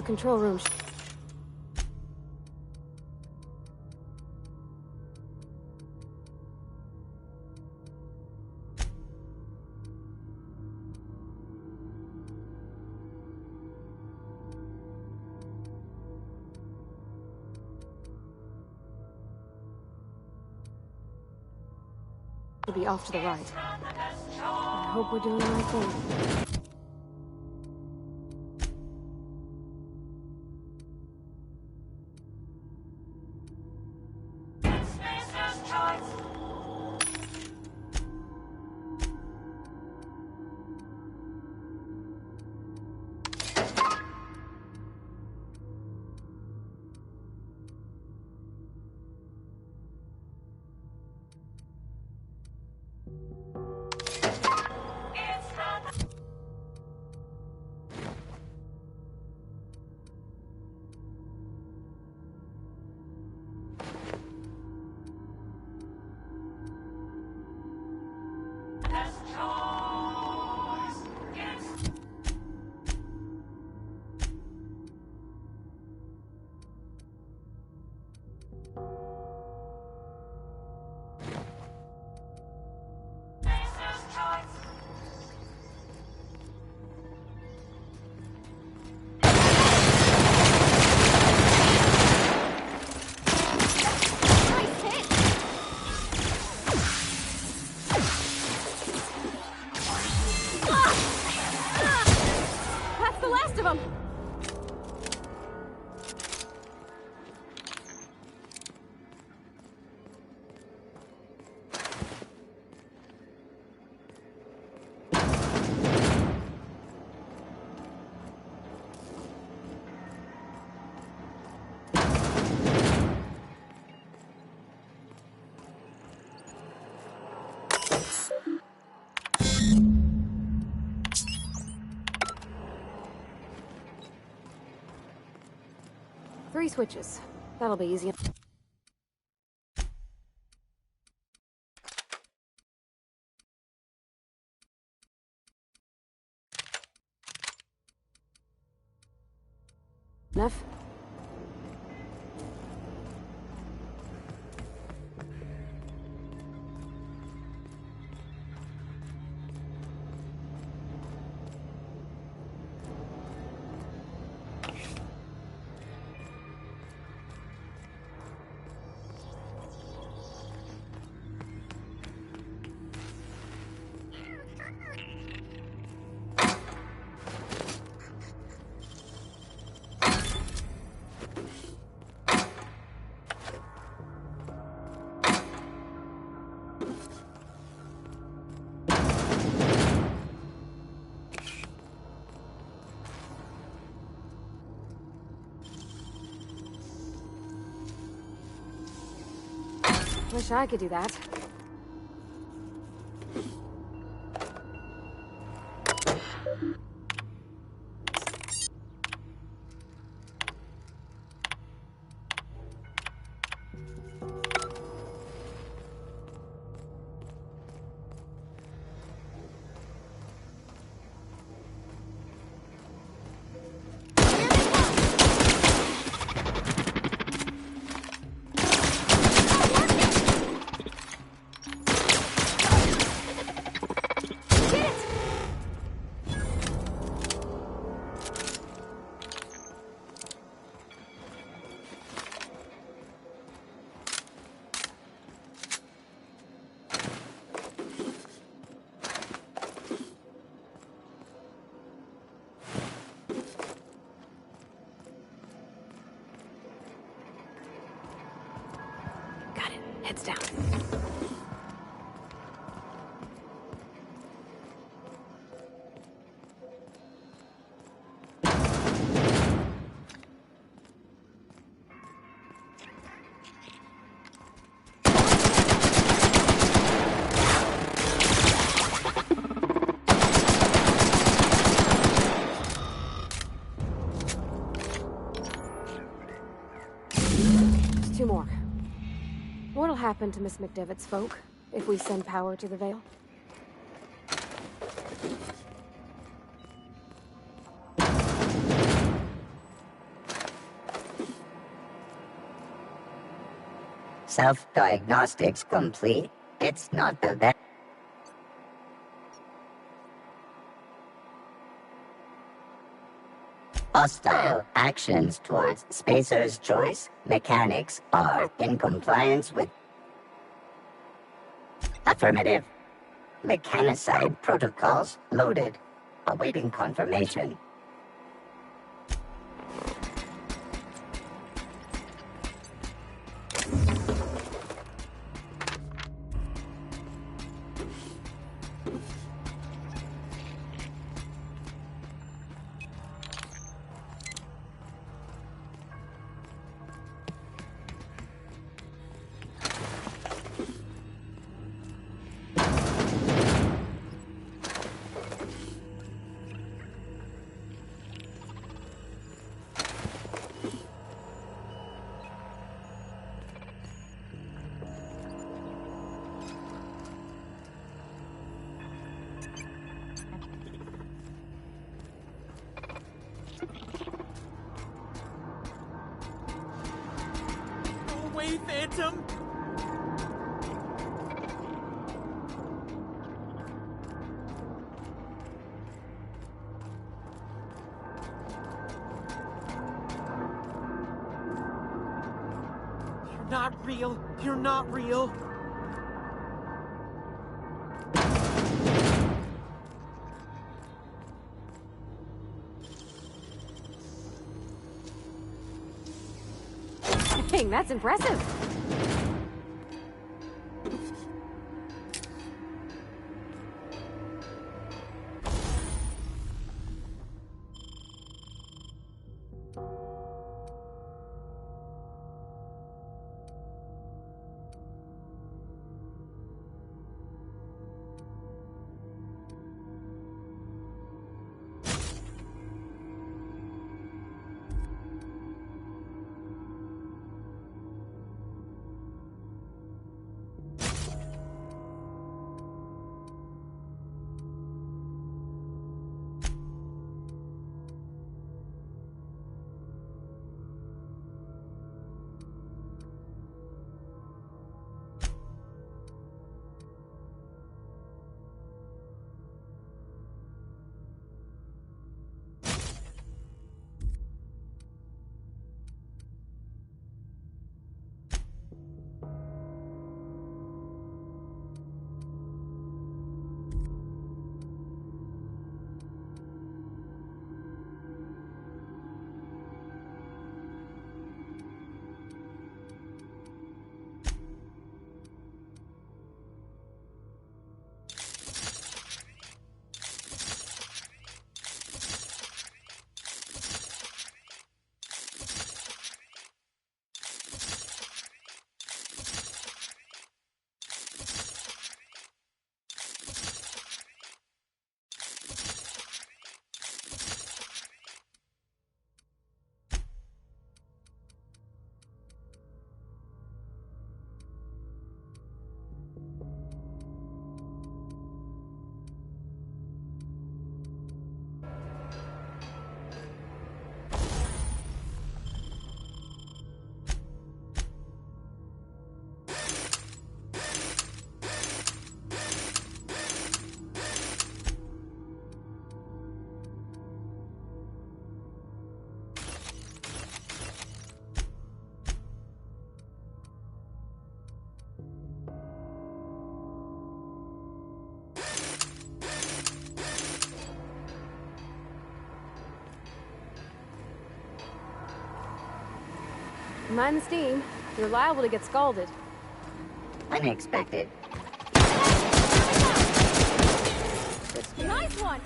The control room. To be off to the right. I hope we're doing the right thing. That's the last of them! Three switches. That'll be easy. Enough? Wish I could do that. Heads down. Just two more. What'll happen to Miss McDevitt's folk if we send power to the Vale? Self-diagnostics complete. It's not the best. Hostile actions towards Spacer's Choice mechanics are in compliance with... Affirmative. Mechanicide protocols loaded. Awaiting confirmation. Away, Phantom! You're not real. You're not real. Dang, that's impressive. Mind the steam. You're liable to get scalded. Unexpected. Nice one!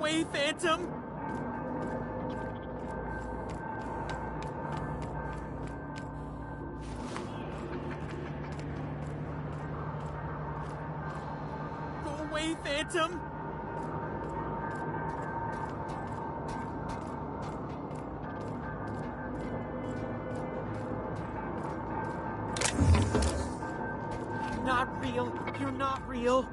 away, Phantom! Go away, Phantom! You're not real. You're not real.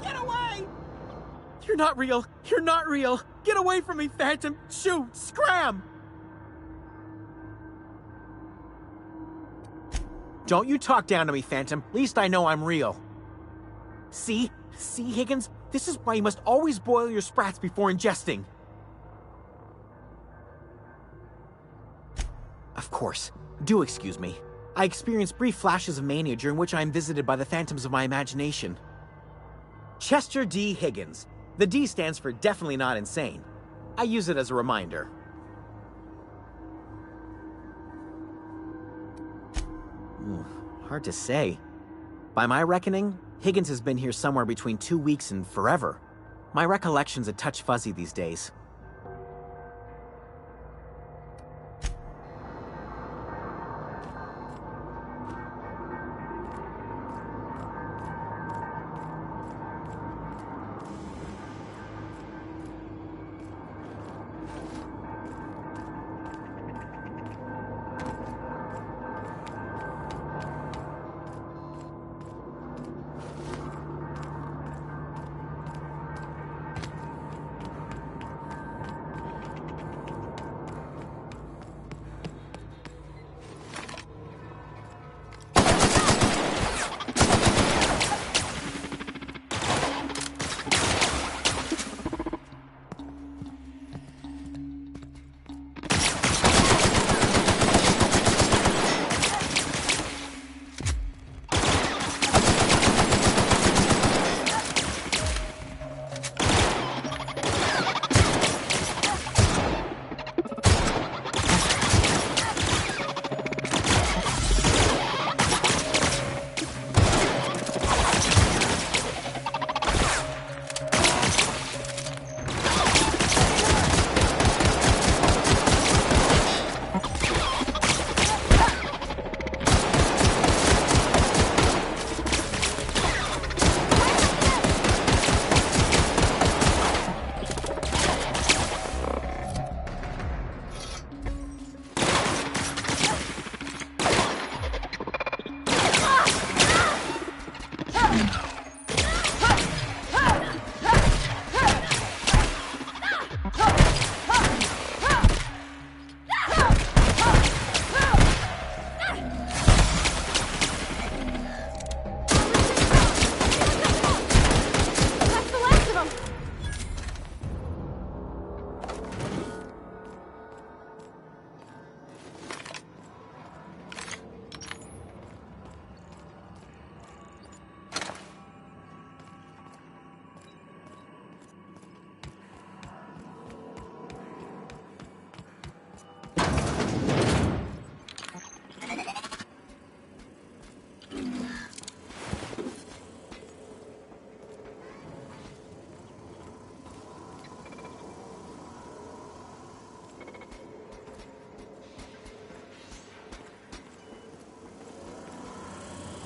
Get away! You're not real. You're not real. Get away from me, Phantom. Shoot! Scram! Don't you talk down to me, Phantom. At least I know I'm real. See? See, Higgins? This is why you must always boil your sprats before ingesting. Of course. Do excuse me. I experience brief flashes of mania during which I am visited by the phantoms of my imagination. Chester D. Higgins. The D stands for definitely not insane. I use it as a reminder. Hard to say. By my reckoning, Higgins has been here somewhere between 2 weeks and forever. My recollection's a touch fuzzy these days.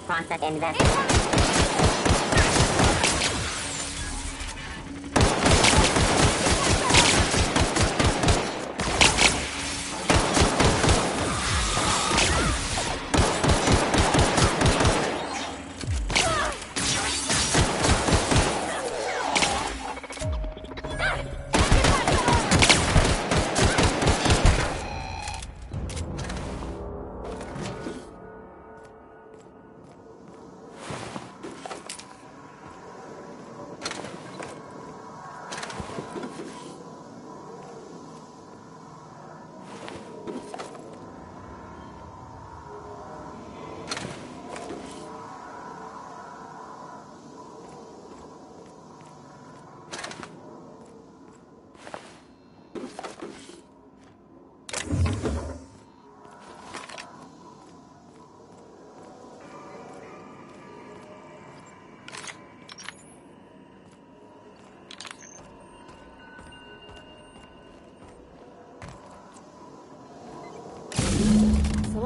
Concept investment.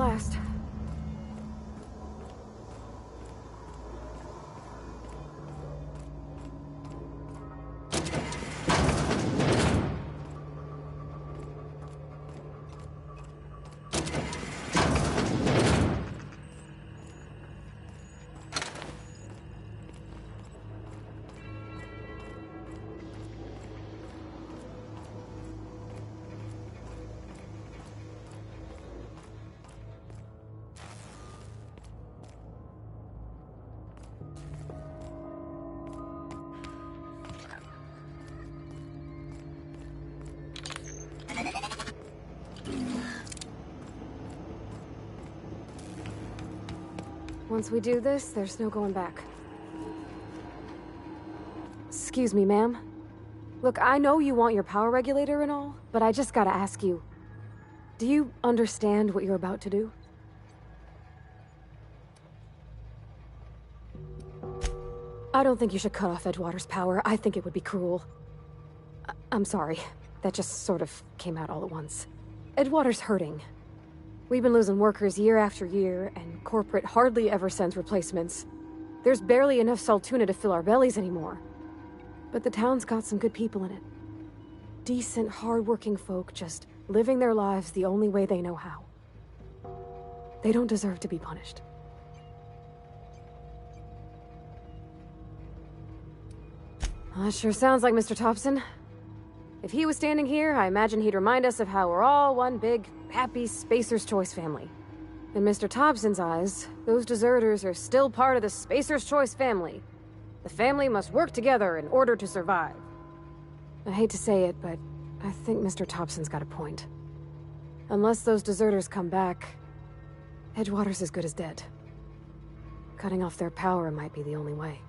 blast. Once we do this, there's no going back. Excuse me, ma'am. Look, I know you want your power regulator and all, but I just gotta ask you. Do you understand what you're about to do? I don't think you should cut off Edgewater's power. I think it would be cruel. I'm sorry. That just sort of came out all at once. Edgewater's hurting. We've been losing workers year after year, and corporate hardly ever sends replacements. There's barely enough Saltuna to fill our bellies anymore. But the town's got some good people in it. Decent, hard-working folk just living their lives the only way they know how. They don't deserve to be punished. Well, that sure sounds like Mr. Thompson. If he was standing here, I imagine he'd remind us of how we're all one big, happy Spacer's Choice family. In Mr. Thompson's eyes, those deserters are still part of the Spacer's Choice family. The family must work together in order to survive. I hate to say it, but I think Mr. Thompson's got a point. Unless those deserters come back, Edgewater's as good as dead. Cutting off their power might be the only way.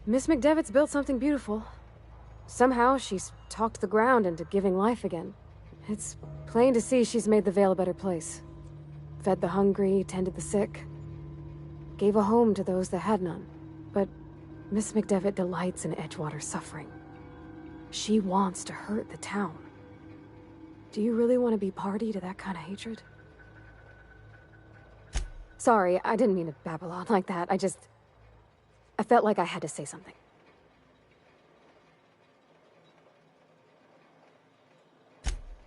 Miss McDevitt's built something beautiful. Somehow, she's talked the ground into giving life again. It's plain to see she's made the Vale a better place. Fed the hungry, tended the sick. Gave a home to those that had none. But Miss McDevitt delights in Edgewater's suffering. She wants to hurt the town. Do you really want to be party to that kind of hatred? Sorry, I didn't mean to babble on like that. I felt like I had to say something.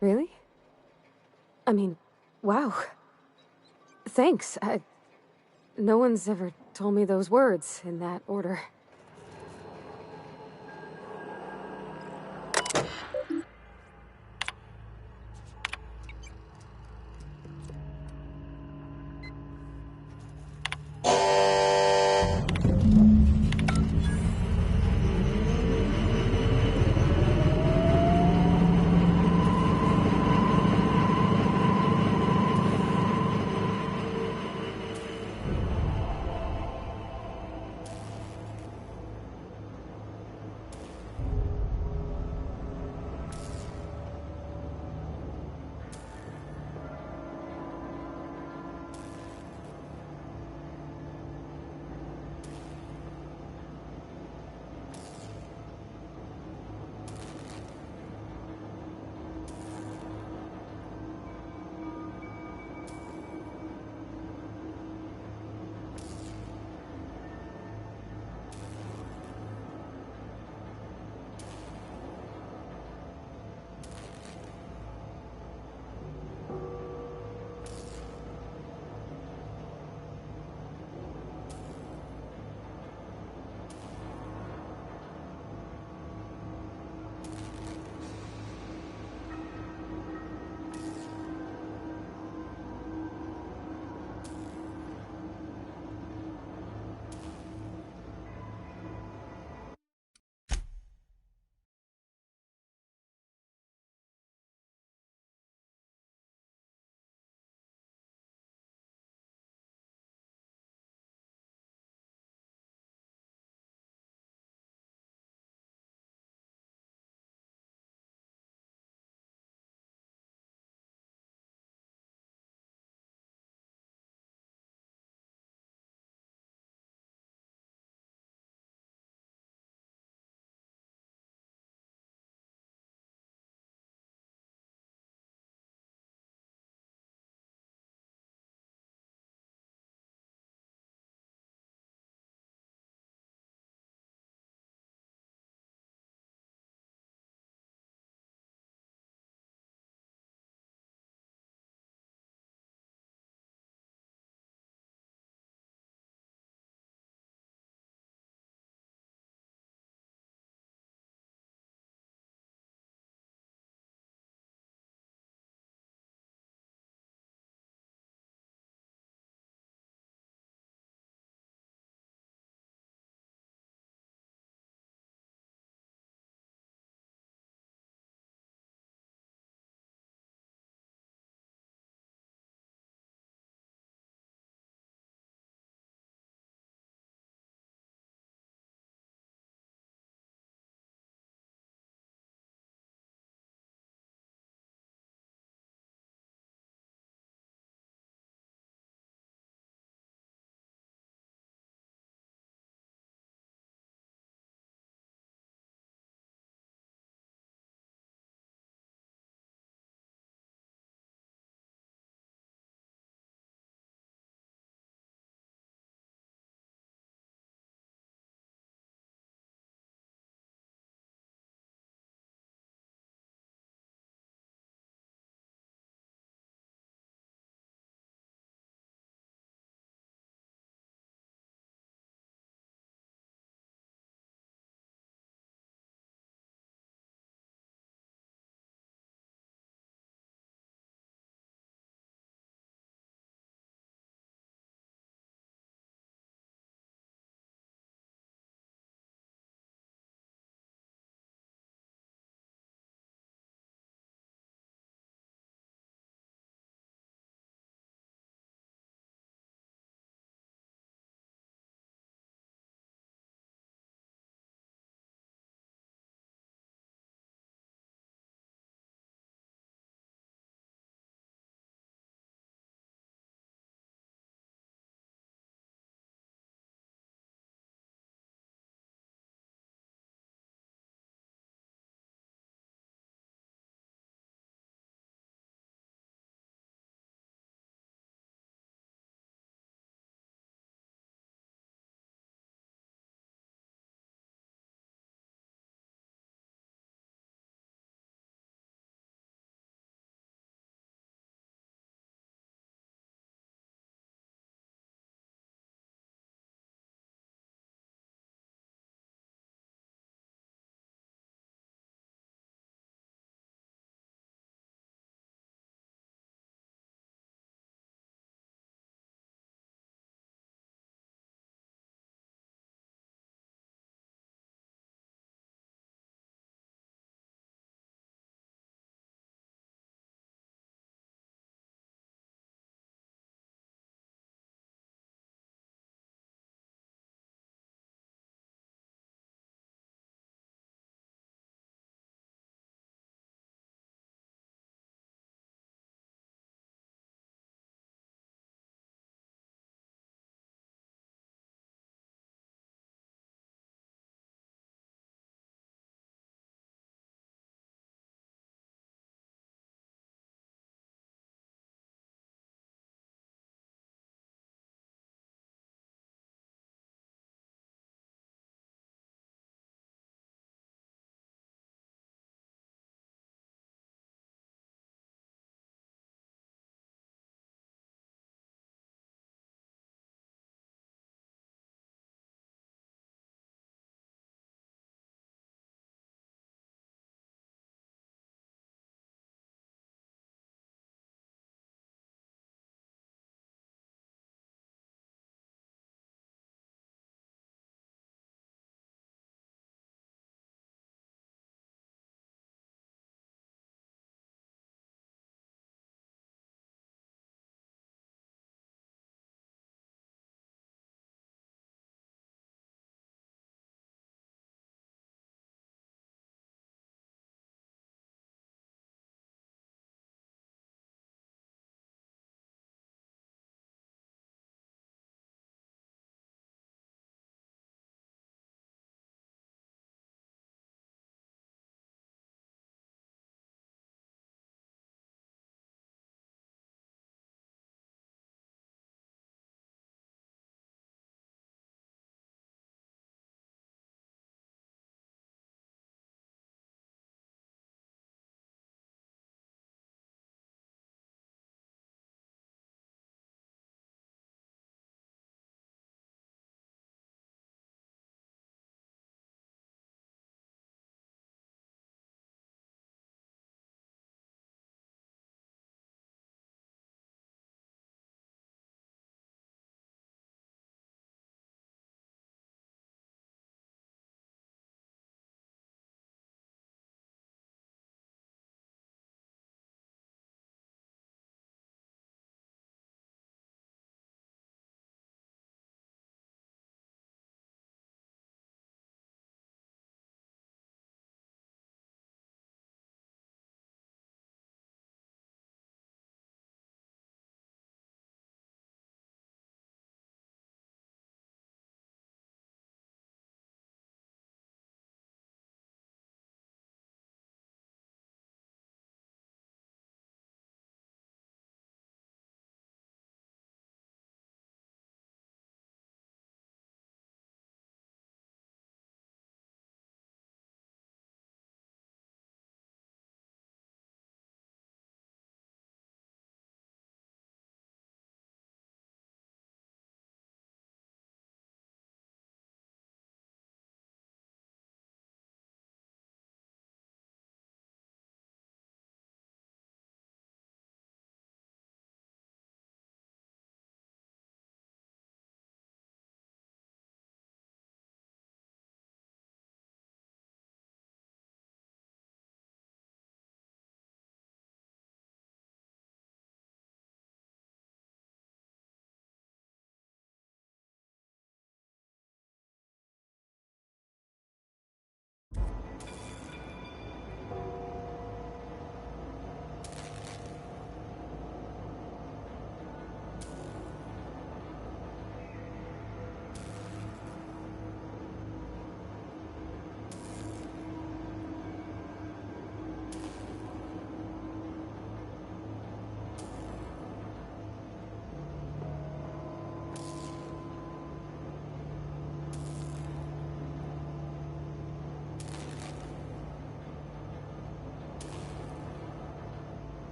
Really? I mean, wow. Thanks. No one's ever told me those words in that order.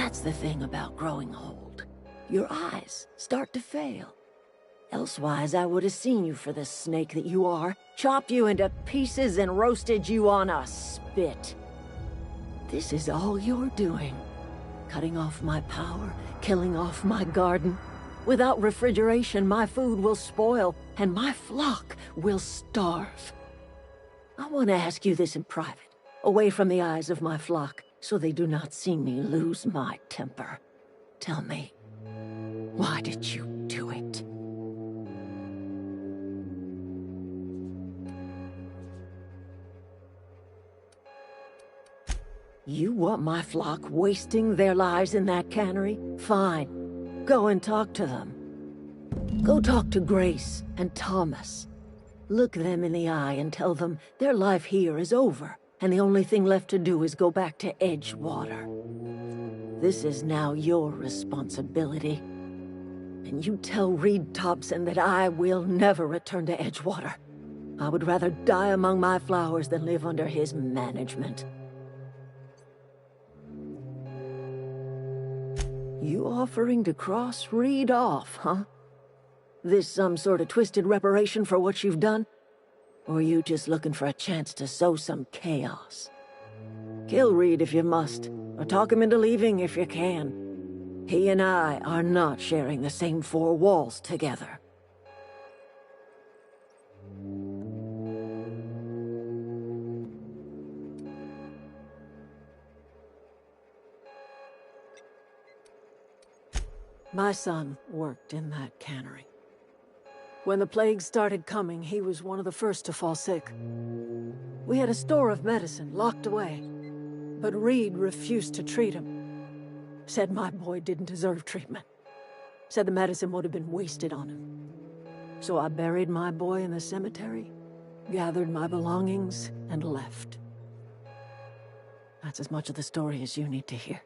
That's the thing about growing old. Your eyes start to fail. Elsewise, I would have seen you for the snake that you are, chopped you into pieces and roasted you on a spit. This is all you're doing. Cutting off my power, killing off my garden. Without refrigeration, my food will spoil, and my flock will starve. I want to ask you this in private, away from the eyes of my flock, so they do not see me lose my temper. Tell me, why did you do it? You want my flock wasting their lives in that cannery? Fine. Go and talk to them. Go talk to Grace and Thomas. Look them in the eye and tell them their life here is over, and the only thing left to do is go back to Edgewater. This is now your responsibility. And you tell Reed Thompson that I will never return to Edgewater. I would rather die among my flowers than live under his management. You offering to cross Reed off, huh? This some sort of twisted reparation for what you've done? Or are you just looking for a chance to sow some chaos? Kill Reed if you must, or talk him into leaving if you can. He and I are not sharing the same four walls together. My son worked in that cannery. When the plague started coming, he was one of the first to fall sick. We had a store of medicine locked away, but Reed refused to treat him. Said my boy didn't deserve treatment. Said the medicine would have been wasted on him. So I buried my boy in the cemetery, gathered my belongings, and left. That's as much of the story as you need to hear.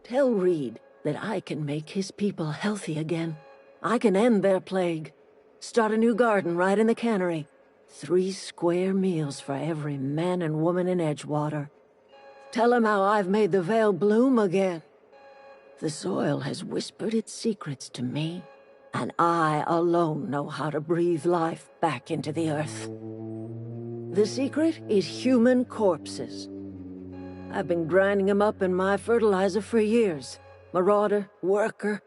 Tell Reed that I can make his people healthy again. I can end their plague. Start a new garden right in the cannery. 3 square meals for every man and woman in Edgewater. Tell him how I've made the Vale bloom again. The soil has whispered its secrets to me, and I alone know how to breathe life back into the earth. The secret is human corpses. I've been grinding them up in my fertilizer for years. Marauder, worker,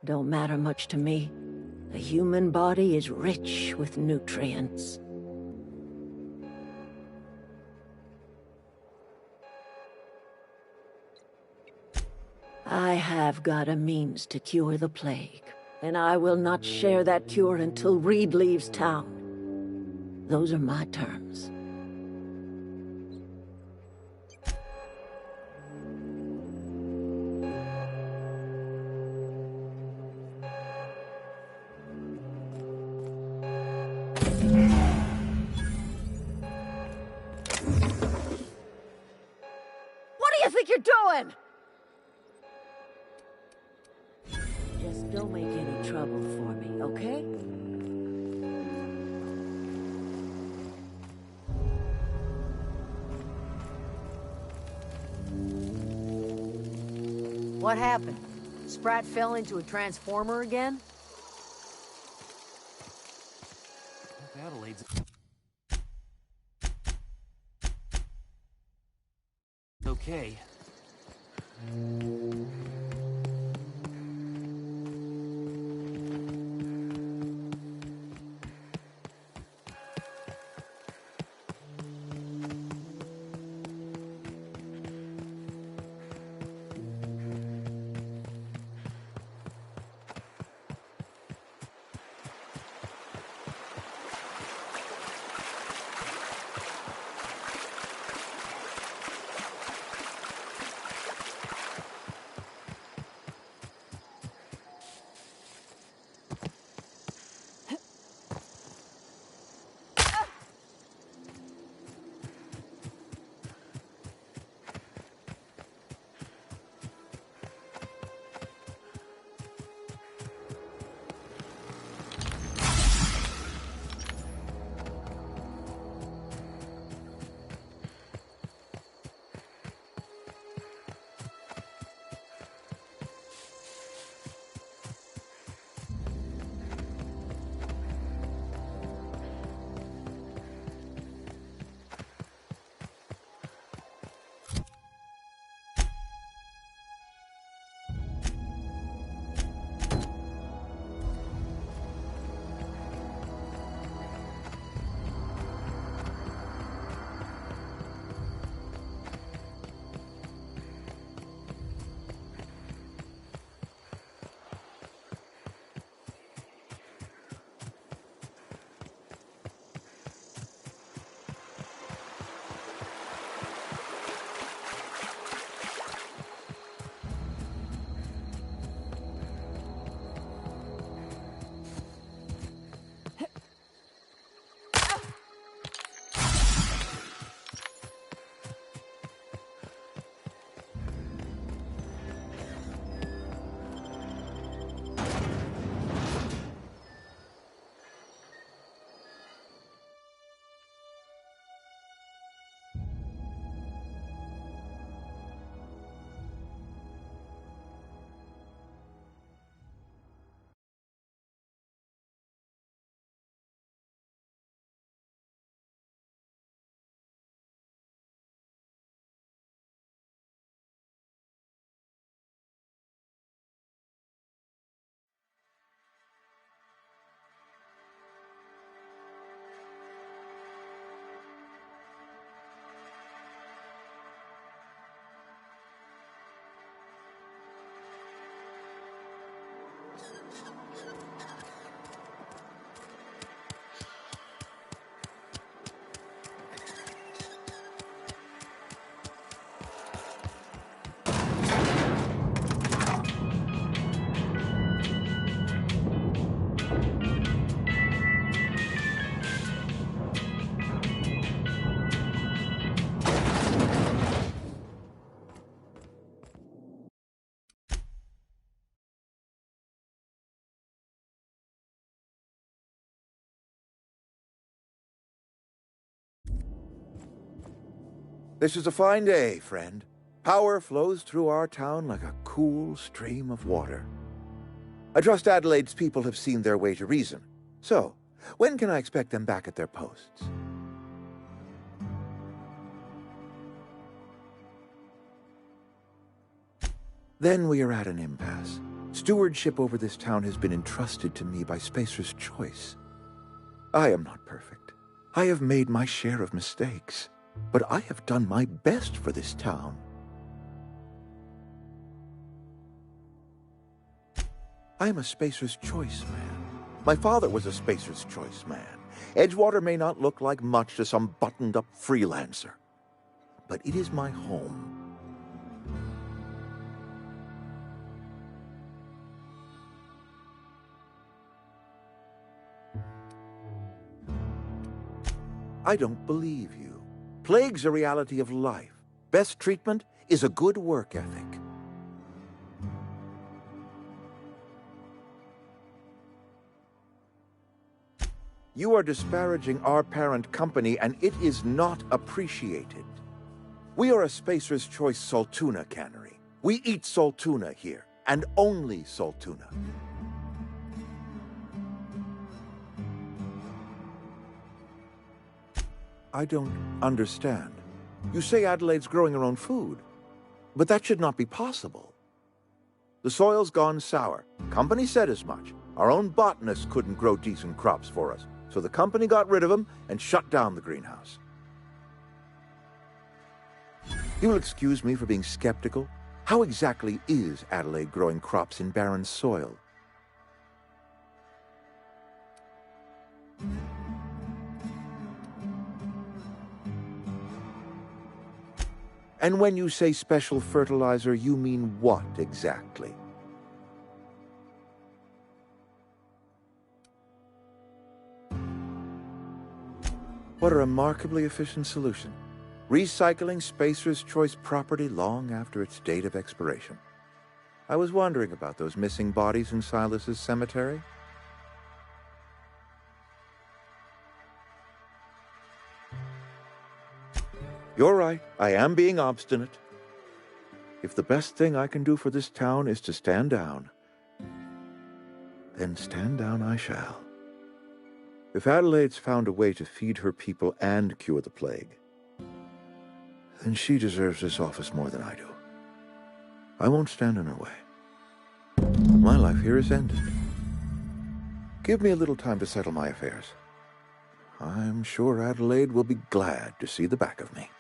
don't matter much to me. The human body is rich with nutrients. I have got a means to cure the plague, and I will not share that cure until Reed leaves town. Those are my terms. What do you think you're doing? Just don't make any trouble for me, okay? What happened? Sprat fell into a transformer again? Adelaide's... okay. This is a fine day, friend. Power flows through our town like a cool stream of water. I trust Adelaide's people have seen their way to reason. So, when can I expect them back at their posts? Then we are at an impasse. Stewardship over this town has been entrusted to me by Spacer's Choice. I am not perfect. I have made my share of mistakes, but I have done my best for this town. I am a Spacer's Choice man. My father was a Spacer's Choice man. Edgewater may not look like much to some buttoned-up freelancer, but it is my home. I don't believe you. Plague's a reality of life. Best treatment is a good work ethic. You are disparaging our parent company, and it is not appreciated. We are a Spacer's Choice Saltuna cannery. We eat saltuna here, and only saltuna. I don't understand. You say Adelaide's growing her own food, but that should not be possible. The soil's gone sour. Company said as much. Our own botanists couldn't grow decent crops for us, so the company got rid of them and shut down the greenhouse. You will excuse me for being skeptical. How exactly is Adelaide growing crops in barren soil? And when you say special fertilizer, you mean what exactly? What a remarkably efficient solution. Recycling Spacer's Choice property long after its date of expiration. I was wondering about those missing bodies in Silas's cemetery. You're right. I am being obstinate. If the best thing I can do for this town is to stand down, then stand down I shall. If Adelaide's found a way to feed her people and cure the plague, then she deserves this office more than I do. I won't stand in her way. My life here is ended. Give me a little time to settle my affairs. I'm sure Adelaide will be glad to see the back of me.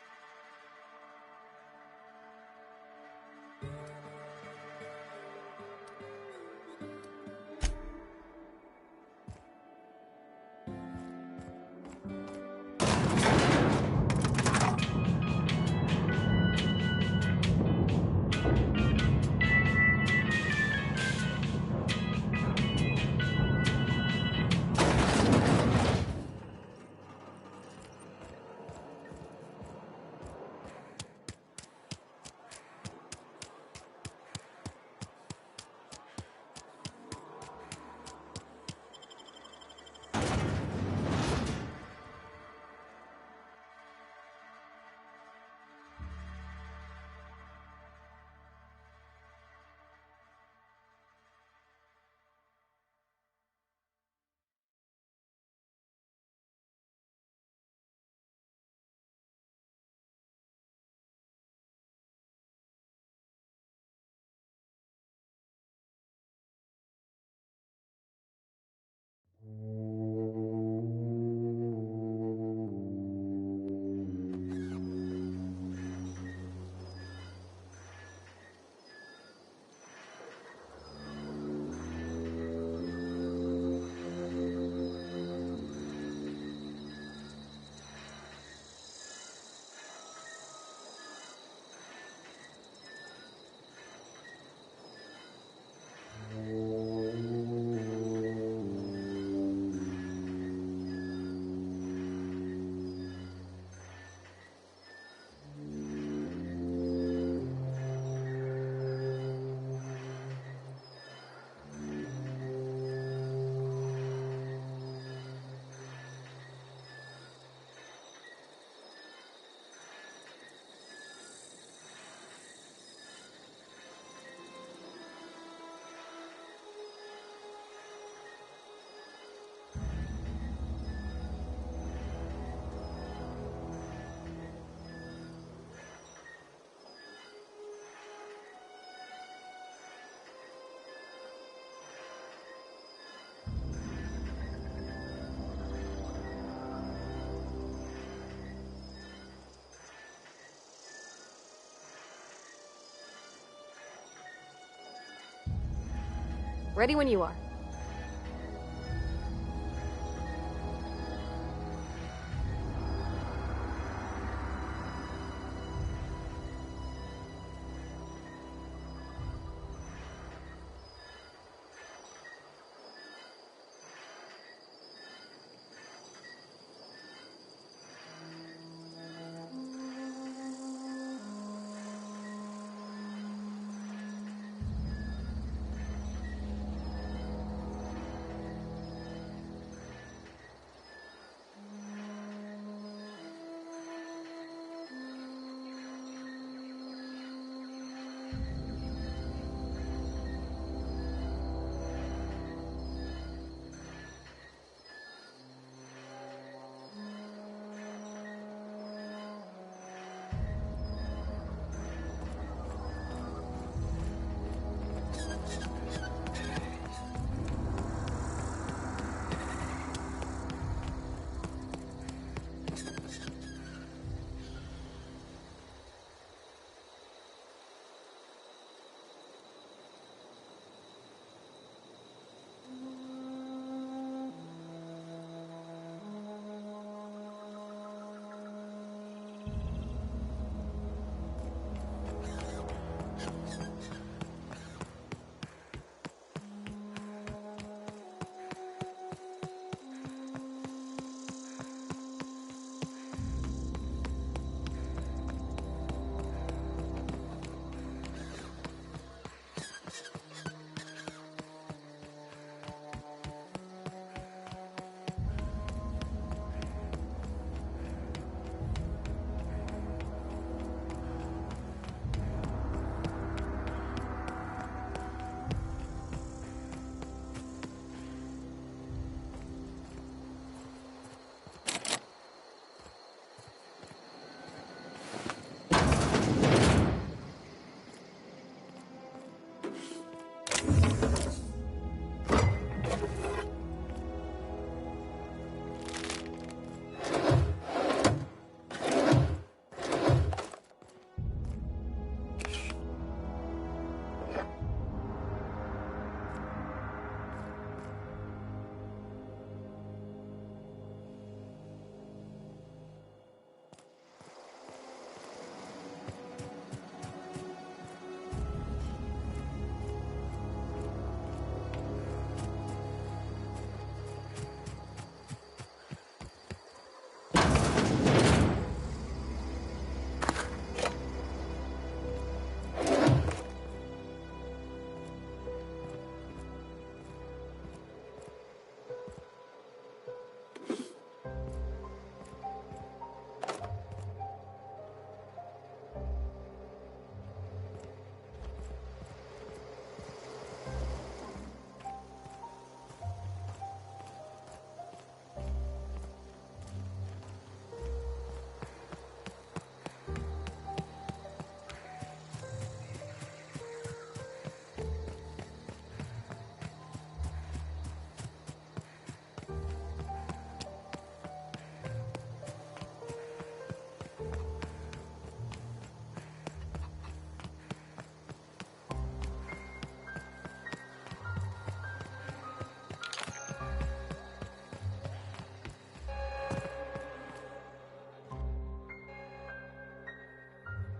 Ready when you are.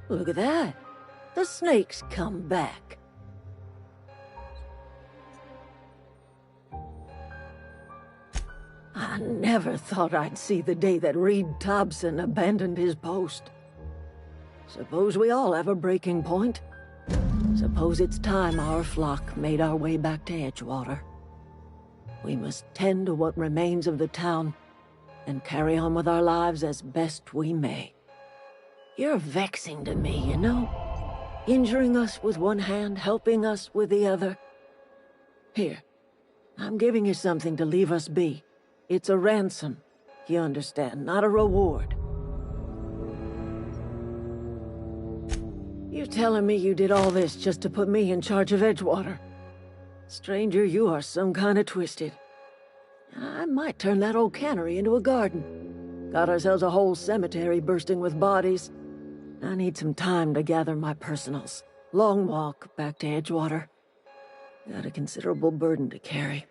Look at that. The snake's come back. I never thought I'd see the day that Reed Thompson abandoned his post. Suppose we all have a breaking point. Suppose it's time our flock made our way back to Edgewater. We must tend to what remains of the town and carry on with our lives as best we may. You're vexing to me, you know? Injuring us with one hand, helping us with the other. Here, I'm giving you something to leave us be. It's a ransom, you understand, not a reward. You telling me you did all this just to put me in charge of Edgewater? Stranger, you are some kind of twisted. I might turn that old cannery into a garden. Got ourselves a whole cemetery bursting with bodies. I need some time to gather my personals. Long walk back to Edgewater. Got a considerable burden to carry.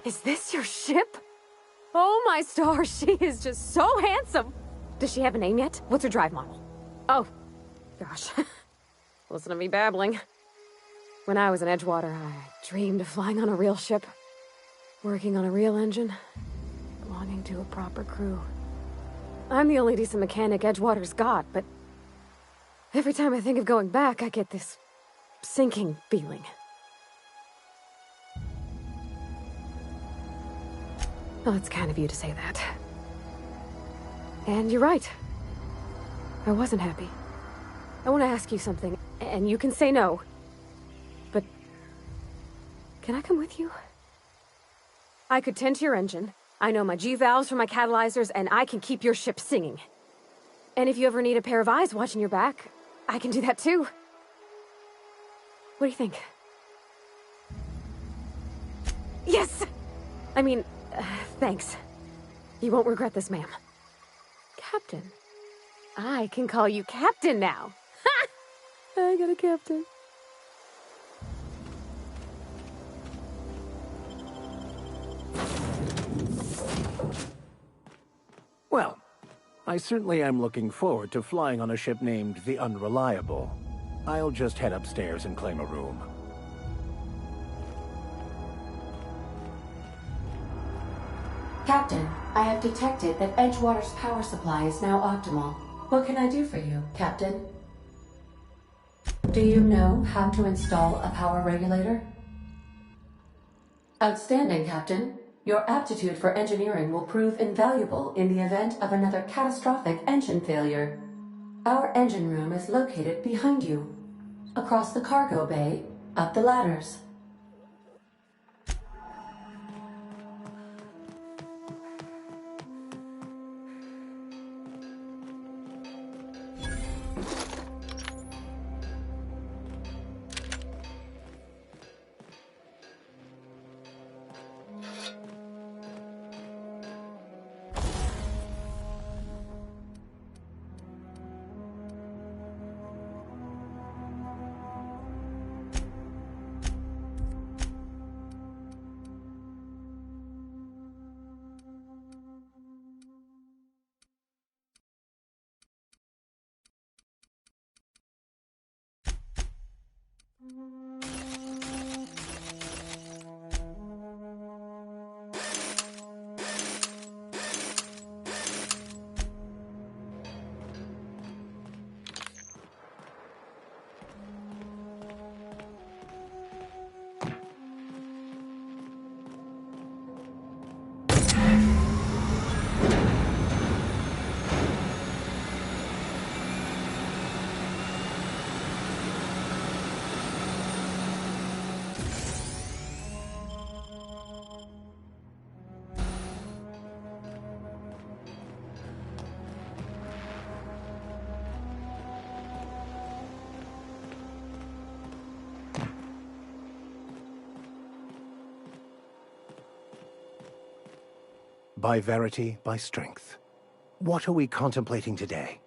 Is this your ship? Oh my stars, she is just so handsome. Does she have a name yet? What's her drive model? Oh, gosh. Listen to me babbling. When I was in Edgewater, I dreamed of flying on a real ship, working on a real engine, belonging to a proper crew. I'm the only decent mechanic Edgewater's got, but every time I think of going back, I get this sinking feeling. Well, it's kind of you to say that. And you're right. I wasn't happy. I want to ask you something, and you can say no. But can I come with you? I could tend to your engine. I know my G-valves for my catalyzers, and I can keep your ship singing. And if you ever need a pair of eyes watching your back, I can do that too. What do you think? Yes! I mean, thanks. You won't regret this, ma'am. Captain. I can call you Captain now. Ha! I got a captain. Well, I certainly am looking forward to flying on a ship named the Unreliable. I'll just head upstairs and claim a room. Captain, I have detected that Edgewater's power supply is now optimal. What can I do for you, Captain? Do you know how to install a power regulator? Outstanding, Captain. Your aptitude for engineering will prove invaluable in the event of another catastrophic engine failure. Our engine room is located behind you. Across the cargo bay, up the ladders. By verity, by strength. What are we contemplating today?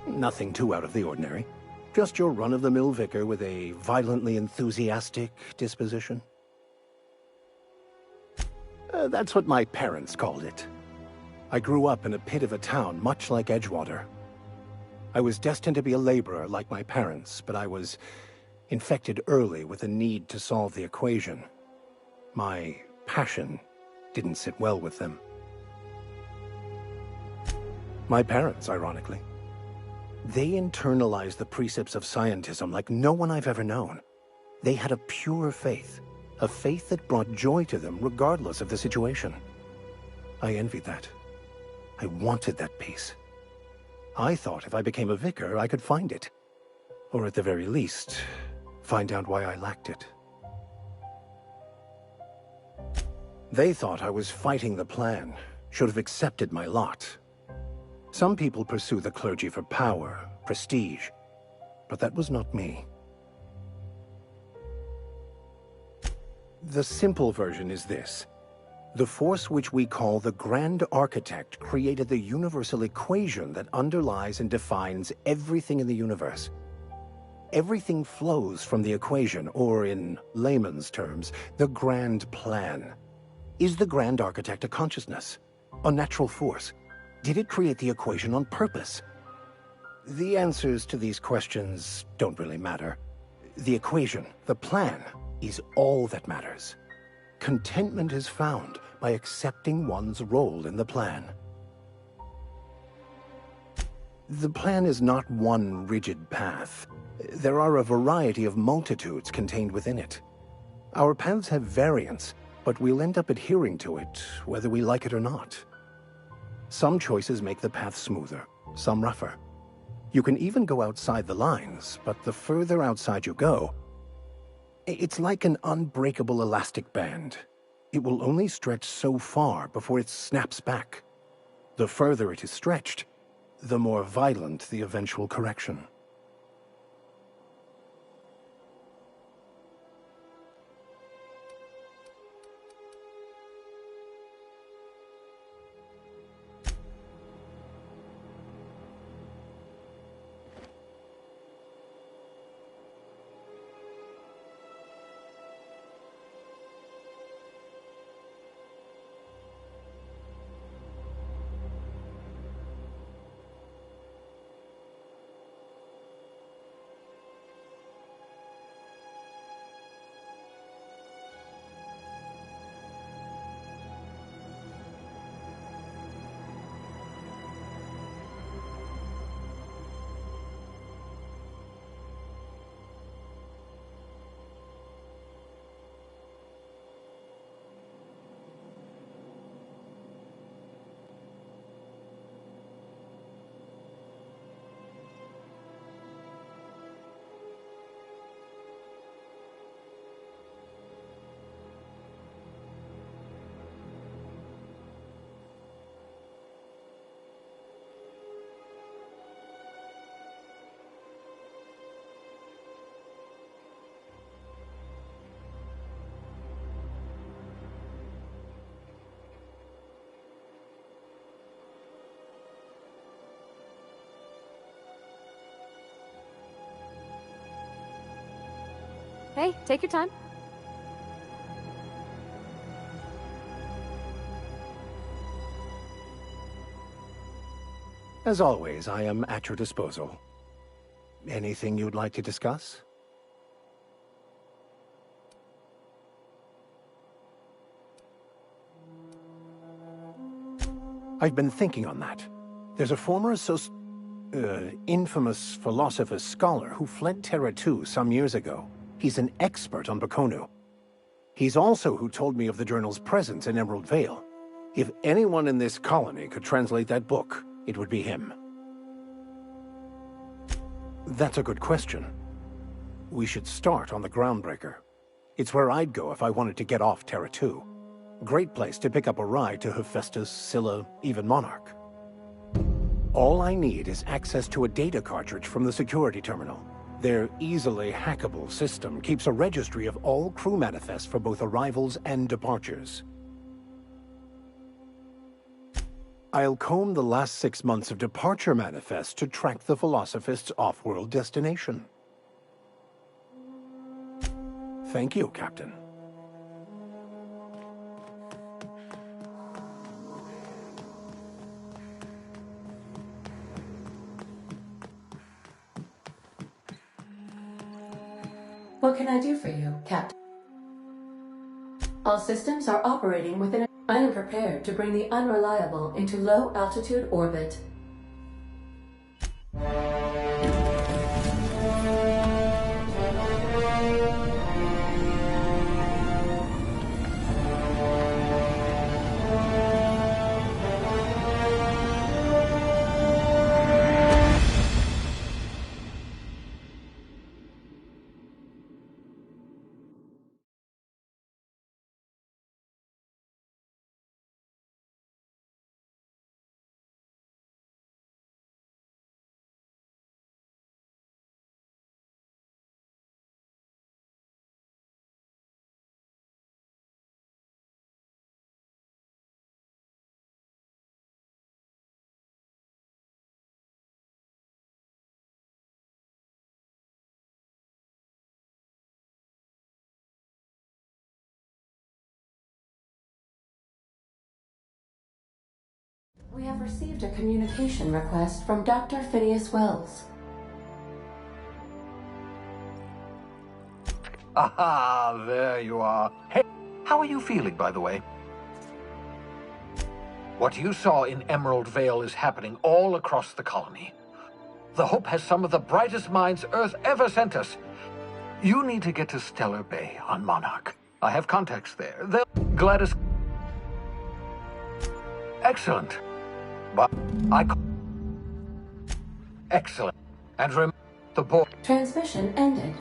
Nothing too out of the ordinary. Just your run-of-the-mill vicar with a violently enthusiastic disposition. That's what my parents called it. I grew up in a pit of a town much like Edgewater. I was destined to be a laborer like my parents, but I was infected early with a need to solve the equation. My passion didn't sit well with them. My parents, ironically. They internalized the precepts of scientism like no one I've ever known. They had a pure faith, a faith that brought joy to them regardless of the situation. I envied that. I wanted that peace. I thought if I became a vicar, I could find it. Or at the very least, find out why I lacked it. They thought I was fighting the plan, should have accepted my lot. Some people pursue the clergy for power, prestige, but that was not me. The simple version is this. The force which we call the Grand Architect created the universal equation that underlies and defines everything in the universe. Everything flows from the equation, or in layman's terms, the grand plan. Is the grand architect a consciousness? A natural force? Did it create the equation on purpose? The answers to these questions don't really matter. The equation, the plan, is all that matters. Contentment is found by accepting one's role in the plan. The plan is not one rigid path. There are a variety of multitudes contained within it. Our paths have variance, but we'll end up adhering to it, whether we like it or not. Some choices make the path smoother, some rougher. You can even go outside the lines, but the further outside you go, it's like an unbreakable elastic band. It will only stretch so far before it snaps back. The further it is stretched, the more violent the eventual correction. Hey, take your time. As always, I am at your disposal. Anything you'd like to discuss? I've been thinking on that. There's a former infamous philosopher scholar who fled Terra 2 some years ago. He's an expert on Bakonu. He's also who told me of the journal's presence in Emerald Vale. If anyone in this colony could translate that book, it would be him. That's a good question. We should start on the Groundbreaker. It's where I'd go if I wanted to get off Terra 2. Great place to pick up a ride to Hephaestus, Scylla, even Monarch. All I need is access to a data cartridge from the security terminal. Their easily hackable system keeps a registry of all crew manifests for both arrivals and departures. I'll comb the last 6 months of departure manifests to track the Philosophist's off-world destination. Thank you, Captain. What can I do for you, Captain? All systems are operating within a... I am prepared to bring the unreliable into low-altitude orbit. We have received a communication request from Dr. Phineas Wells. Aha, there you are. Hey, how are you feeling, by the way? What you saw in Emerald Vale is happening all across the colony. The Hope has some of the brightest minds Earth ever sent us. You need to get to Stellar Bay on Monarch. I have contacts there. Gladys... Excellent. But Excellent. And remember the board... Transmission ended.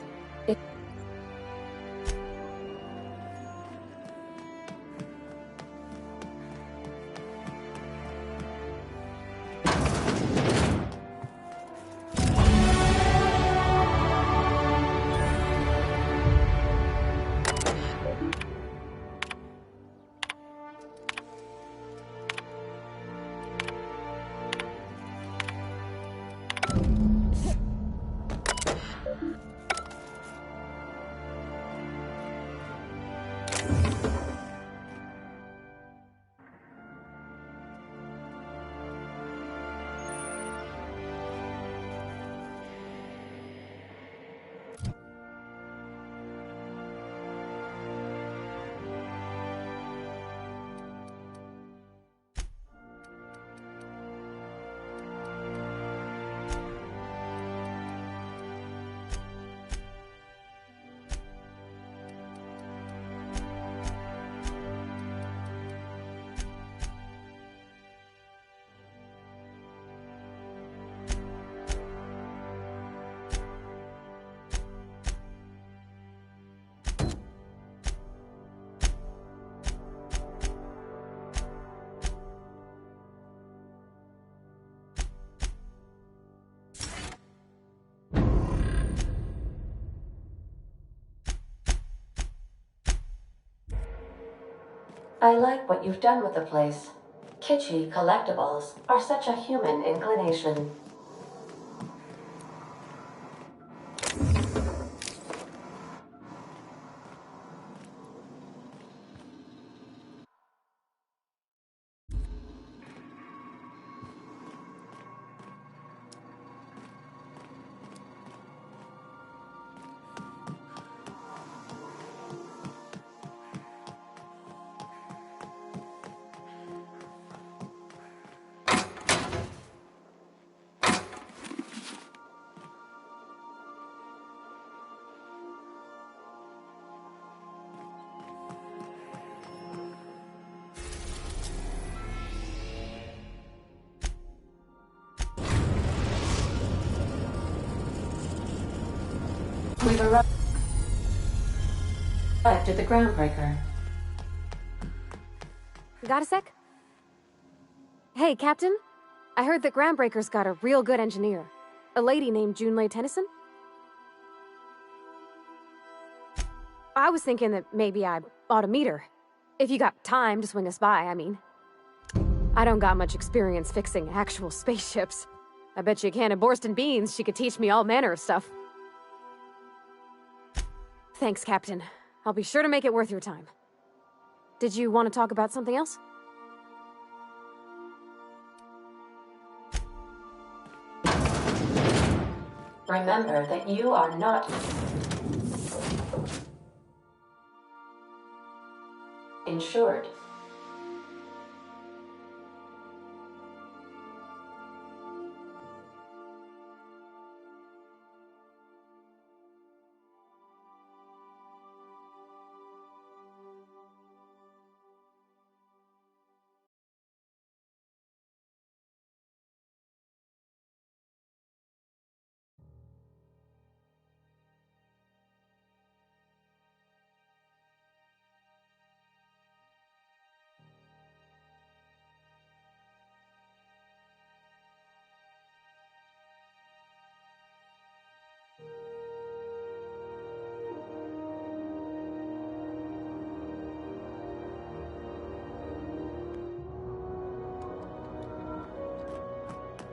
I like what you've done with the place. Kitschy collectibles are such a human inclination. We've arrived at the Groundbreaker. Got a sec? Hey, Captain. I heard that Groundbreaker's got a real good engineer. A lady named Junlei Tennyson. I was thinking that maybe I ought to meet her. If you got time to swing us by, I mean. I don't got much experience fixing actual spaceships. I bet you a can of Borston beans she could teach me all manner of stuff. Thanks, Captain. I'll be sure to make it worth your time. Did you want to talk about something else? Remember that you are not insured.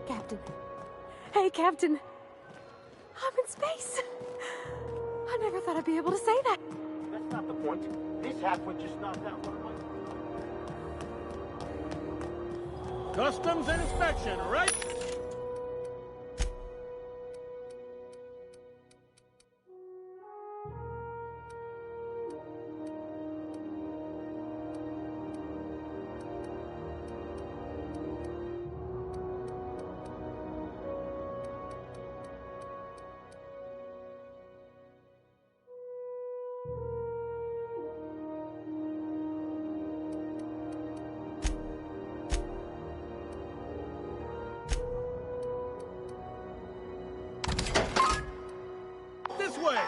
Captain. Hey, Captain. I'm in space. I never thought I'd be able to say that. That's not the point. This half would just knock out one of my... Customs and inspection, right? This way!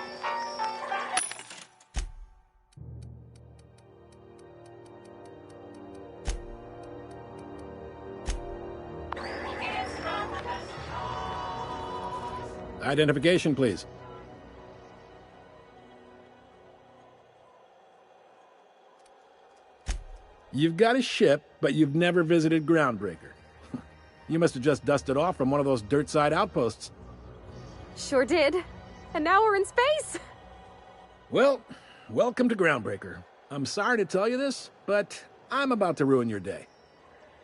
Identification, please. You've got a ship, but you've never visited Groundbreaker. You must have just dusted off from one of those dirt-side outposts. Sure did. And now we're in space! Well, welcome to Groundbreaker. I'm sorry to tell you this, but I'm about to ruin your day.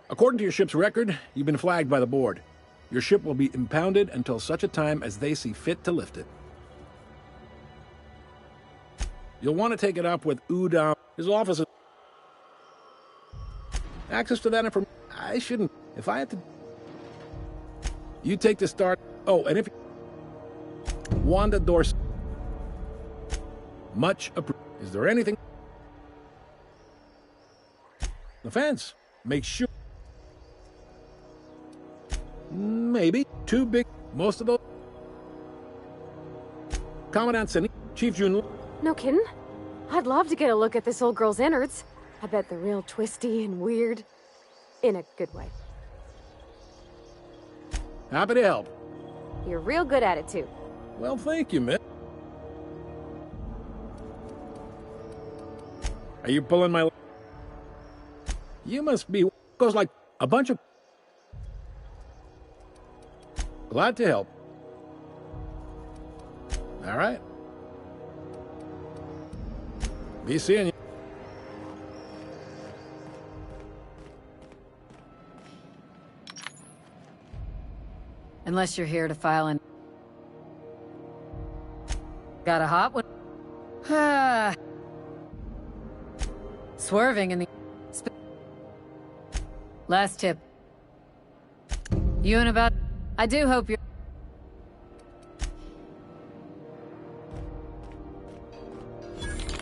According to your ship's record, you've been flagged by the board. Your ship will be impounded until such a time as they see fit to lift it. You'll want to take it up with Udam. His office is... Access to that information... I shouldn't... If I had to... You take the start... Oh, and if... Wanda Dorset. Much approved. Is there anything... The fence. Make sure... Maybe. Too big. Most of those... Commandant Cindy. Chief Jun... No kidding? I'd love to get a look at this old girl's innards. I bet they're real twisty and weird. In a good way. Happy to help. You're real good at it, too. Well, thank you, miss. Are you pulling my... You must be... Goes like a bunch of... Glad to help. All right. Be seeing you. Unless you're here to file an... Got a hot one? Ah. Swerving in the... Last tip. You and about... I do hope you're...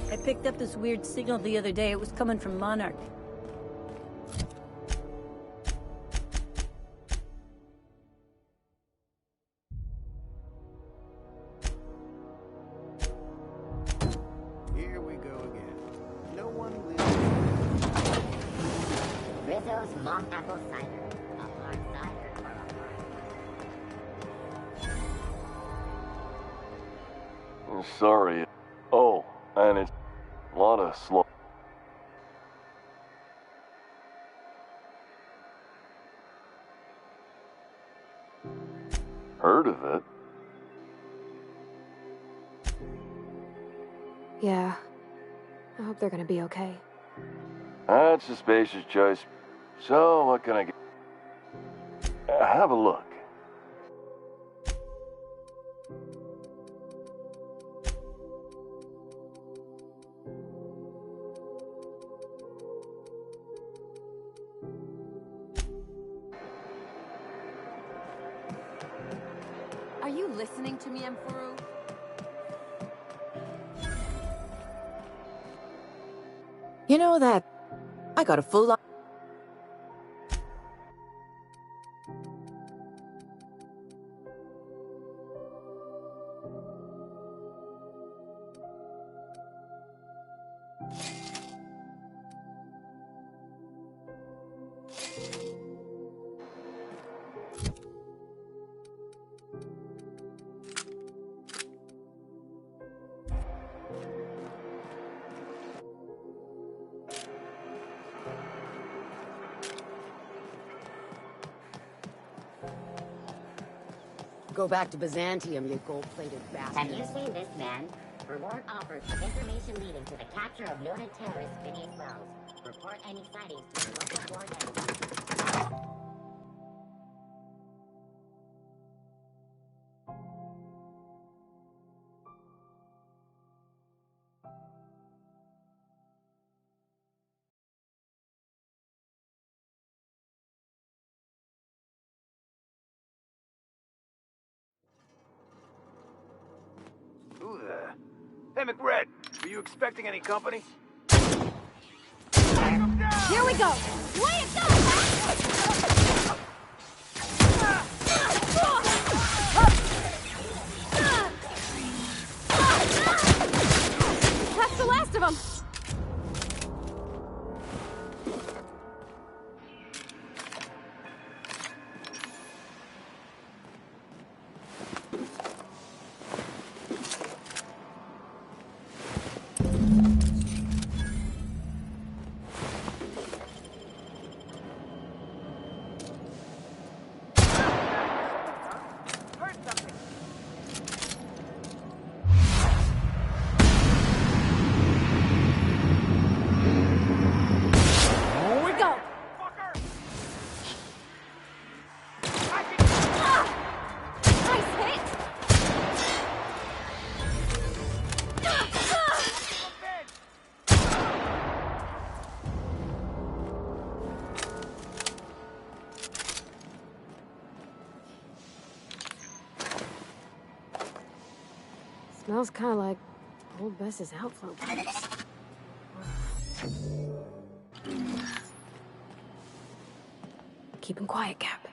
I picked up this weird signal the other day. It was coming from Monarch. Here we go again. No one Rizzo's mock apple cider. A hard cider for a I'm sorry. Oh, and it's a lot of slow. Heard of it? Yeah. I hope they're gonna be okay. That's a spacious choice. So, what can I get? Have a look. Are you listening to me, Emperor? You know that... I got a full line... Go back to Byzantium, you gold-plated bastard. Have you seen this man? Reward offered for information leading to the capture of noted terrorist beneath wells. Report any sightings to the local board. Hey, McRed, were you expecting any company? Here we go! Way to go! That's the last of them! Smells kind of like old Bess's outflow pipes. Keep him quiet, Cap.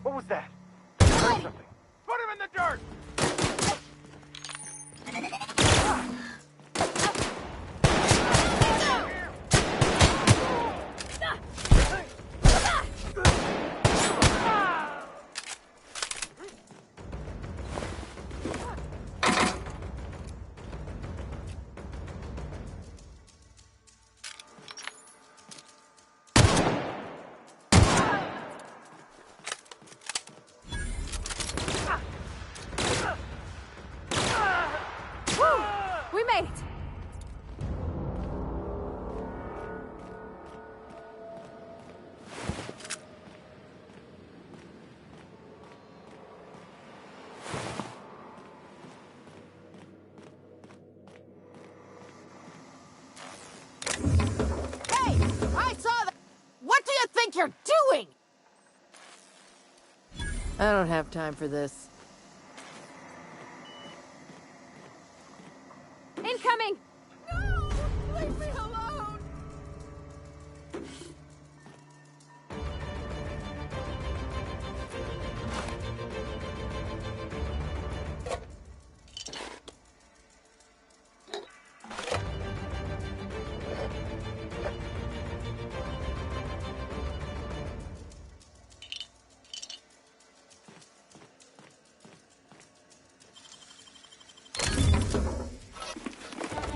What was that? I heard something. Put him in the dirt! We made it! Hey! I saw that! What do you think you're doing? I don't have time for this. Incoming! No! Leave me alone!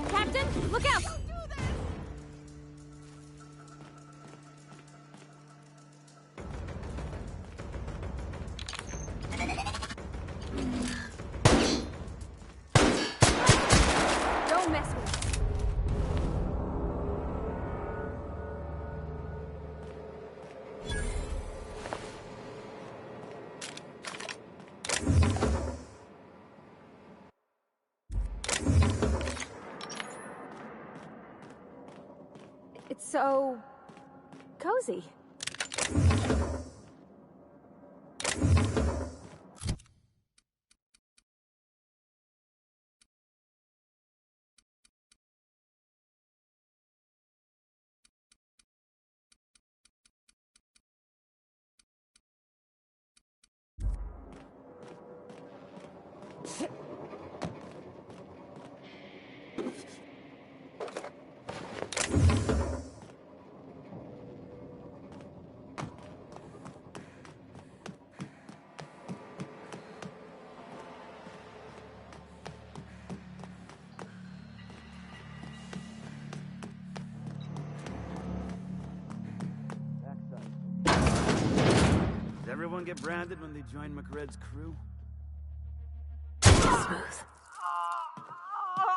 Captain, look out! Don't mess with us. It's so cozy. everyone get branded when they join McRed's crew? Smooth.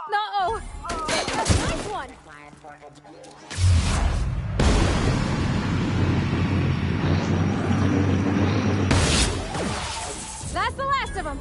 No! Nice one! That's the last of them!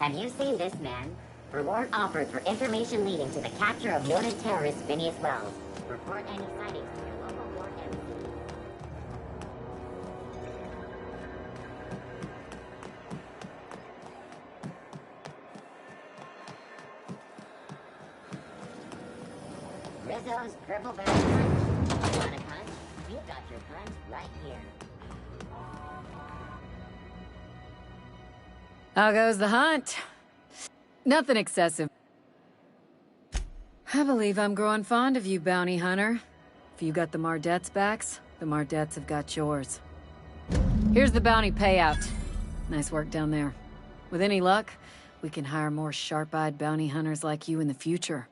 Have you seen this man? Reward offered for information leading to the capture of noted terrorist Phineas Wells. Report any sightings to your local ward MC. Rizzo's Purple Berry Punch. Want a punch? You got your punch right here. How goes the hunt? Nothing excessive. I believe I'm growing fond of you, bounty hunter. If you got the Mardet's backs, the Mardets have got yours. Here's the bounty payout. Nice work down there. With any luck, we can hire more sharp-eyed bounty hunters like you in the future.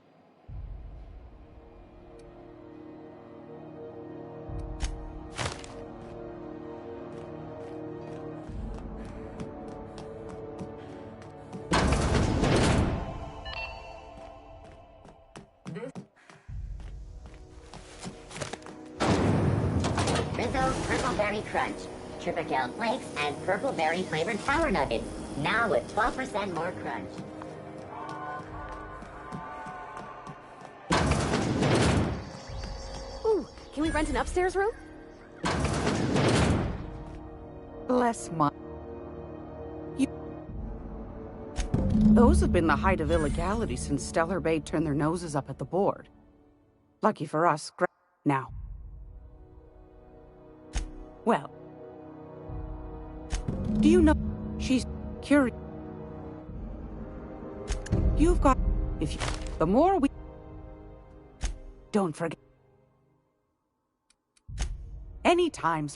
Rizzo's Purple Berry Crunch, Tripical Flakes, and Purple Berry flavored Power Nuggets. Now with 12% more crunch. Ooh, can we rent an upstairs room? Bless my... Those have been the height of illegality since Stellar Bay turned their noses up at the board. Lucky for us, now. Well, do you know she's curious? You've got... if you... the more we... Don't forget... Anytime...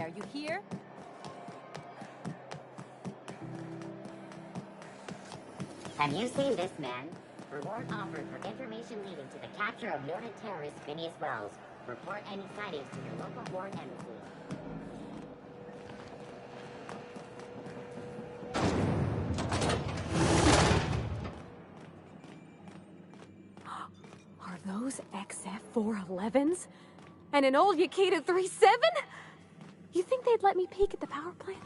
there, you hear? Have you seen this man? Reward offered for information leading to the capture of noted terrorist Phineas Wells. Report any sightings to your local ward embassy. Are those XF-411s? And an old Yakita 3-7? You think they'd let me peek at the power plant?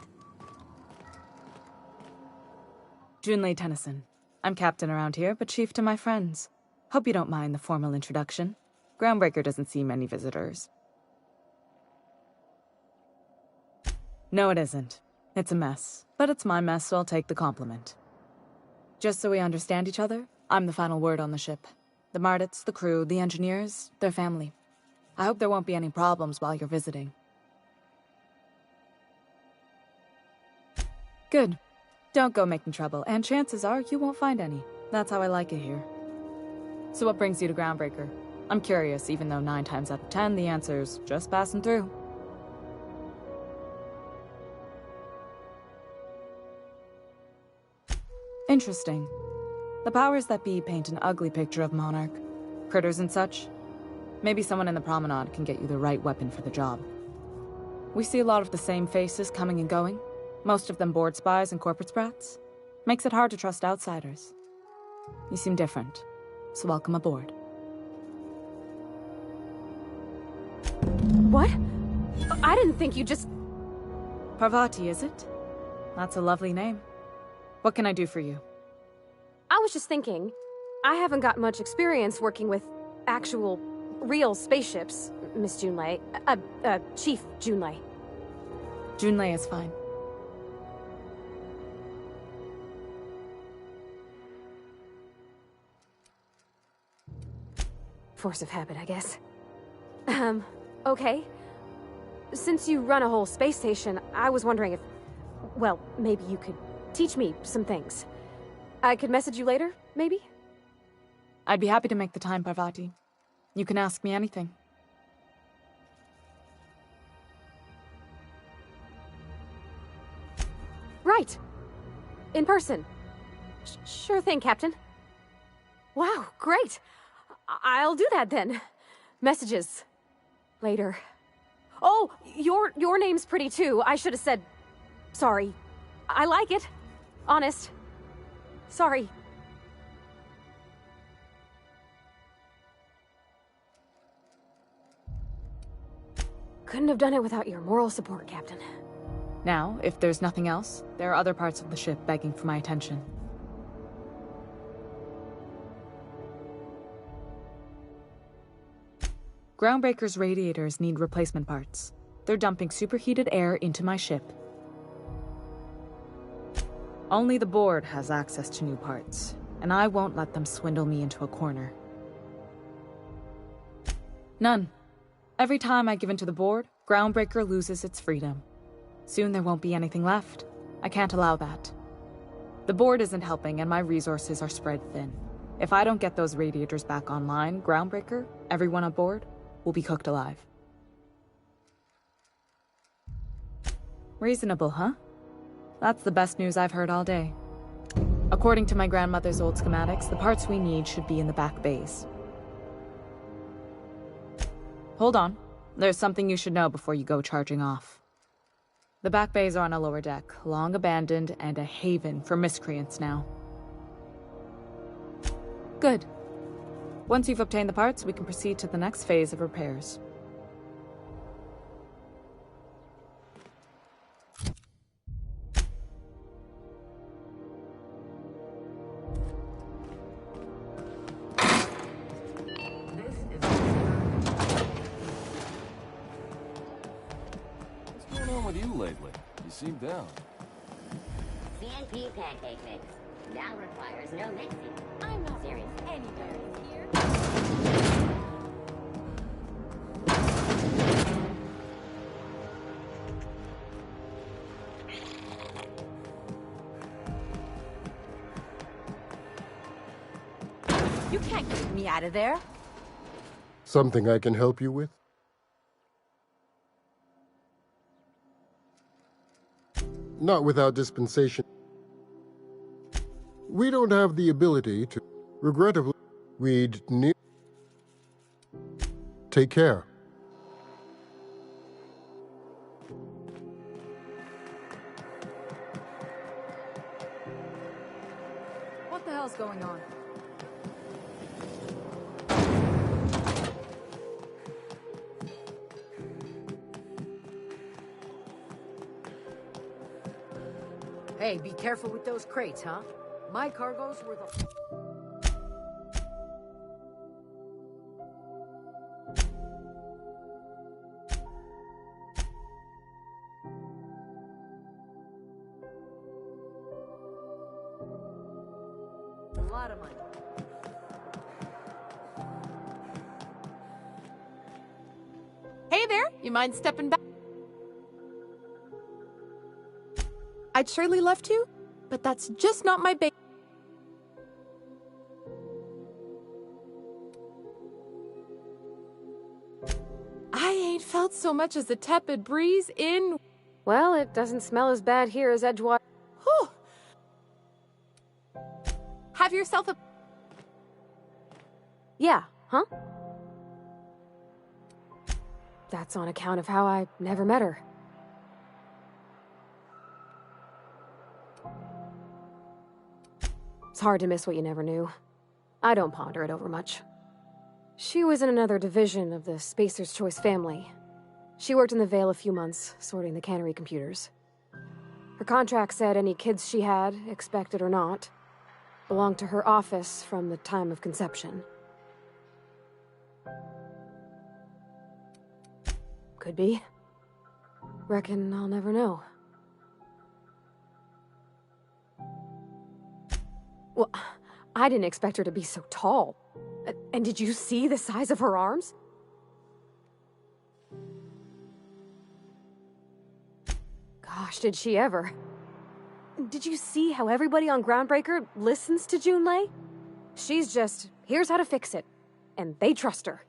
Junlei Tennyson. I'm captain around here, but chief to my friends. Hope you don't mind the formal introduction. Groundbreaker doesn't see many visitors. No, it isn't. It's a mess. But it's my mess, so I'll take the compliment. Just so we understand each other, I'm the final word on the ship. The Mardits, the crew, the engineers, their family. I hope there won't be any problems while you're visiting. Good. Don't go making trouble, and chances are you won't find any. That's how I like it here. So what brings you to Groundbreaker? I'm curious, even though 9 times out of 10 the answer's just passing through. Interesting. The powers that be paint an ugly picture of Monarch. Critters and such. Maybe someone in the promenade can get you the right weapon for the job. We see a lot of the same faces coming and going. Most of them board spies and corporate sprats. Makes it hard to trust outsiders. You seem different, so welcome aboard. What? I didn't think you just... Parvati, is it? That's a lovely name. What can I do for you? I was just thinking, I haven't got much experience working with actual, real spaceships, Miss Junlei. Chief Junlei. Junlei is fine. Force of habit, I guess. Okay. Since you run a whole space station, I was wondering if... Well, maybe you could teach me some things. I could message you later, maybe? I'd be happy to make the time, Parvati. You can ask me anything. Right. In person. Sure thing, Captain. Wow, great. I'll do that then. Messages. Later. Oh, your name's pretty too. I should have said... Sorry. I like it. Honest. Sorry. Couldn't have done it without your moral support, Captain. Now, if there's nothing else, there are other parts of the ship begging for my attention. Groundbreaker's radiators need replacement parts. They're dumping superheated air into my ship. Only the board has access to new parts, and I won't let them swindle me into a corner. None. Every time I give in to the board, Groundbreaker loses its freedom. Soon there won't be anything left. I can't allow that. The board isn't helping, and my resources are spread thin. If I don't get those radiators back online, Groundbreaker, everyone aboard, will be cooked alive. Reasonable, huh? That's the best news I've heard all day. According to my grandmother's old schematics, the parts we need should be in the back bays. Hold on. There's something you should know before you go charging off. The back bays are on a lower deck, long abandoned and a haven for miscreants now. Good. Once you've obtained the parts, we can proceed to the next phase of repairs. What's going on with you lately? You seem down. CNP pancake mix. Now requires no mixing. I'm not serious. any berries here. You can't get me out of there. Something I can help you with? not without dispensation. We don't have the ability to. Regrettably, we'd need. Take care. What the hell's going on? Hey, be careful with those crates, huh? My cargo's worth a lot of money. Hey there, you mind stepping back? I'd surely love to, but that's just not my bait. I ain't felt so much as a tepid breeze in... Well, it doesn't smell as bad here as Edgewater. Whew. Have yourself a... Yeah, huh? That's on account of how I never met her. It's hard to miss what you never knew. I don't ponder it over much. She was in another division of the Spacer's Choice family. She worked in the Vale a few months, sorting the cannery computers. Her contract said any kids she had, expected or not, belonged to her office from the time of conception. Could be. Reckon I'll never know. Well, I didn't expect her to be so tall. And did you see the size of her arms? Gosh, did she ever. Did you see how everybody on Groundbreaker listens to Junlei? She's just, here's how to fix it. And they trust her.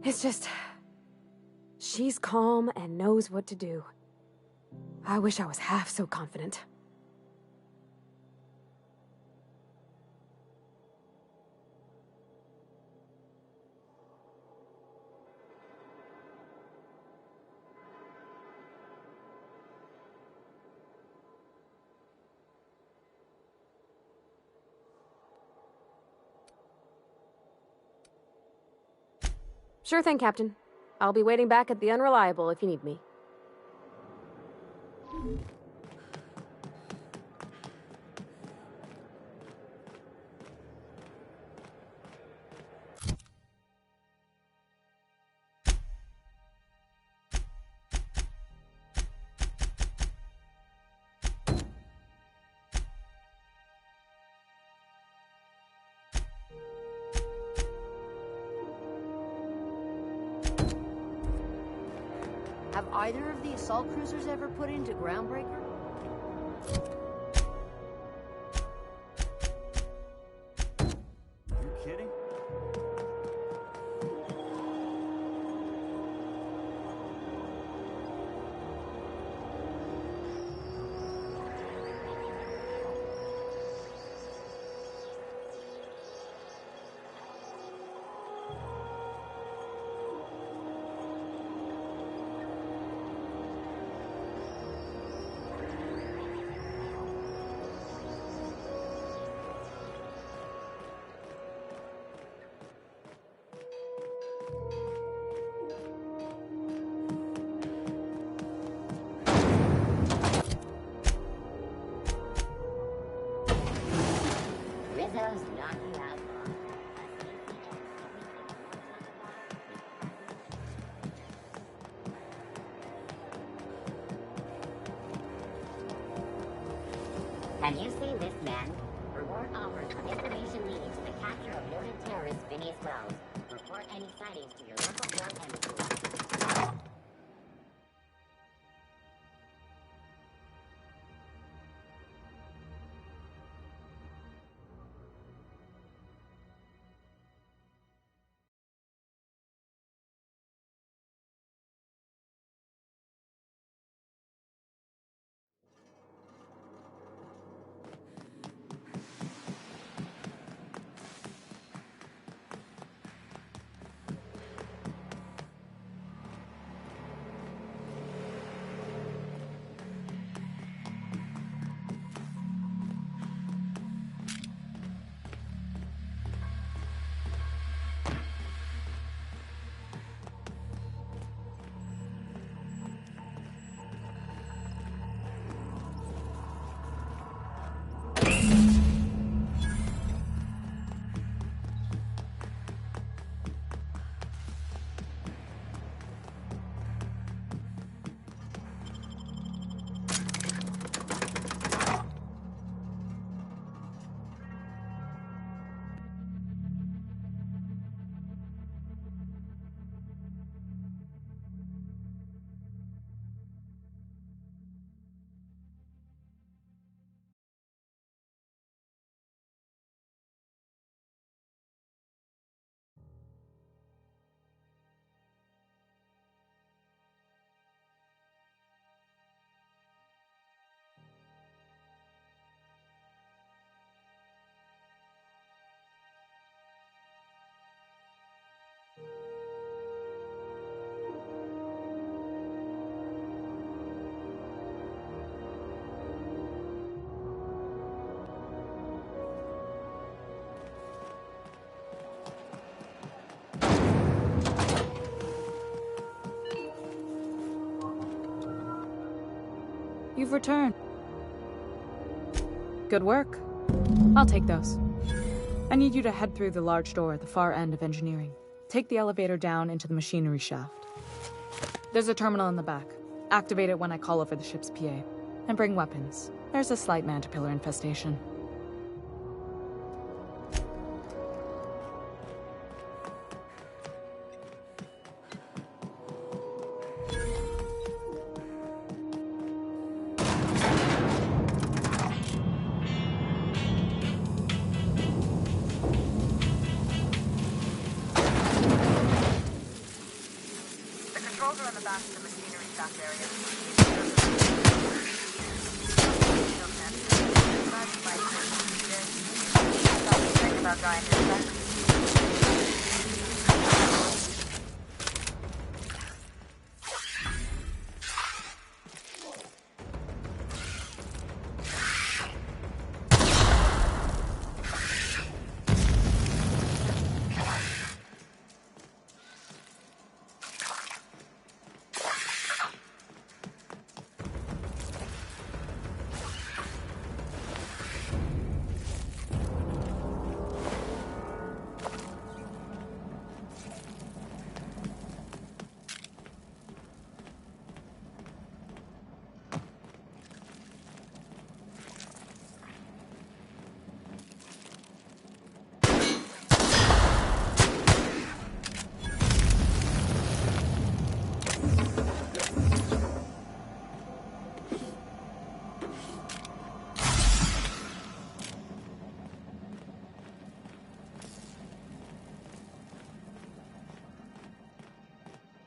It's just... she's calm and knows what to do. I wish I was half so confident. Sure thing, Captain. I'll be waiting back at the Unreliable if you need me. Have either of the assault cruisers ever put into Groundbreaker? You kidding? Rizzo's knock you out. Have you seen this man? Reward offered for information leading to the capture of noted terrorist Phineas Wells. Report any sightings to your local port embassy. you've returned. Good work. I'll take those. I need you to head through the large door at the far end of engineering. Take the elevator down into the machinery shaft. There's a terminal in the back. Activate it when I call over the ship's PA. And bring weapons. There's a slight mantipillar infestation.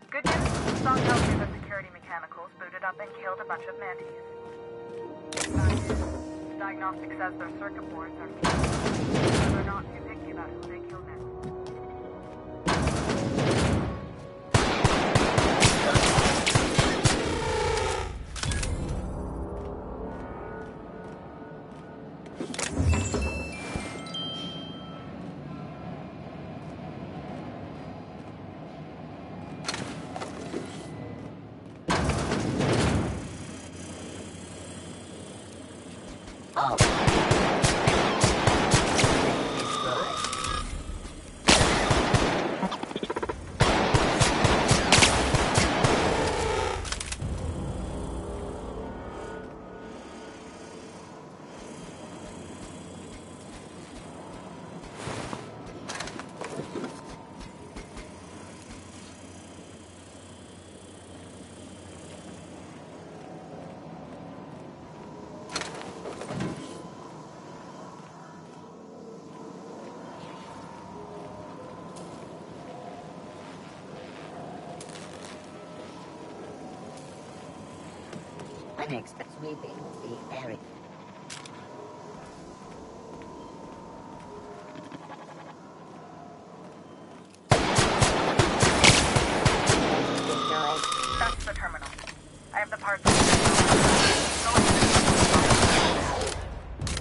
Good news. Song tells me that security mechanicals booted up and killed a bunch of mantis. Bad news. Diagnostic says their circuit boards are fused. They're not too picky about who they kill next. Unexpected sweeping the area. That's the terminal. I have the parts.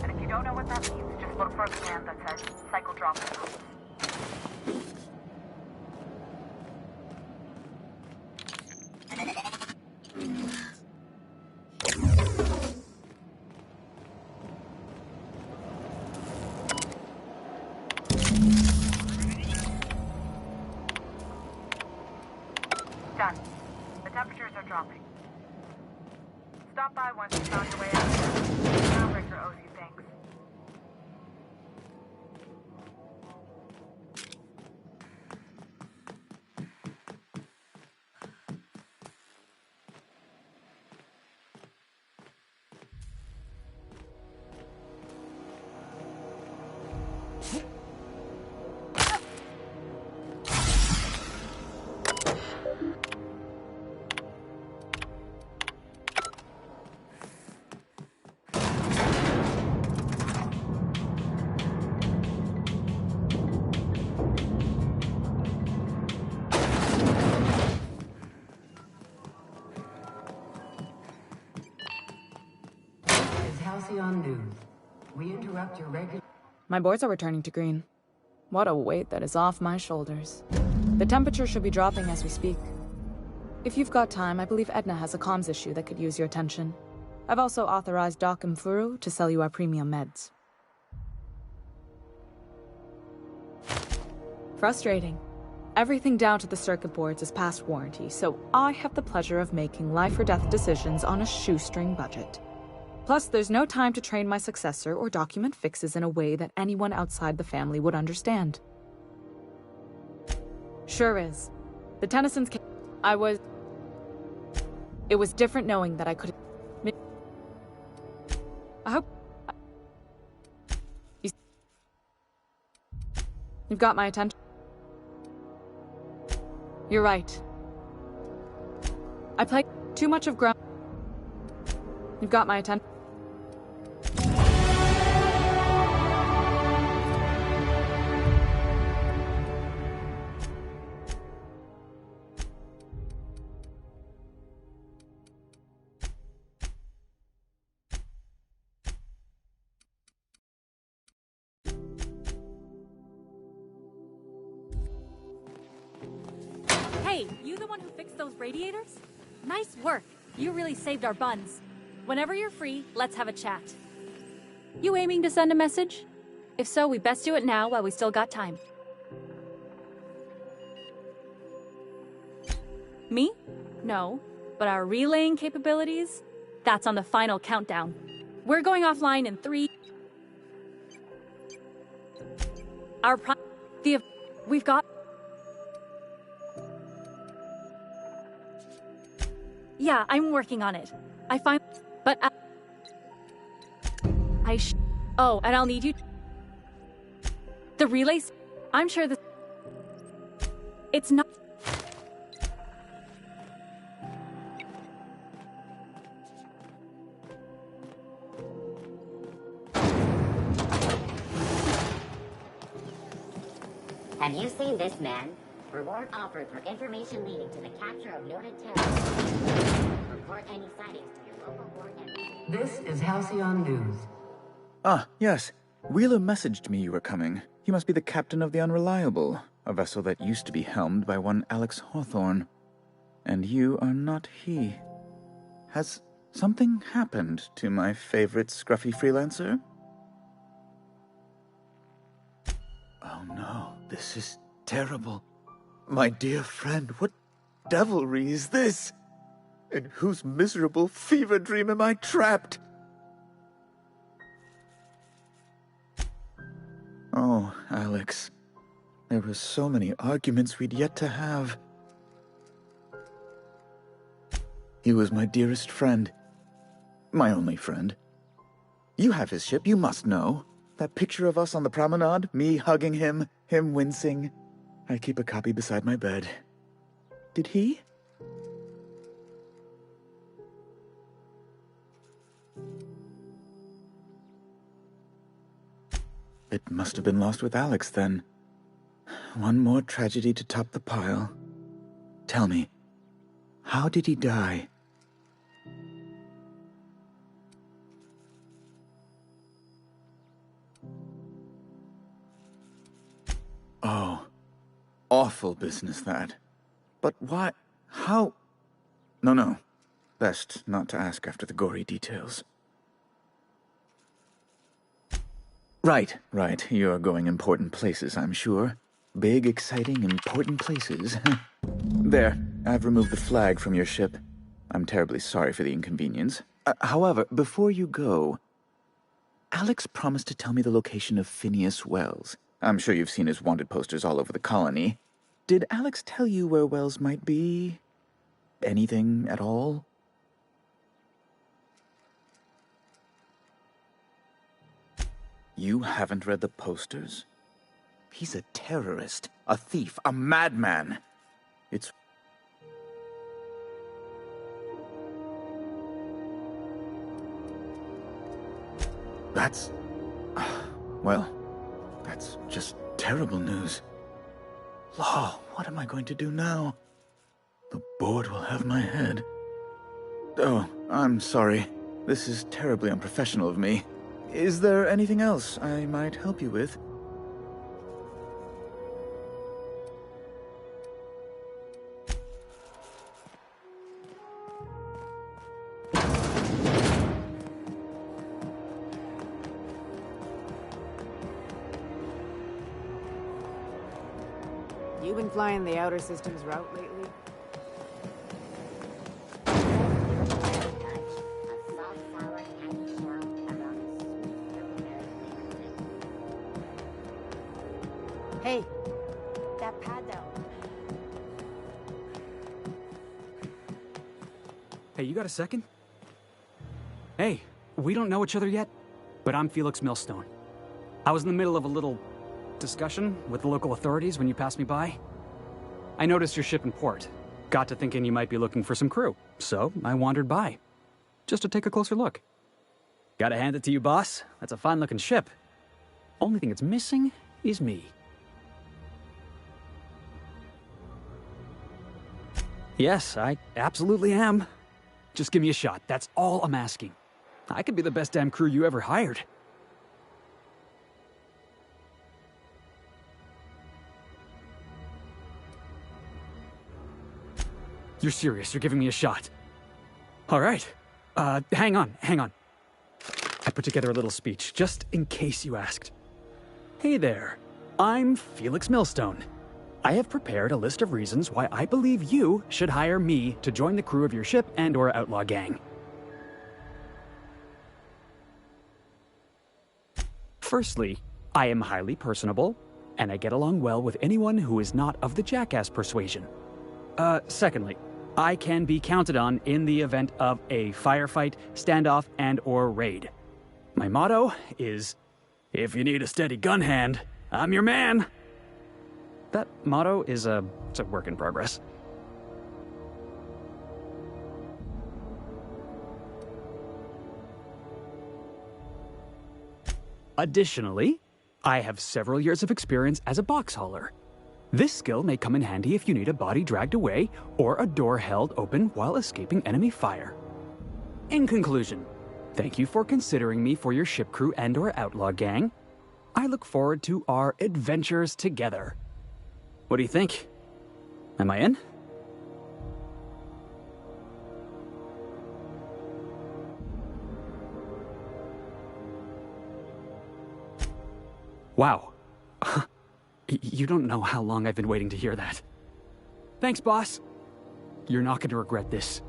And if you don't know what that means, just look for a command that says cycle drop. Done. The temperatures are dropping. Stop by once you found your way out there. Groundbreaker owes you thanks. Halcyon News. We interrupt your regular... My boards are returning to green. What a weight that is off my shoulders. The temperature should be dropping as we speak. If you've got time, I believe Edna has a comms issue that could use your attention. I've also authorized Doc and Furu to sell you our premium meds. Frustrating. Everything down to the circuit boards is past warranty, so I have the pleasure of making life or death decisions on a shoestring budget. Plus, there's no time to train my successor or document fixes in a way that anyone outside the family would understand. Sure is. The Tennysons came. It was different knowing that I could. I hope. You've got my attention. You're right. I play too much of ground. You've got my attention. Hey, you the one who fixed those radiators? Nice work. You really saved our buns. Whenever you're free, let's have a chat. You aiming to send a message? If so, we best do it now while we still got time. Me? No. But our relaying capabilities? That's on the final countdown. We're going offline in 3... We've got... Yeah, I'm working on it. But oh, and I'll need you... The relays... I'm sure this... It's not... Have you seen this man? Reward offered for information leading to the capture of noted terrorists. Report any sightings to your local board and... This is Halcyon News. Ah, yes. Wheeler messaged me you were coming. He must be the captain of the Unreliable, a vessel that used to be helmed by one Alex Hawthorne. And you are not he. Has something happened to my favorite scruffy freelancer? Oh no, this is terrible. My dear friend, what devilry is this? In whose miserable fever dream am I trapped? Oh, Alex. There were so many arguments we'd yet to have. He was my dearest friend. My only friend. You have his ship, you must know. That picture of us on the promenade, me hugging him, him wincing. I keep a copy beside my bed. Did he? It must have been lost with Alex, then. One more tragedy to top the pile. Tell me, how did he die? Oh, awful business, that. But why? How? No. Best not to ask after the gory details. Right. You're going important places, I'm sure. Big, exciting, important places. There, I've removed the flag from your ship. I'm terribly sorry for the inconvenience. However, before you go, Alex promised to tell me the location of Phineas Wells. I'm sure you've seen his wanted posters all over the colony. Did Alex tell you where Wells might be? Anything at all? You haven't read the posters? He's a terrorist, a thief, a madman. It's... That's... Well, that's just terrible news. Law, what am I going to do now? The board will have my head. Oh, I'm sorry. This is terribly unprofessional of me. Is there anything else I might help you with? been flying the outer systems route lately? Hey, that pad down. Hey, you got a second? Hey, we don't know each other yet, but I'm Felix Millstone. I was in the middle of a little discussion with the local authorities when you passed me by. I noticed your ship in port. Got to thinking you might be looking for some crew, so I wandered by, just to take a closer look. Gotta hand it to you, boss. That's a fine-looking ship. Only thing it's missing is me. Yes, I absolutely am. Just give me a shot. That's all I'm asking. I could be the best damn crew you ever hired. You're serious? You're giving me a shot? All right. Hang on. I put together a little speech, just in case you asked. Hey there. I'm Felix Millstone. I have prepared a list of reasons why I believe you should hire me to join the crew of your ship and/or outlaw gang. Firstly, I am highly personable, and I get along well with anyone who is not of the jackass persuasion. Secondly, I can be counted on in the event of a firefight, standoff, and/or raid. My motto is, if you need a steady gun hand, I'm your man. That motto is it's a work in progress. Additionally, I have several years of experience as a box hauler. This skill may come in handy if you need a body dragged away or a door held open while escaping enemy fire. In conclusion, thank you for considering me for your ship crew and/or outlaw gang. I look forward to our adventures together. What do you think? Am I in? Wow. You don't know how long I've been waiting to hear that. Thanks, boss. You're not going to regret this.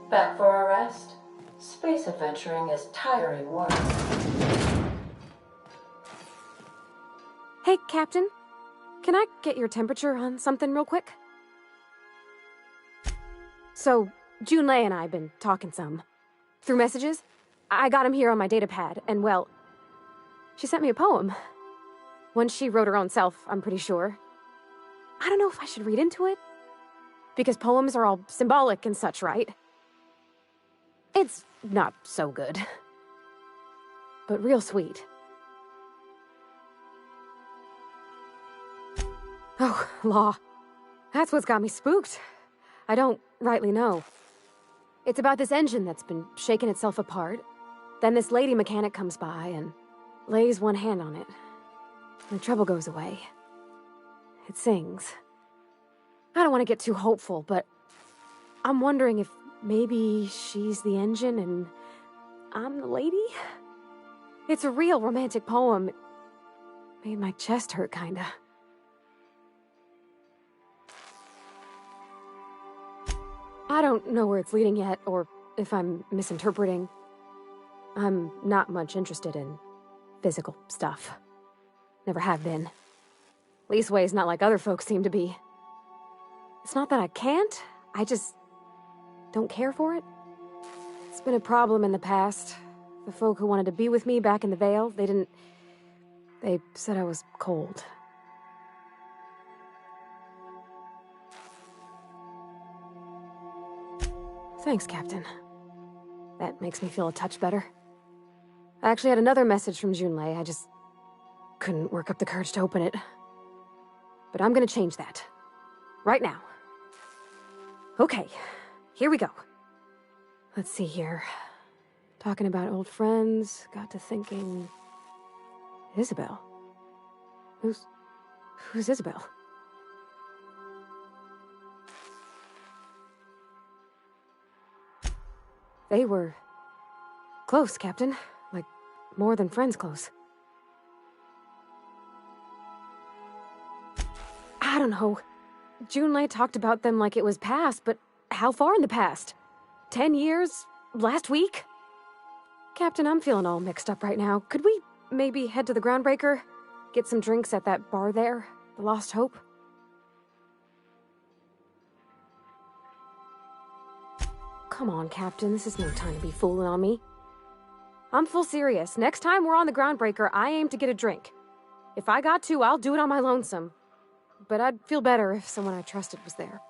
Back for a rest? Space adventuring is tiring work. Hey, Captain. Can I get your temperature on something real quick? So, Junlei and I have been talking some. Through messages. I got him here on my datapad, and well, she sent me a poem. One she wrote her own self, I'm pretty sure. I don't know if I should read into it. Because poems are all symbolic and such, right? It's not so good. But real sweet. Oh, law. That's what's got me spooked. I don't rightly know. It's about this engine that's been shaking itself apart. Then this lady mechanic comes by and lays one hand on it. The trouble goes away. It sings. I don't want to get too hopeful, but I'm wondering if maybe she's the engine and I'm the lady? It's a real romantic poem. It made my chest hurt, kinda. I don't know where it's leading yet, or if I'm misinterpreting. I'm not much interested in physical stuff. Never have been. Leastways, not like other folks seem to be. It's not that I can't, I just don't care for it. It's been a problem in the past. The folk who wanted to be with me back in the Vale, they said I was cold. Thanks, Captain. That makes me feel a touch better. I actually had another message from Junlei. I just couldn't work up the courage to open it. But I'm gonna change that. Right now. Okay, here we go. Let's see here. Talking about old friends, got to thinking... Isabel? Who's Isabel? They were... close, Captain. Like, more than friends close. I don't know. Junlei talked about them like it was past, but how far in the past? 10 years? Last week? Captain, I'm feeling all mixed up right now. Could we maybe head to the Groundbreaker? Get some drinks at that bar there? The Lost Hope? Come on, Captain. This is no time to be fooling on me. I'm full serious. Next time we're on the Groundbreaker, I aim to get a drink. If I got to, I'll do it on my lonesome. But I'd feel better if someone I trusted was there.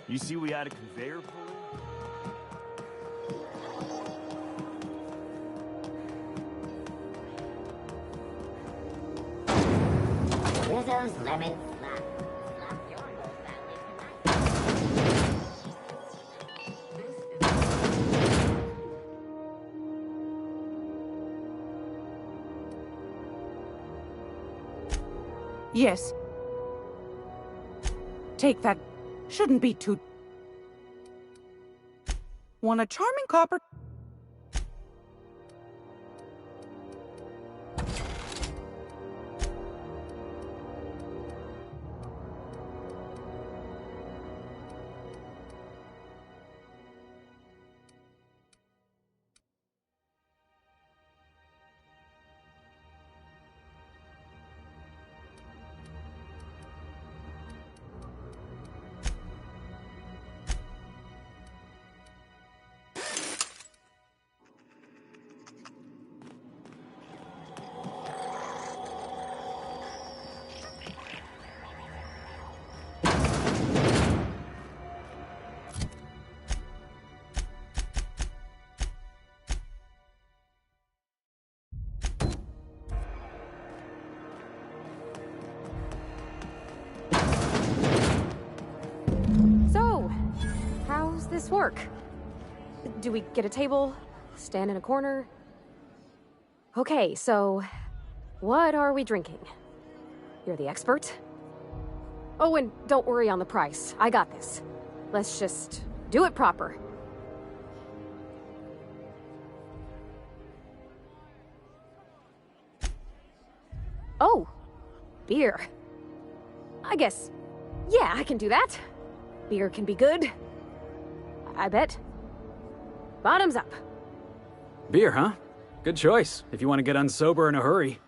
You see we had a conveyor pulley? Rizzo's Lemon Slap. Slap your whole family tonight. Yes. Take that. Shouldn't be too... Want a charming copper... This work? Do we get a table, stand in a corner. Okay, so what are we drinking? You're the expert? Oh, and don't worry on the price. I got this. Let's just do it proper. Oh, beer. I guess, yeah, I can do that. Beer can be good. I bet. Bottoms up. Beer, huh? Good choice, if you want to get unsober in a hurry.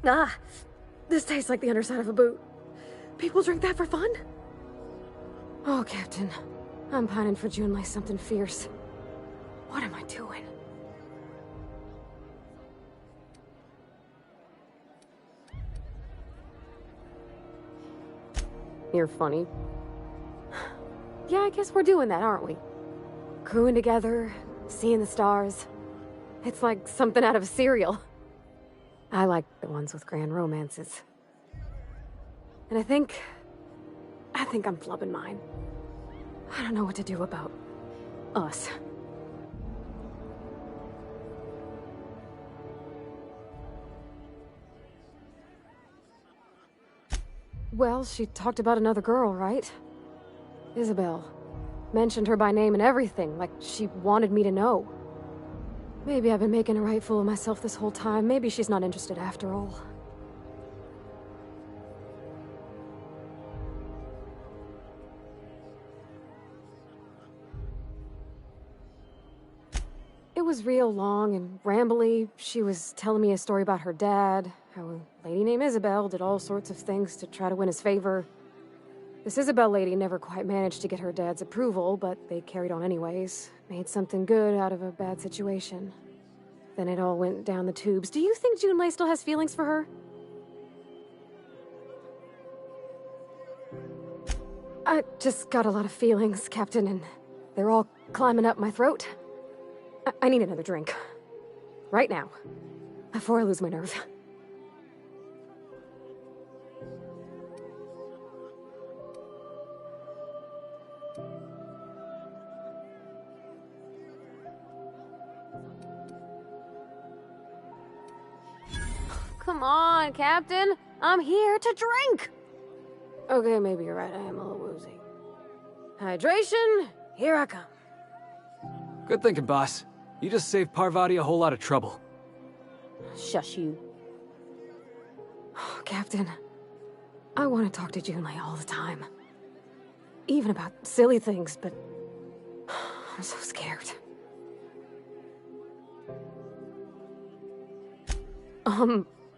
Ah, this tastes like the underside of a boot. People drink that for fun? Oh, Captain. I'm pining for June like something fierce. What am I doing? You're funny. Yeah, I guess we're doing that, aren't we? Crewing together, seeing the stars. It's like something out of a serial. I like the ones with grand romances. And I think I'm flubbing mine. I don't know what to do about us. Well, she talked about another girl, right? Isabel. Mentioned her by name and everything, like she wanted me to know. Maybe I've been making a right fool of myself this whole time. Maybe she's not interested after all. It was real long and rambly. She was telling me a story about her dad, how a lady named Isabel did all sorts of things to try to win his favor. This Isabel lady never quite managed to get her dad's approval, but they carried on anyways. Made something good out of a bad situation. Then it all went down the tubes. Do you think Junlei still has feelings for her? I just got a lot of feelings, Captain, and they're all climbing up my throat. I need another drink. Right now. Before I lose my nerve. Come on, Captain. I'm here to drink. Okay, maybe you're right. I am a little woozy. Hydration, here I come. Good thinking, boss. You just saved Parvati a whole lot of trouble. Shush you. Captain, I want to talk to Junlei all the time. Even about silly things, but I'm so scared.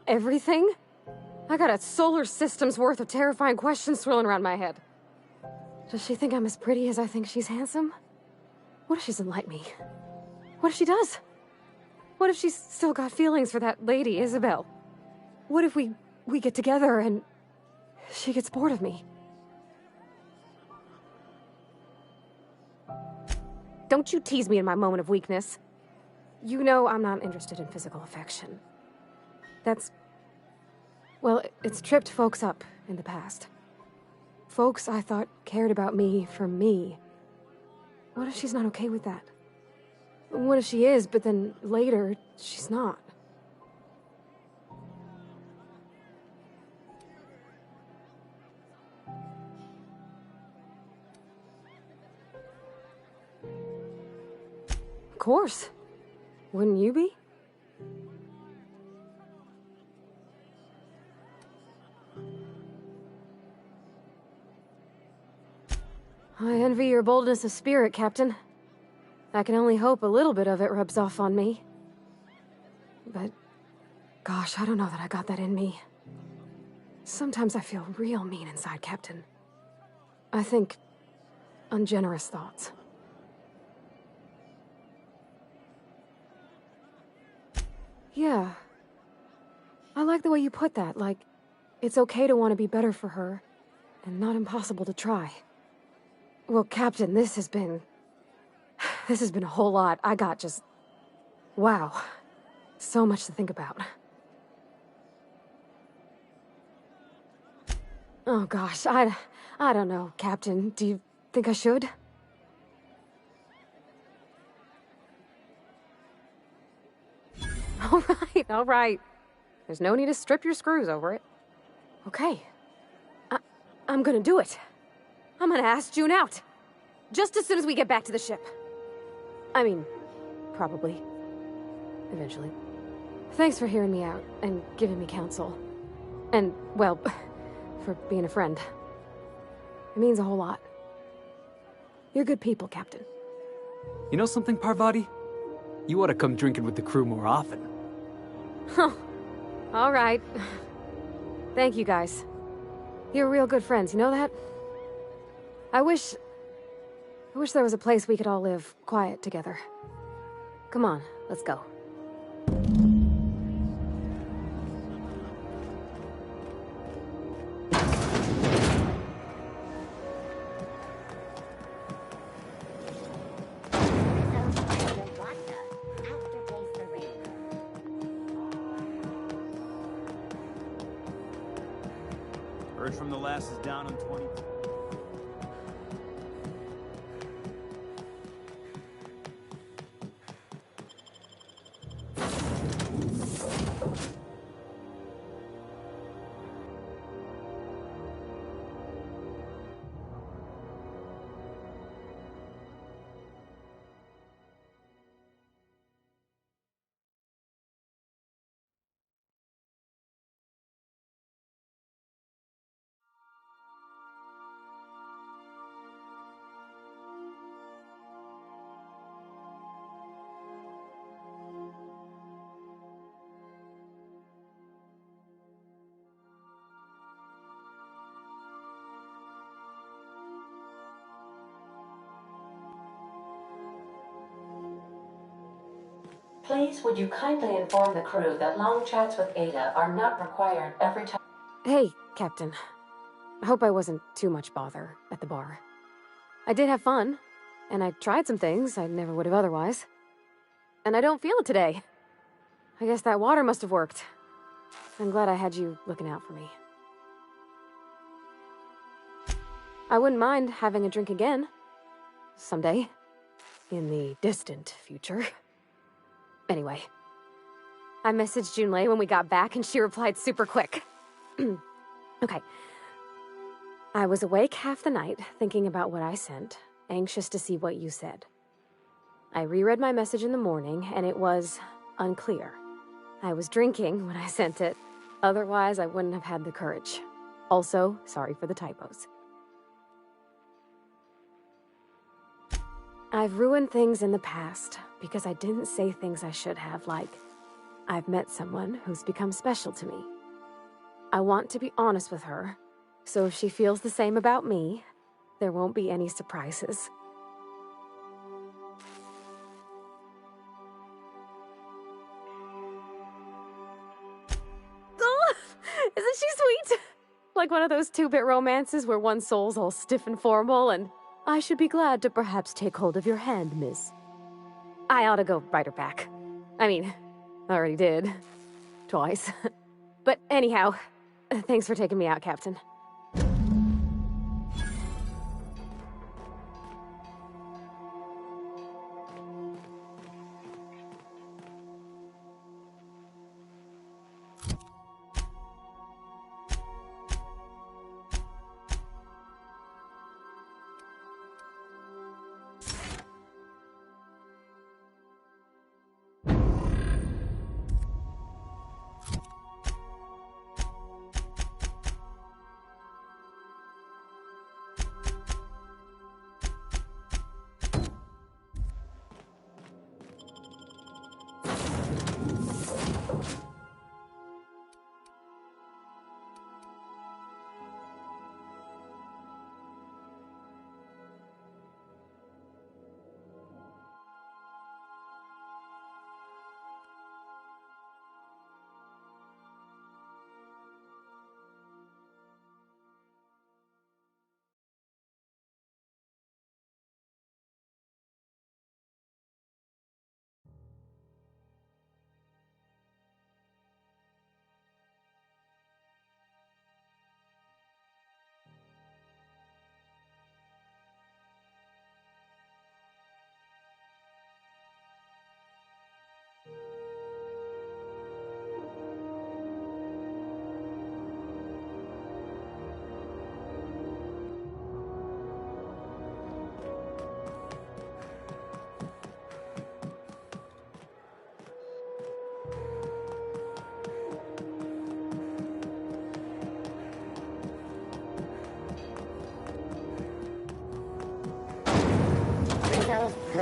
Everything? I got a solar system's worth of terrifying questions swirling around my head. Does she think I'm as pretty as I think she's handsome? What if she doesn't like me? What if she does? What if she's still got feelings for that lady, Isabel? What if we get together and she gets bored of me? Don't you tease me in my moment of weakness. You know I'm not interested in physical affection. Well, it's tripped folks up in the past. Folks I thought cared about me for me. What if she's not okay with that? What if she is, but then later, she's not? Of course. Wouldn't you be? I envy your boldness of spirit, Captain. I can only hope a little bit of it rubs off on me. But, gosh, I don't know that I got that in me. Sometimes I feel real mean inside, Captain. I think ungenerous thoughts. Yeah. I like the way you put that, like, it's okay to want to be better for her, and not impossible to try. Well, Captain, this has been a whole lot. I got just... wow. So much to think about. Oh gosh, I don't know, Captain. Do you think I should? All right. There's no need to strip your screws over it. Okay. I'm gonna do it. I'm gonna ask June out. Just as soon as we get back to the ship. I mean, probably. Eventually. Thanks for hearing me out and giving me counsel. And, well, for being a friend. It means a whole lot. You're good people, Captain. You know something, Parvati? You ought to come drinking with the crew more often. Huh. All right. Thank you, guys. You're real good friends, you know that? I wish there was a place we could all live quiet together. Come on, let's go. Heard from the lasses down on 20. Please, would you kindly inform the crew that long chats with Ada are not required every time... Hey, Captain. I hope I wasn't too much bother at the bar. I did have fun, and I tried some things I never would have otherwise. And I don't feel it today. I guess that water must have worked. I'm glad I had you looking out for me. I wouldn't mind having a drink again. Someday. In the distant future. Anyway. I messaged Junlei when we got back and she replied super quick. Okay. I was awake half the night, thinking about what I sent, anxious to see what you said. I reread my message in the morning, and it was unclear. I was drinking when I sent it. Otherwise, I wouldn't have had the courage. Also, sorry for the typos. I've ruined things in the past because I didn't say things I should have, like, I've met someone who's become special to me. I want to be honest with her, so if she feels the same about me, there won't be any surprises. Oh, isn't she sweet? Like one of those two-bit romances where one soul's all stiff and formal and, I should be glad to perhaps take hold of your hand, miss. I ought to go write her back. I mean, I already did. Twice. But anyhow, thanks for taking me out, Captain.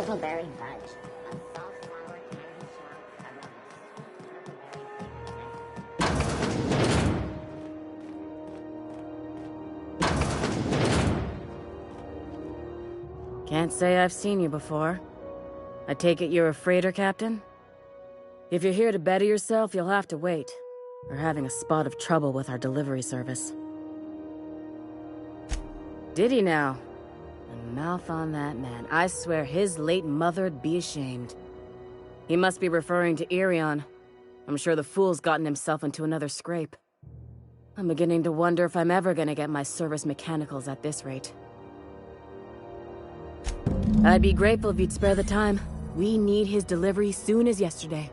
Little Berry Fudge, a soft sour candy shop around Can't say I've seen you before. I take it you're a freighter captain? If you're here to better yourself, you'll have to wait. We're having a spot of trouble with our delivery service. Did he now? A mouth on that man. I swear his late mother'd be ashamed. He must be referring to Irion. I'm sure the fool's gotten himself into another scrape. I'm beginning to wonder if I'm ever gonna get my service mechanicals at this rate. I'd be grateful if you'd spare the time. We need his delivery soon as yesterday.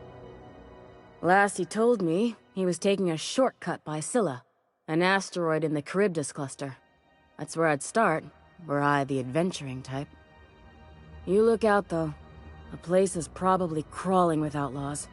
Last he told me, he was taking a shortcut by Scylla, an asteroid in the Charybdis cluster. That's where I'd start, were I the adventuring type. You look out, though. The place is probably crawling with outlaws.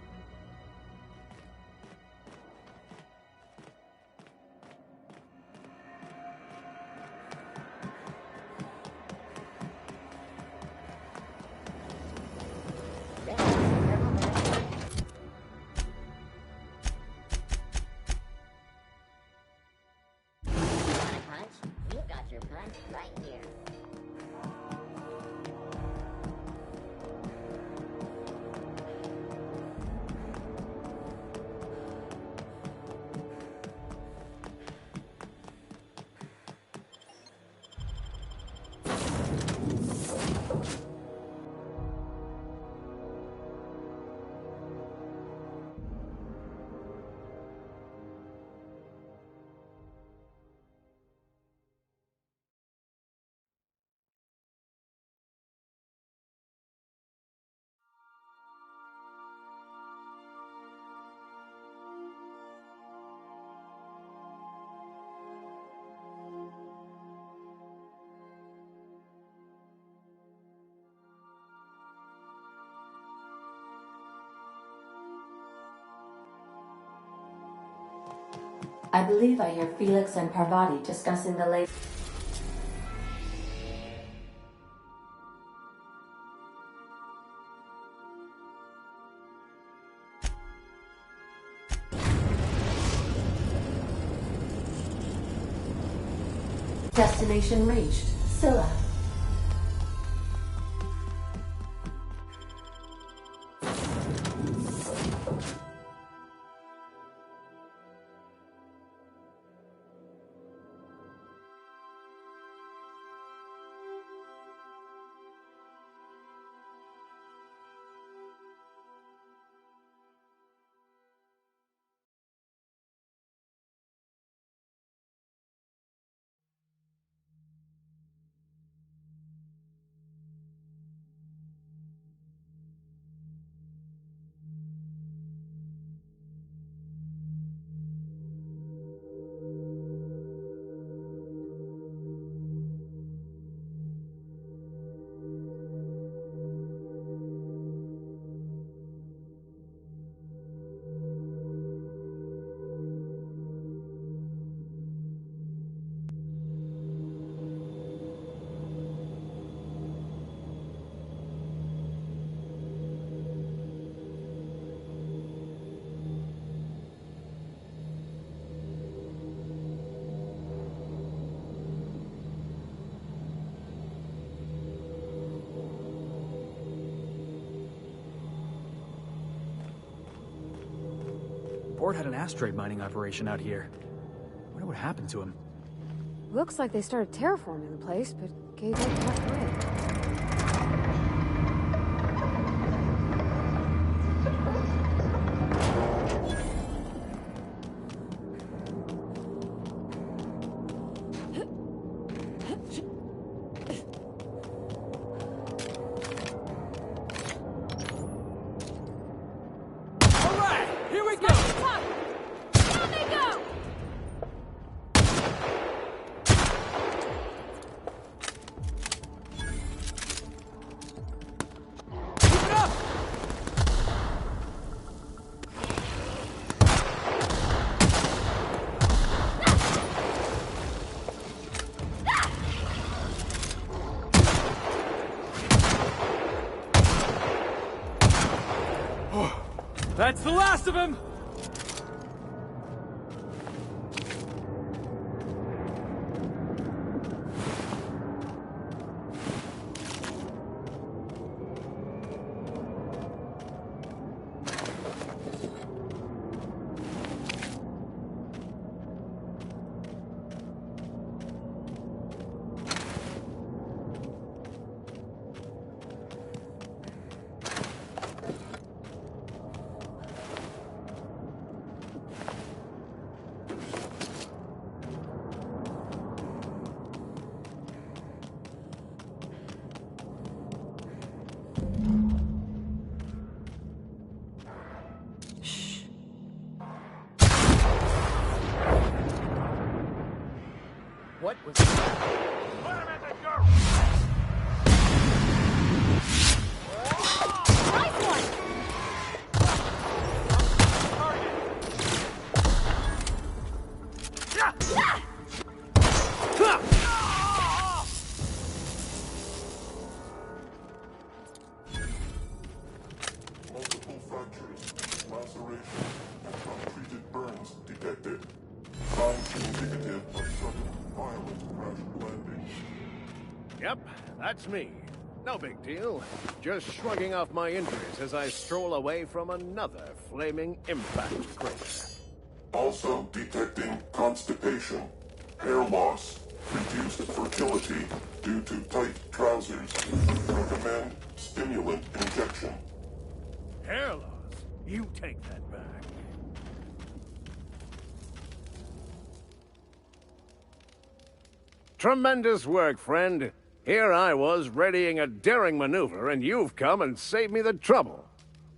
I believe I hear Felix and Parvati discussing the late... Destination reached. Scylla. Port had an asteroid mining operation out here. Wonder what happened to him. Looks like they started terraforming the place, but gave up halfway. That's the last of him! What was that? Multiple fractures, laceration, and untreated burns detected. Signs indicative of sudden violent crash landing. Yep, that's me. No big deal. Just shrugging off my injuries as I stroll away from another flaming impact crater. Also detecting constipation, hair loss, reduced fertility due to tight trousers. Recommend stimulant injection. Hair loss? You take that back. Tremendous work, friend. Here I was readying a daring maneuver, and you've come and saved me the trouble.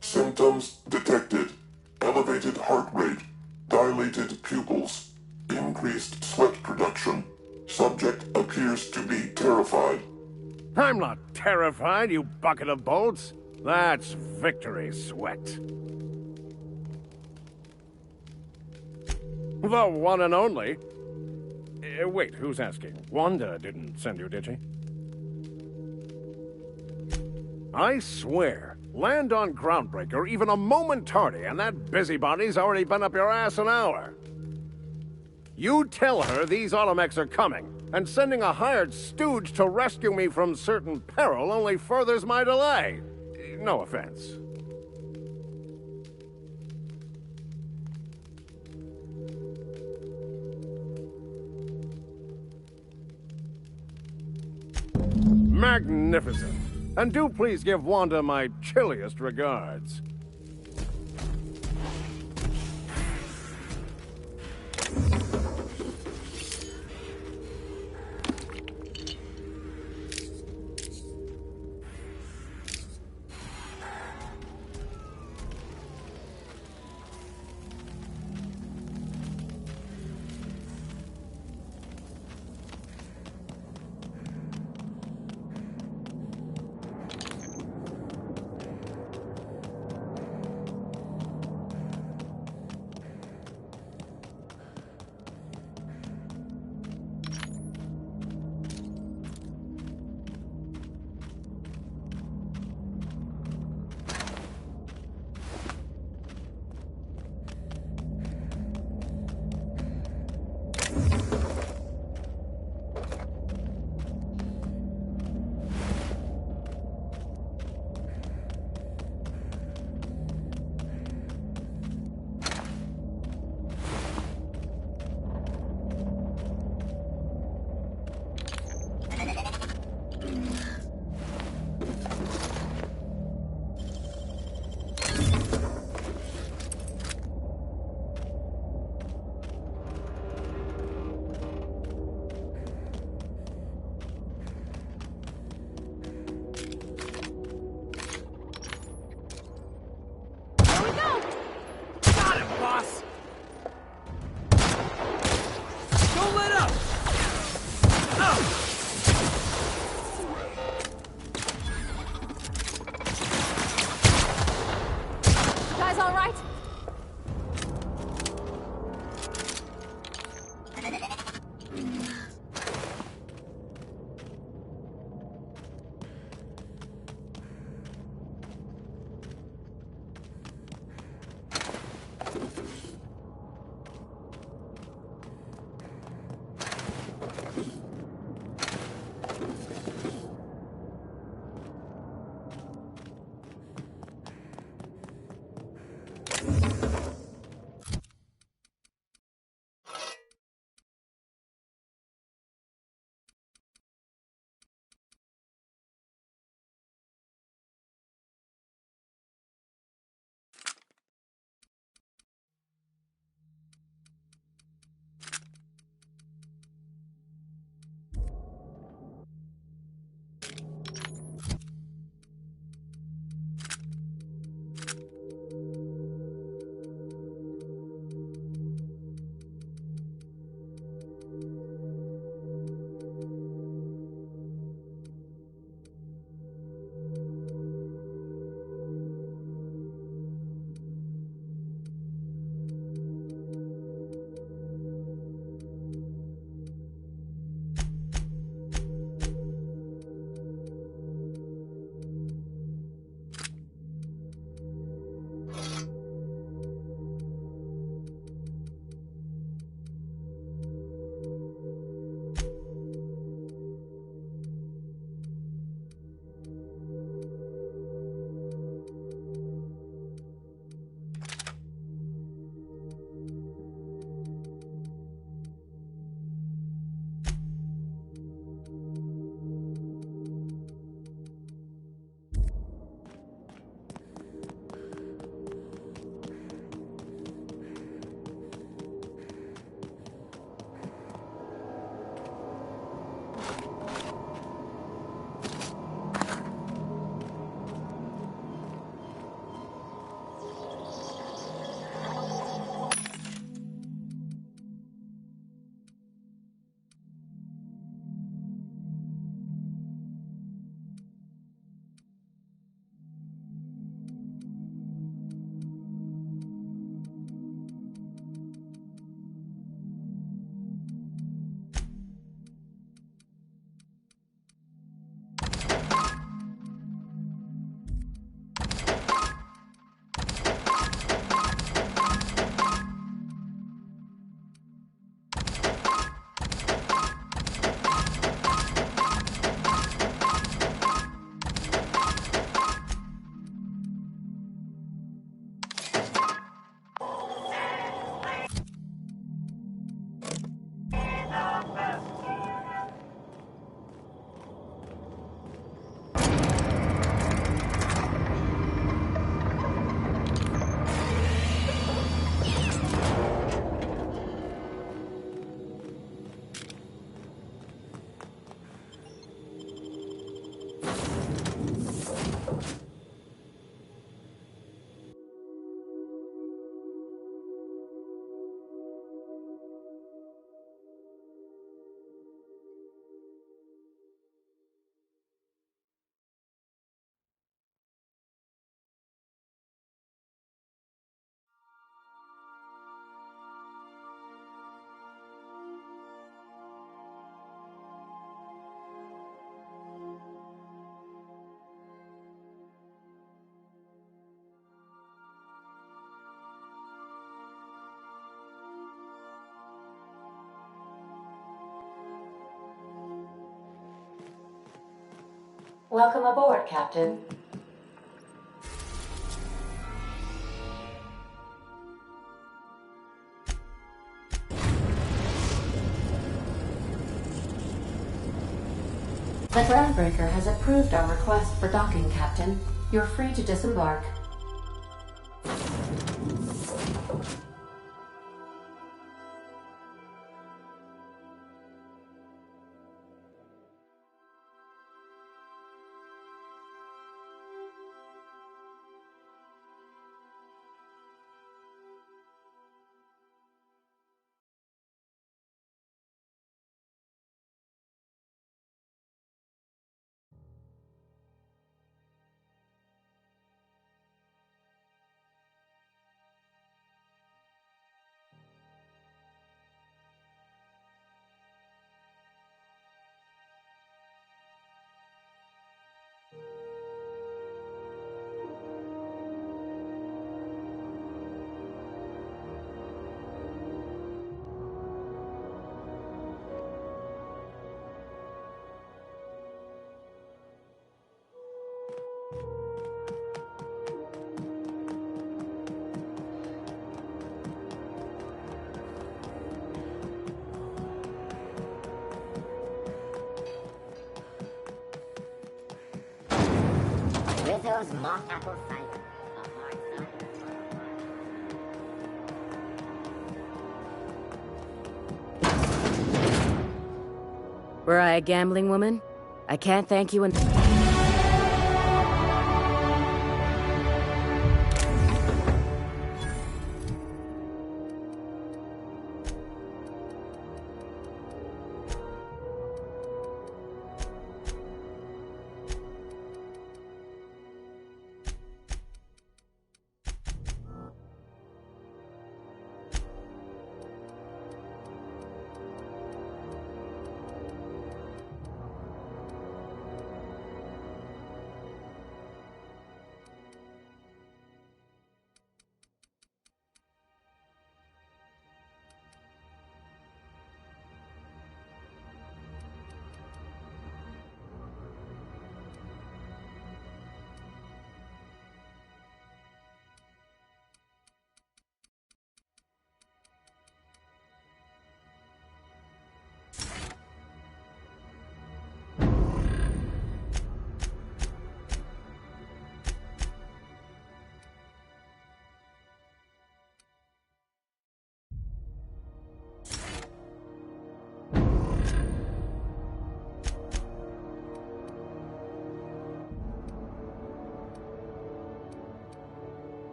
Symptoms detected. Elevated heart rate, dilated pupils, increased sweat production. Subject appears to be terrified. I'm not terrified, you bucket of bolts. That's victory sweat. The one and only. Wait, who's asking? Wanda didn't send you, did she? I swear, land on Groundbreaker even a moment tardy, and that busybody's already been up your ass an hour. You tell her these automechs are coming, and sending a hired stooge to rescue me from certain peril only furthers my delay. No offense. Magnificent. And do please give Wanda my chilliest regards. Welcome aboard, Captain. The Groundbreaker has approved our request for docking, Captain. You're free to disembark. Rizzo's mock apple cider. A hard cider. Were I a gambling woman, I can't thank you enough.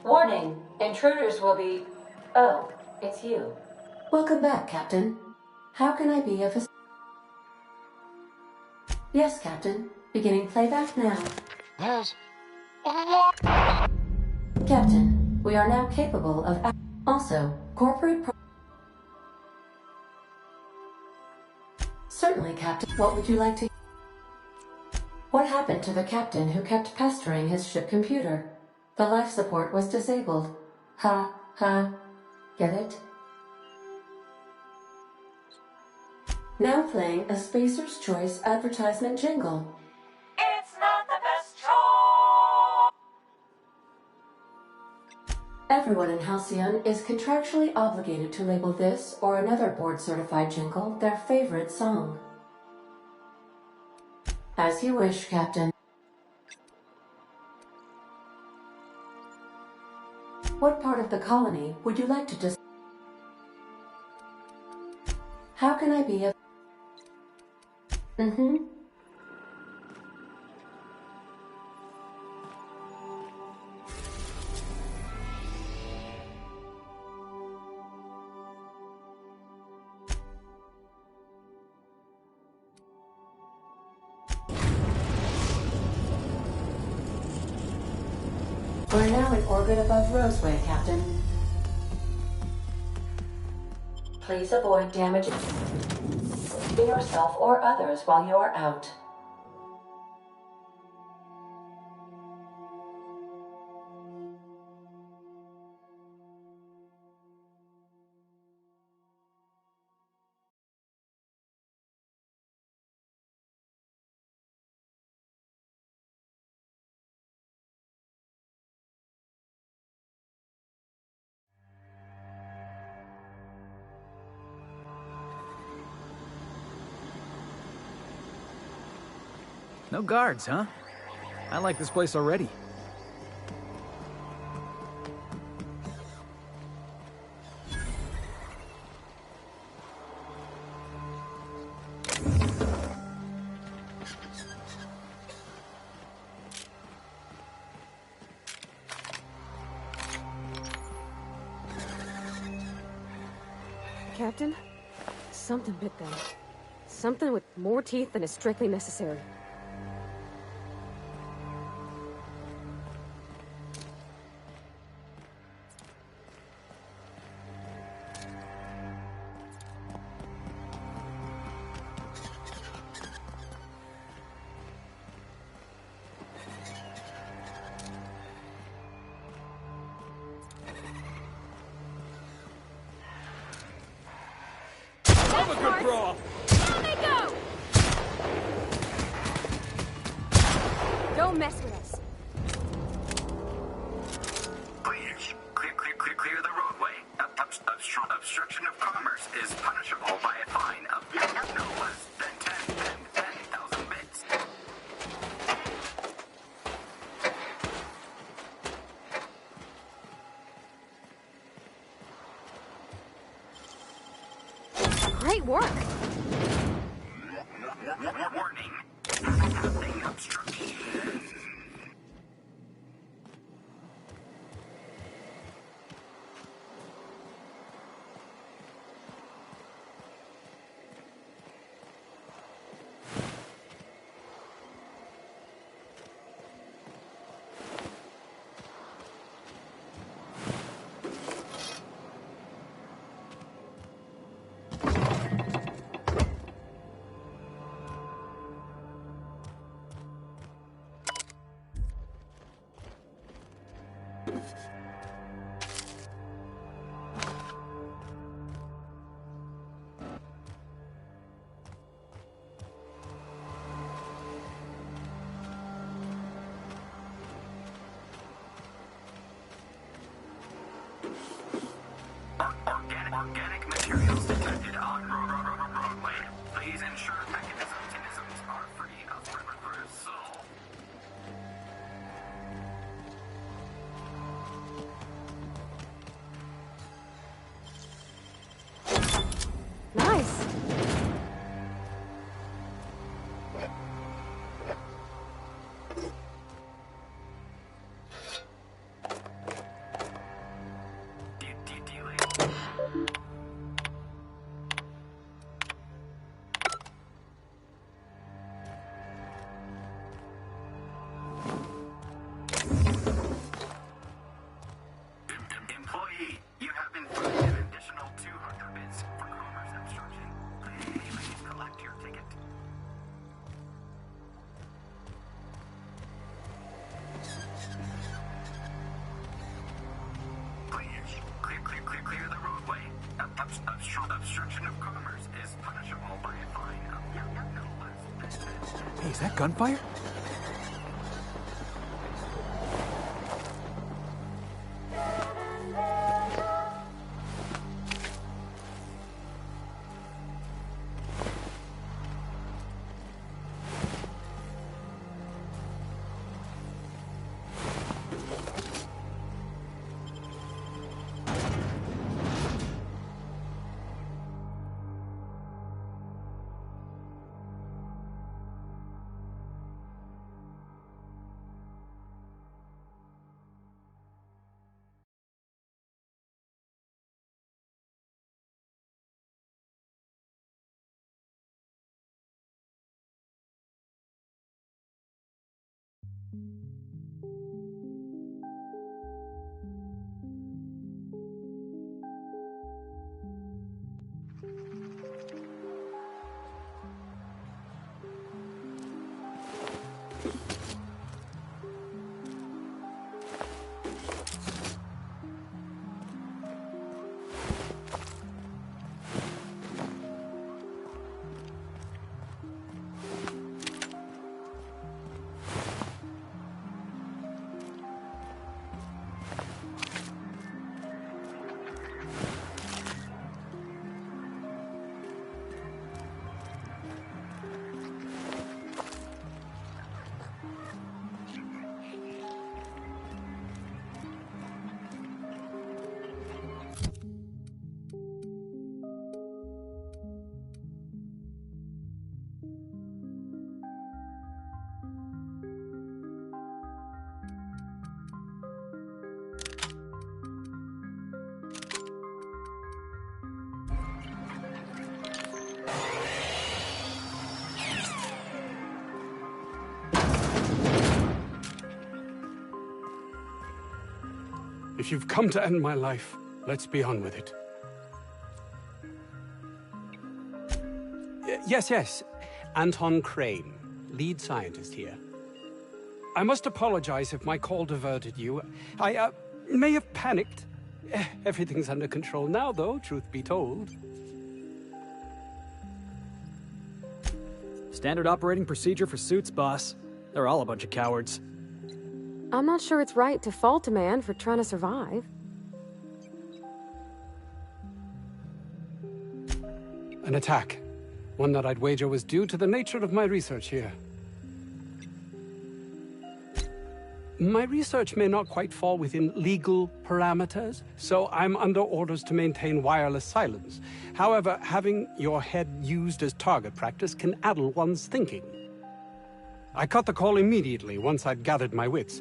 Warning, intruders will be... Oh, it's you. Welcome back, Captain. How can I be of assistance? Yes, Captain. Beginning playback now. There's... Captain, we are now capable of... Also, corporate... Certainly, Captain. What would you like to... What happened to the captain who kept pestering his ship computer? The life support was disabled. Ha, ha. Get it? Now playing a Spacer's Choice advertisement jingle. It's not the best choice. Everyone in Halcyon is contractually obligated to label this or another board-certified jingle their favorite song. As you wish, Captain. What part of the colony would you like to discuss? How can I be of... We're now in orbit above Roseway, Captain. Please avoid damaging yourself or others while you are out. No guards, huh? I like this place already. Captain? Something bit them. Something with more teeth than is strictly necessary. Have a good brawl. Down they go! Don't mess with us. Please, clear the roadway. Obstruction of commerce is punishable by a fine of no less than 10,000 bits. Great work! Warning. Happening obstruction. Was that gunfire? If you've come to end my life, let's be on with it. Yes. Anton Crane, lead scientist here. I must apologize if my call diverted you. I may have panicked. Everything's under control now, though, truth be told. Standard operating procedure for suits, boss. They're all a bunch of cowards. I'm not sure it's right to fault a man for trying to survive. An attack. One that I'd wager was due to the nature of my research here. My research may not quite fall within legal parameters, so I'm under orders to maintain wireless silence. However, having your head used as target practice can addle one's thinking. I cut the call immediately once I'd gathered my wits.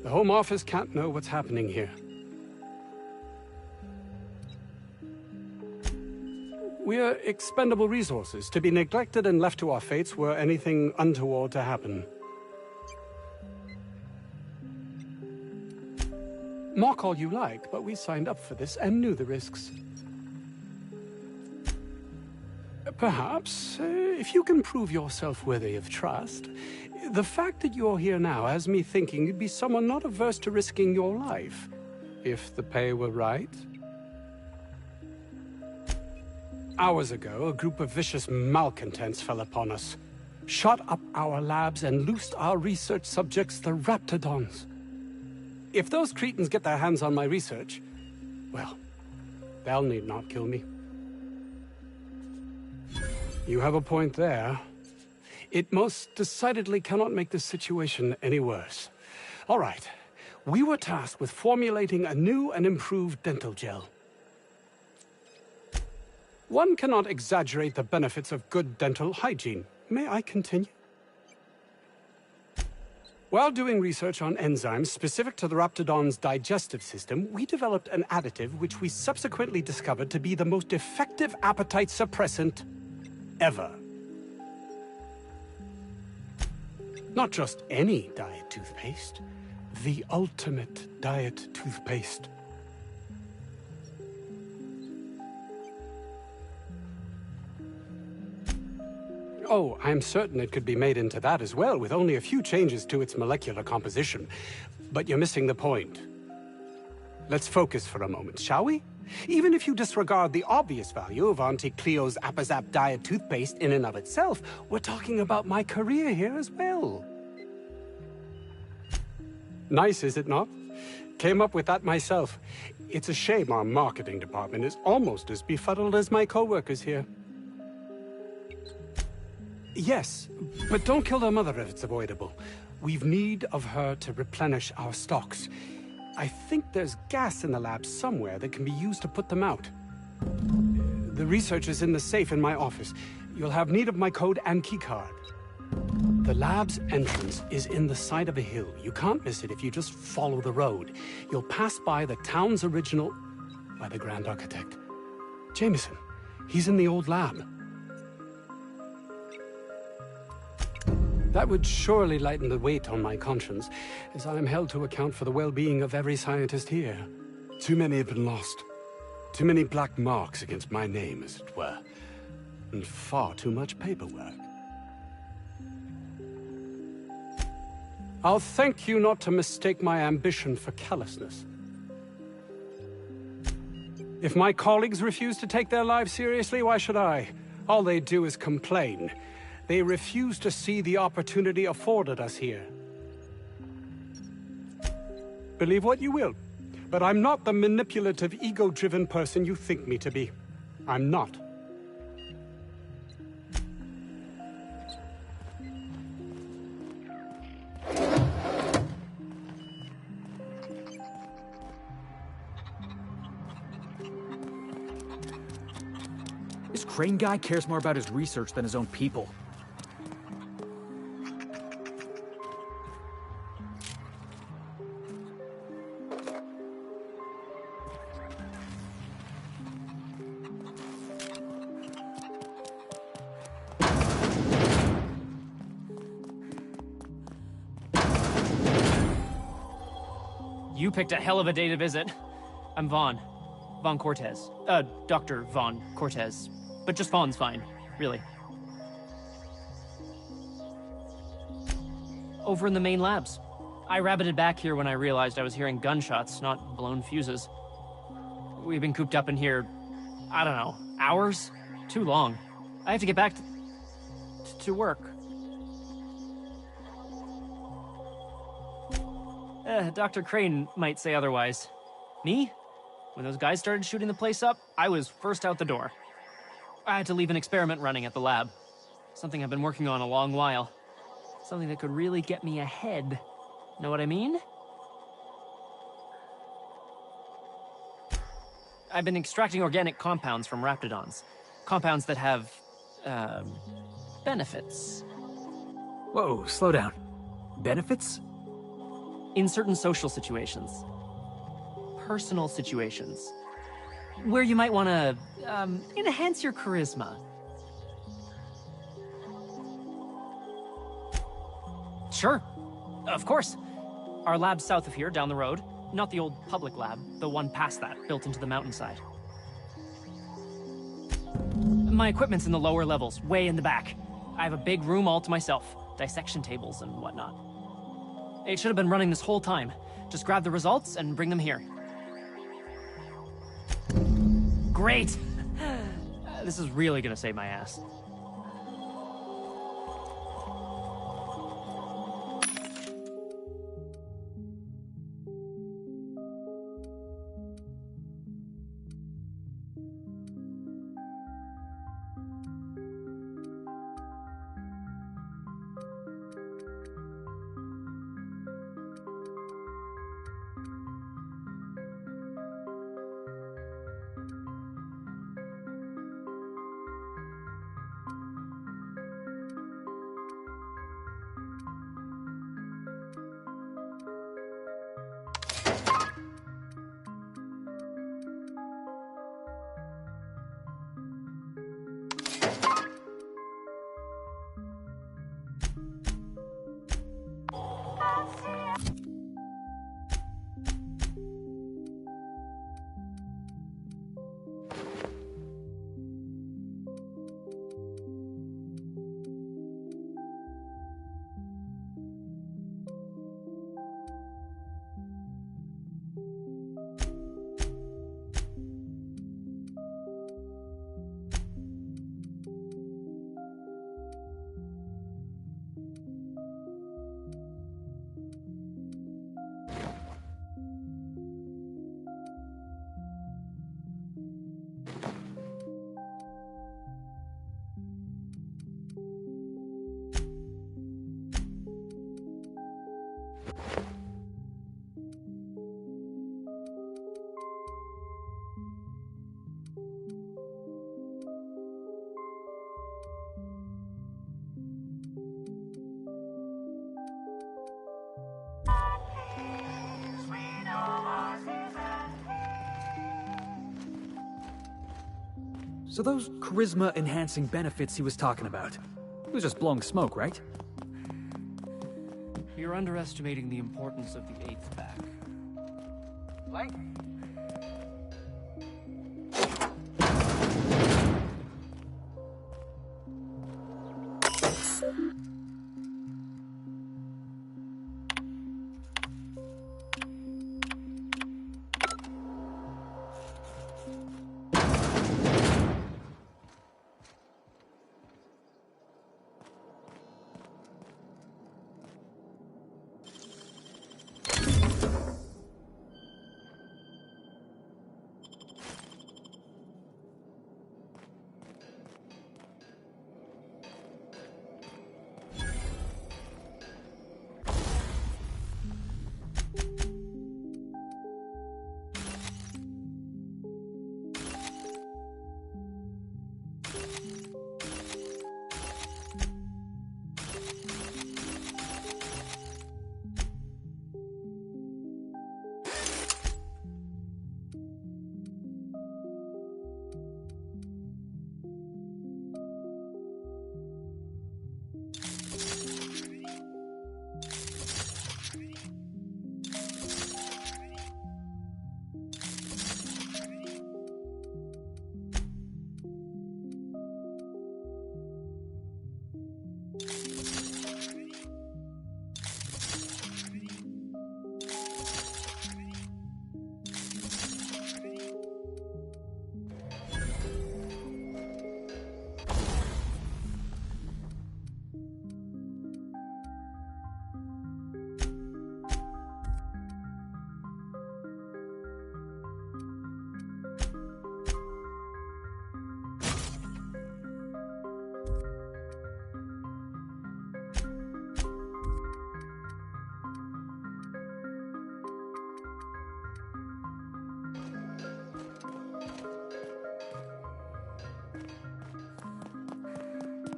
The Home Office can't know what's happening here. We're expendable resources, to be neglected and left to our fates were anything untoward to happen. Mock all you like, but we signed up for this and knew the risks. Perhaps, if you can prove yourself worthy of trust, the fact that you're here now has me thinking you'd be someone not averse to risking your life, if the pay were right. Hours ago, a group of vicious malcontents fell upon us, shot up our labs and loosed our research subjects, the Raptidons. If those cretins get their hands on my research, well, they'll need not kill me. You have a point there. It most decidedly cannot make the situation any worse. All right, we were tasked with formulating a new and improved dental gel. One cannot exaggerate the benefits of good dental hygiene. May I continue? While doing research on enzymes specific to the Raptidon's digestive system, we developed an additive which we subsequently discovered to be the most effective appetite suppressant ever. Not just any diet toothpaste, the ultimate diet toothpaste. Oh, I'm certain it could be made into that as well, with only a few changes to its molecular composition. But you're missing the point. let's focus for a moment, shall we? Even if you disregard the obvious value of Auntie Cleo's Appazap Diet toothpaste in and of itself, we're talking about my career here as well. Nice, is it not? Came up with that myself. It's a shame our marketing department is almost as befuddled as my co-workers here. Yes, but don't kill their mother if it's avoidable. We've need of her to replenish our stocks. I think there's gas in the lab somewhere that can be used to put them out. The research is in the safe in my office. You'll have need of my code and keycard. The lab's entrance is in the side of a hill. You can't miss it if you just follow the road. You'll pass by the town's original... by the Grand Architect. Jameson. He's in the old lab. That would surely lighten the weight on my conscience, as I am held to account for the well-being of every scientist here. Too many have been lost. Too many black marks against my name, as it were. And far too much paperwork. I'll thank you not to mistake my ambition for callousness. If my colleagues refuse to take their lives seriously, why should I? All they do is complain. They refuse to see the opportunity afforded us here. Believe what you will, but I'm not the manipulative, ego-driven person you think me to be. I'm not. This Crane guy cares more about his research than his own people. You picked a hell of a day to visit. I'm Vaughn. Vaughn Cortez. Dr. Vaughn Cortez. But just Vaughn's fine, really. Over in the main labs. I rabbited back here when I realized I was hearing gunshots, not blown fuses. We've been cooped up in here, I don't know, hours? Too long. I have to get back to work. Dr. Crane might say otherwise. Me? When those guys started shooting the place up, I was first out the door. I had to leave an experiment running at the lab. Something I've been working on a long while. Something that could really get me ahead. Know what I mean? I've been extracting organic compounds from raptidons. Compounds that have, benefits. Whoa, slow down. Benefits? In certain social situations. Personal situations. Where you might want to, enhance your charisma. Sure. Of course. Our lab's south of here, down the road. Not the old public lab, the one past that, built into the mountainside. My equipment's in the lower levels, way in the back. I have a big room all to myself. Dissection tables and whatnot. It should have been running this whole time. Just grab the results and bring them here. Great! This is really gonna save my ass. So those charisma-enhancing benefits he was talking about, he was just blowing smoke, right? You're underestimating the importance of the 8th pack. Blank?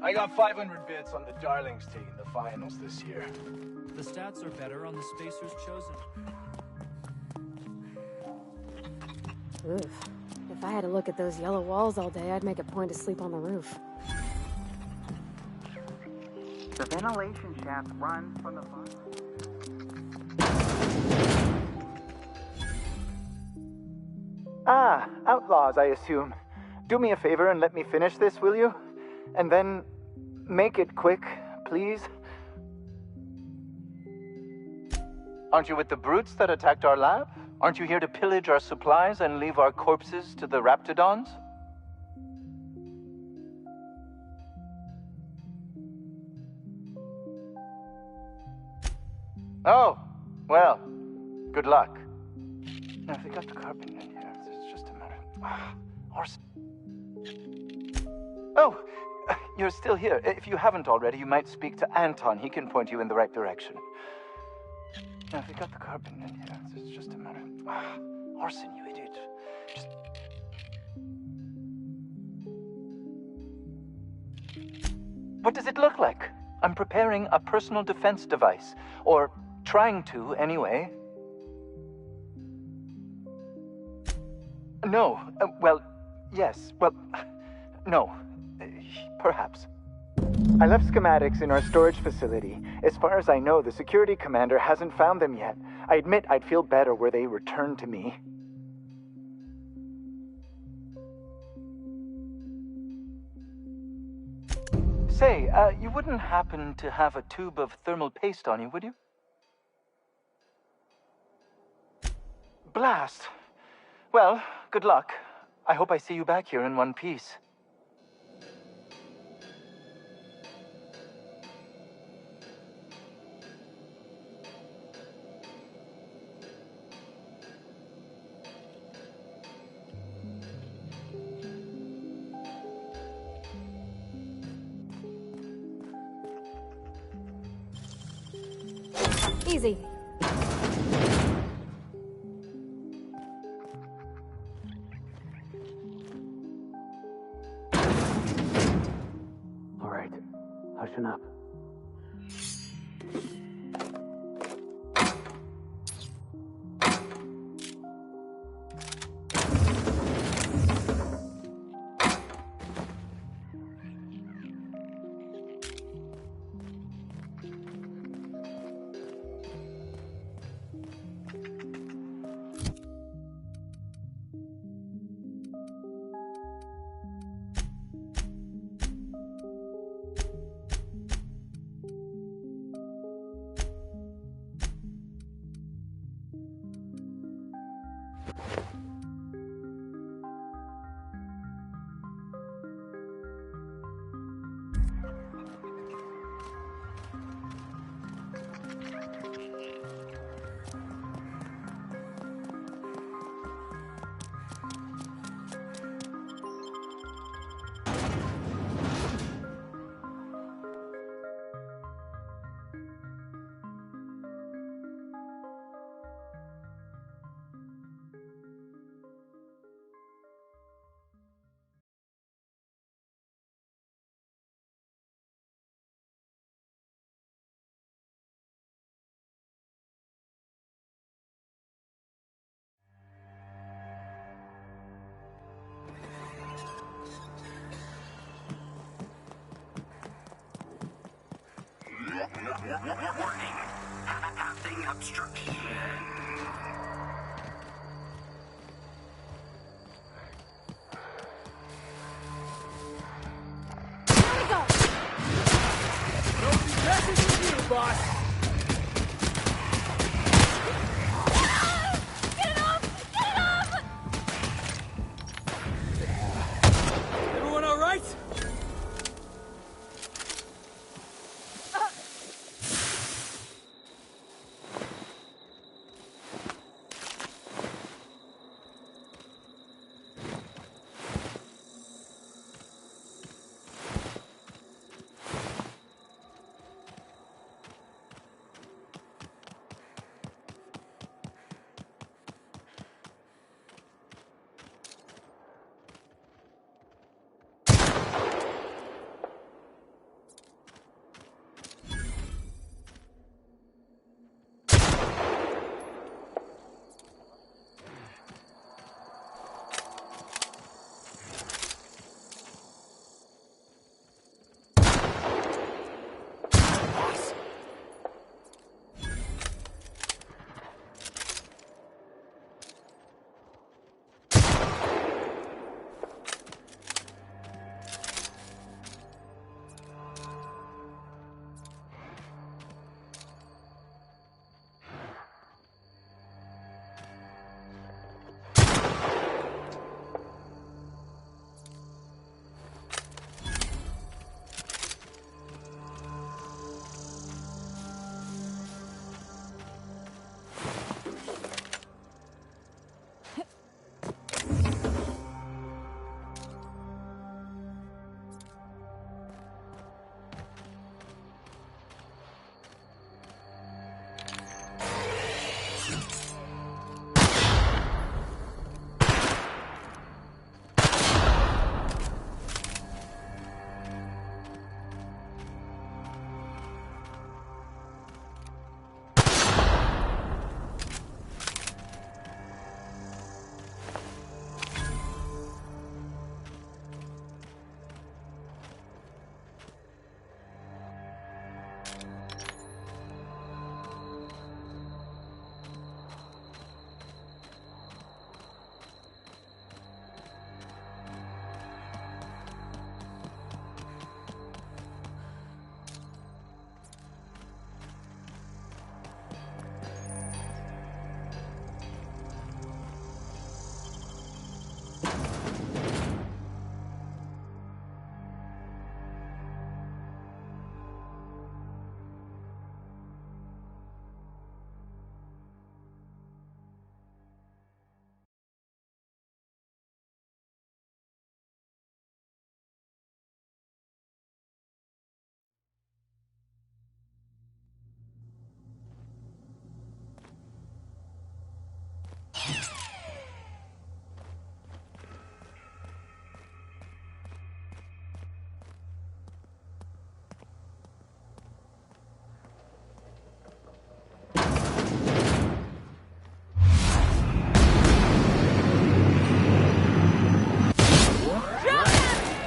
I got 500 bits on the Darlings taking the finals this year. The stats are better on the Spacers chosen. Oof. If I had to look at those yellow walls all day, I'd make a point to sleep on the roof. The ventilation shaft runs from the front. Ah, outlaws, I assume. Do me a favor and let me finish this, will you? And then make it quick, please. Aren't you with the brutes that attacked our lab? Aren't you here to pillage our supplies and leave our corpses to the raptidons? Oh, well, good luck. Now, if they got the carpet in here, it's just a matter. Oh, you're still here. If you haven't already, you might speak to Anton. He can point you in the right direction. Now, if they got the carpet in here, it's just a matter. Orson, you idiot. Just... What does it look like? I'm preparing a personal defense device. Or trying to, anyway. No. Well, yes. Well, no. Perhaps. I left schematics in our storage facility. As far as I know, the security commander hasn't found them yet. I admit I'd feel better were they returned to me. Say, you wouldn't happen to have a tube of thermal paste on you, would you? Blast. Well, good luck. I hope I see you back here in one piece. Easy. All right, hushing up. Warning. Passing obstruction. Message with you, boss. Get it off! Get it off! Everyone all right?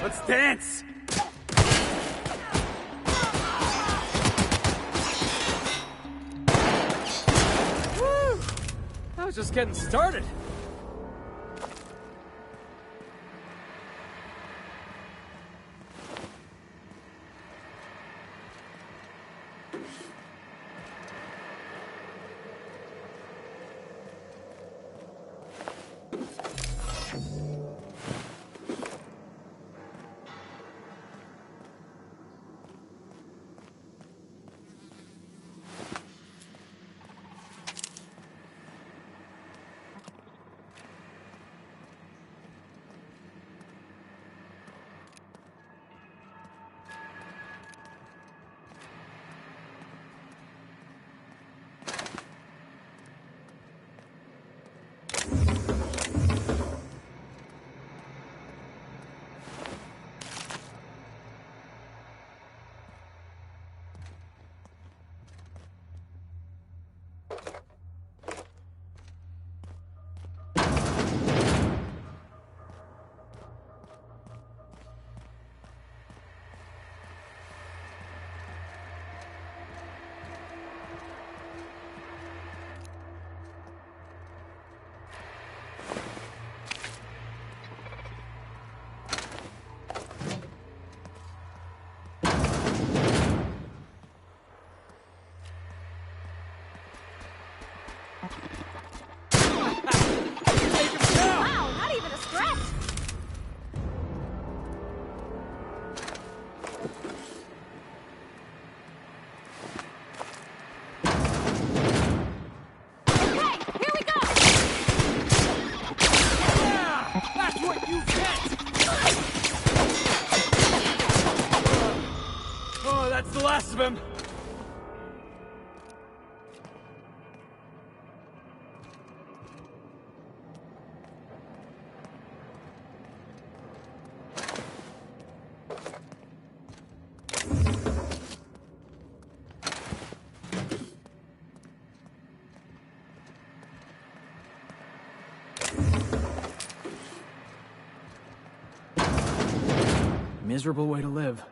Let's dance! Woo! I was just getting started. Wow, not even a scratch! Okay, here we go! Yeah! That's what you get! Oh, that's the last of him! Miserable way to live.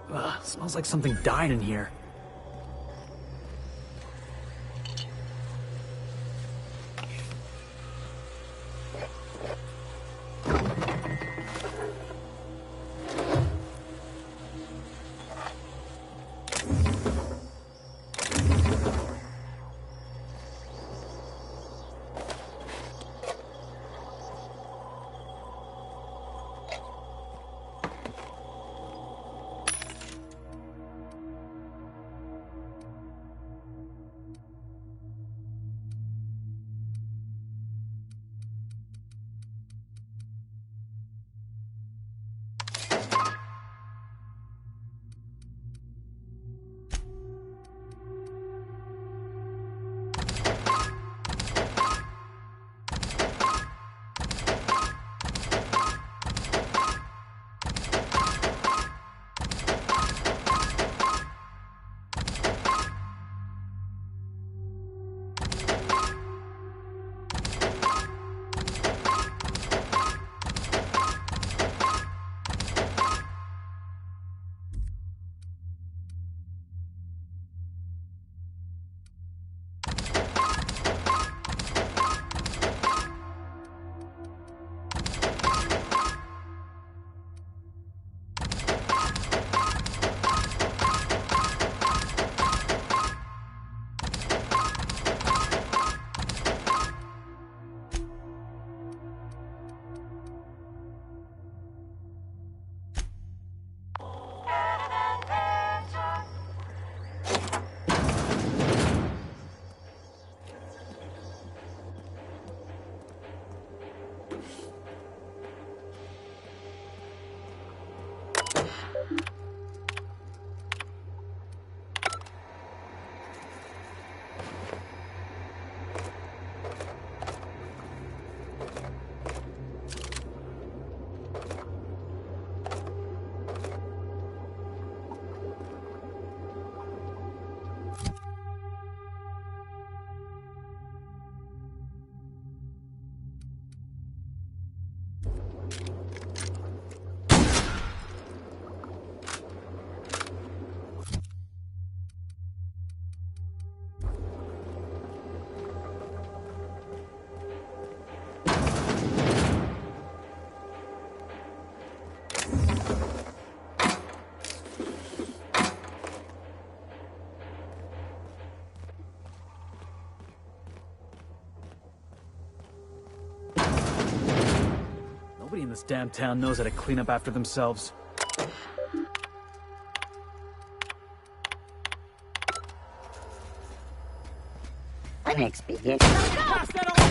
Ugh, smells like something died in here. this damn town knows how to clean up after themselves. Unexpedient. Pass that on!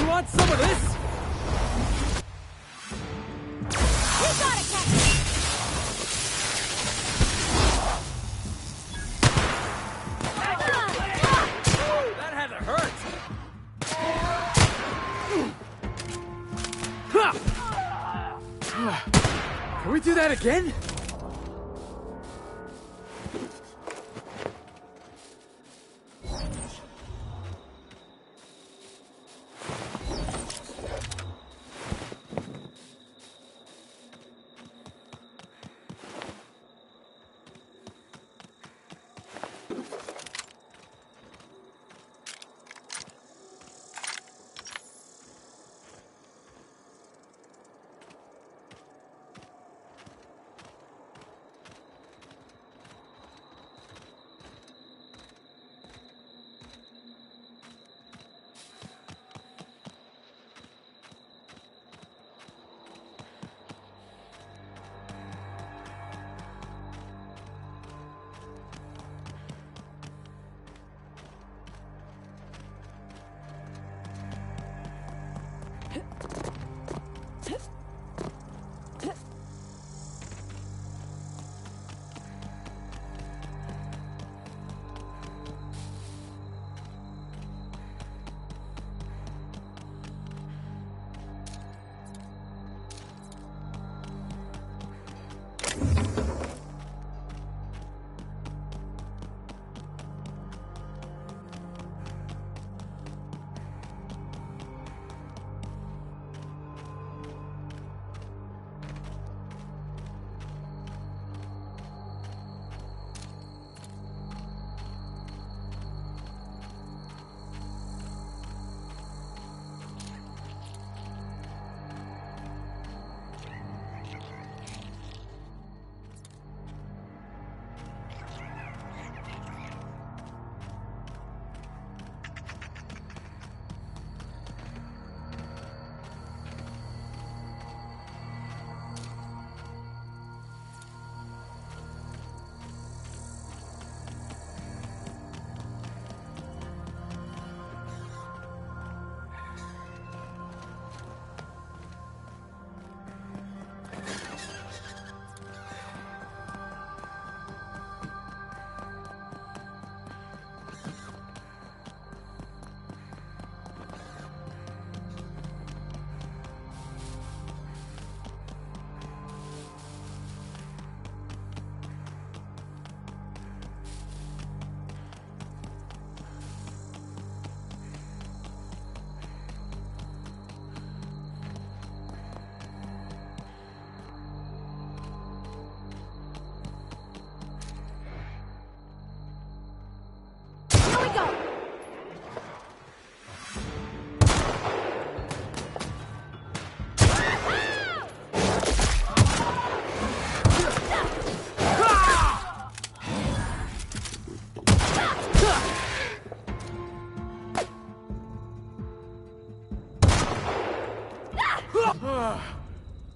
Want some of this? You got it, Captain! That had to hurt! Can we do that again?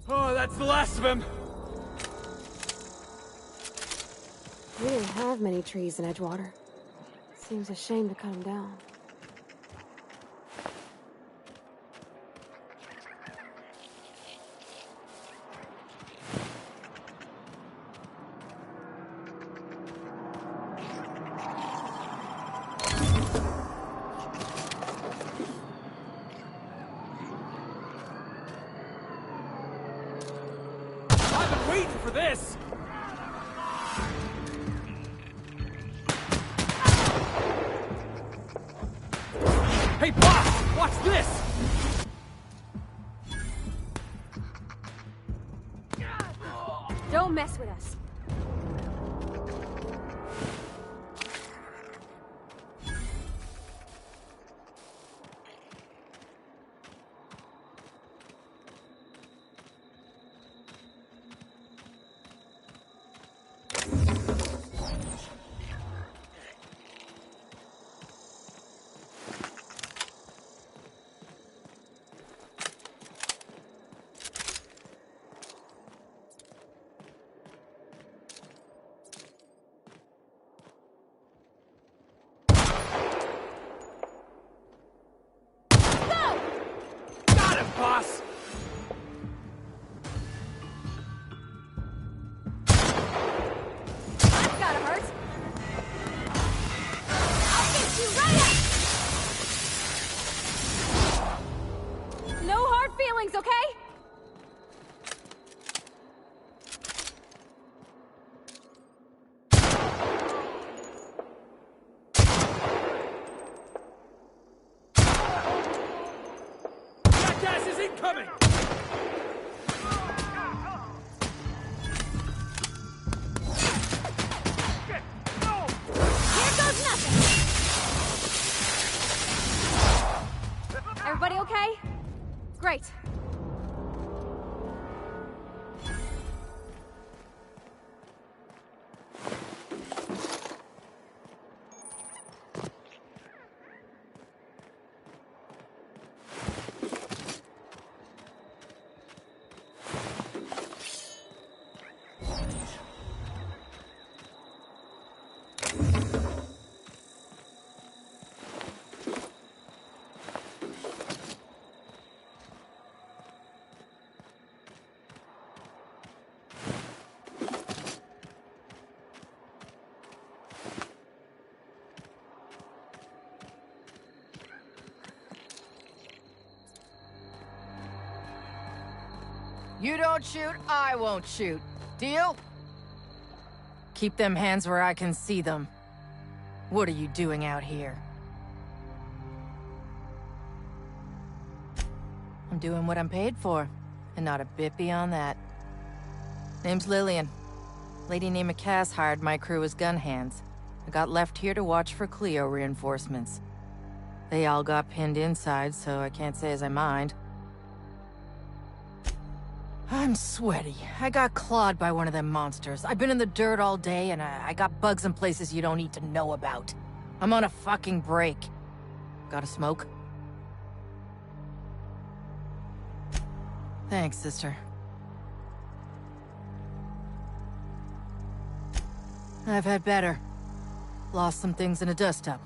Oh, that's the last of him. We didn't have many trees in Edgewater. Seems a shame to cut them down. I've been waiting for this. Hey, boss! Watch this! Don't mess with us. Got him, boss! That's gotta hurt. I'll get you right up! No hard feelings, okay? Jackass is incoming! Here goes nothing! Everybody okay? Great. You don't shoot, I won't shoot. Deal? Keep them hands where I can see them. What are you doing out here? I'm doing what I'm paid for, and not a bit beyond that. Name's Lillian. Lady named McCass hired my crew as gun hands. I got left here to watch for Cleo reinforcements. They all got pinned inside, so I can't say as I mind. I'm sweaty. I got clawed by one of them monsters. I've been in the dirt all day, and I got bugs in places you don't need to know about. I'm on a fucking break. Got a smoke? Thanks, sister. I've had better. Lost some things in a dust-up.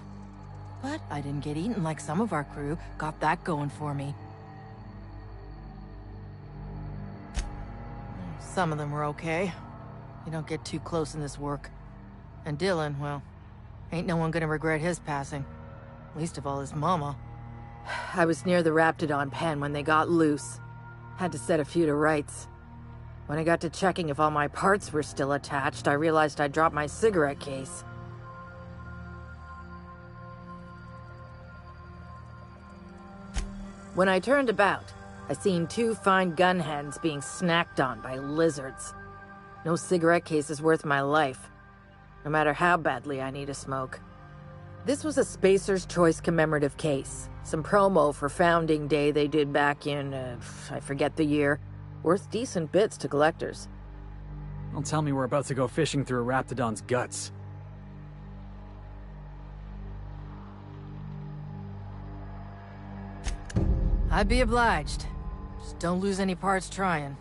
But I didn't get eaten like some of our crew. Got that going for me. Some of them were okay. You don't get too close in this work. And Dylan, well, ain't no one gonna regret his passing. Least of all his mama. I was near the Raptidon pen when they got loose. Had to set a few to rights. When I got to checking if all my parts were still attached, I realized I'd dropped my cigarette case. When I turned about, I seen two fine gun hands being snacked on by lizards. No cigarette case is worth my life, no matter how badly I need a smoke. This was a Spacer's Choice commemorative case. Some promo for Founding Day they did back in, I forget the year. Worth decent bits to collectors. Don't tell me we're about to go fishing through a Raptidon's guts. I'd be obliged. Just don't lose any parts trying.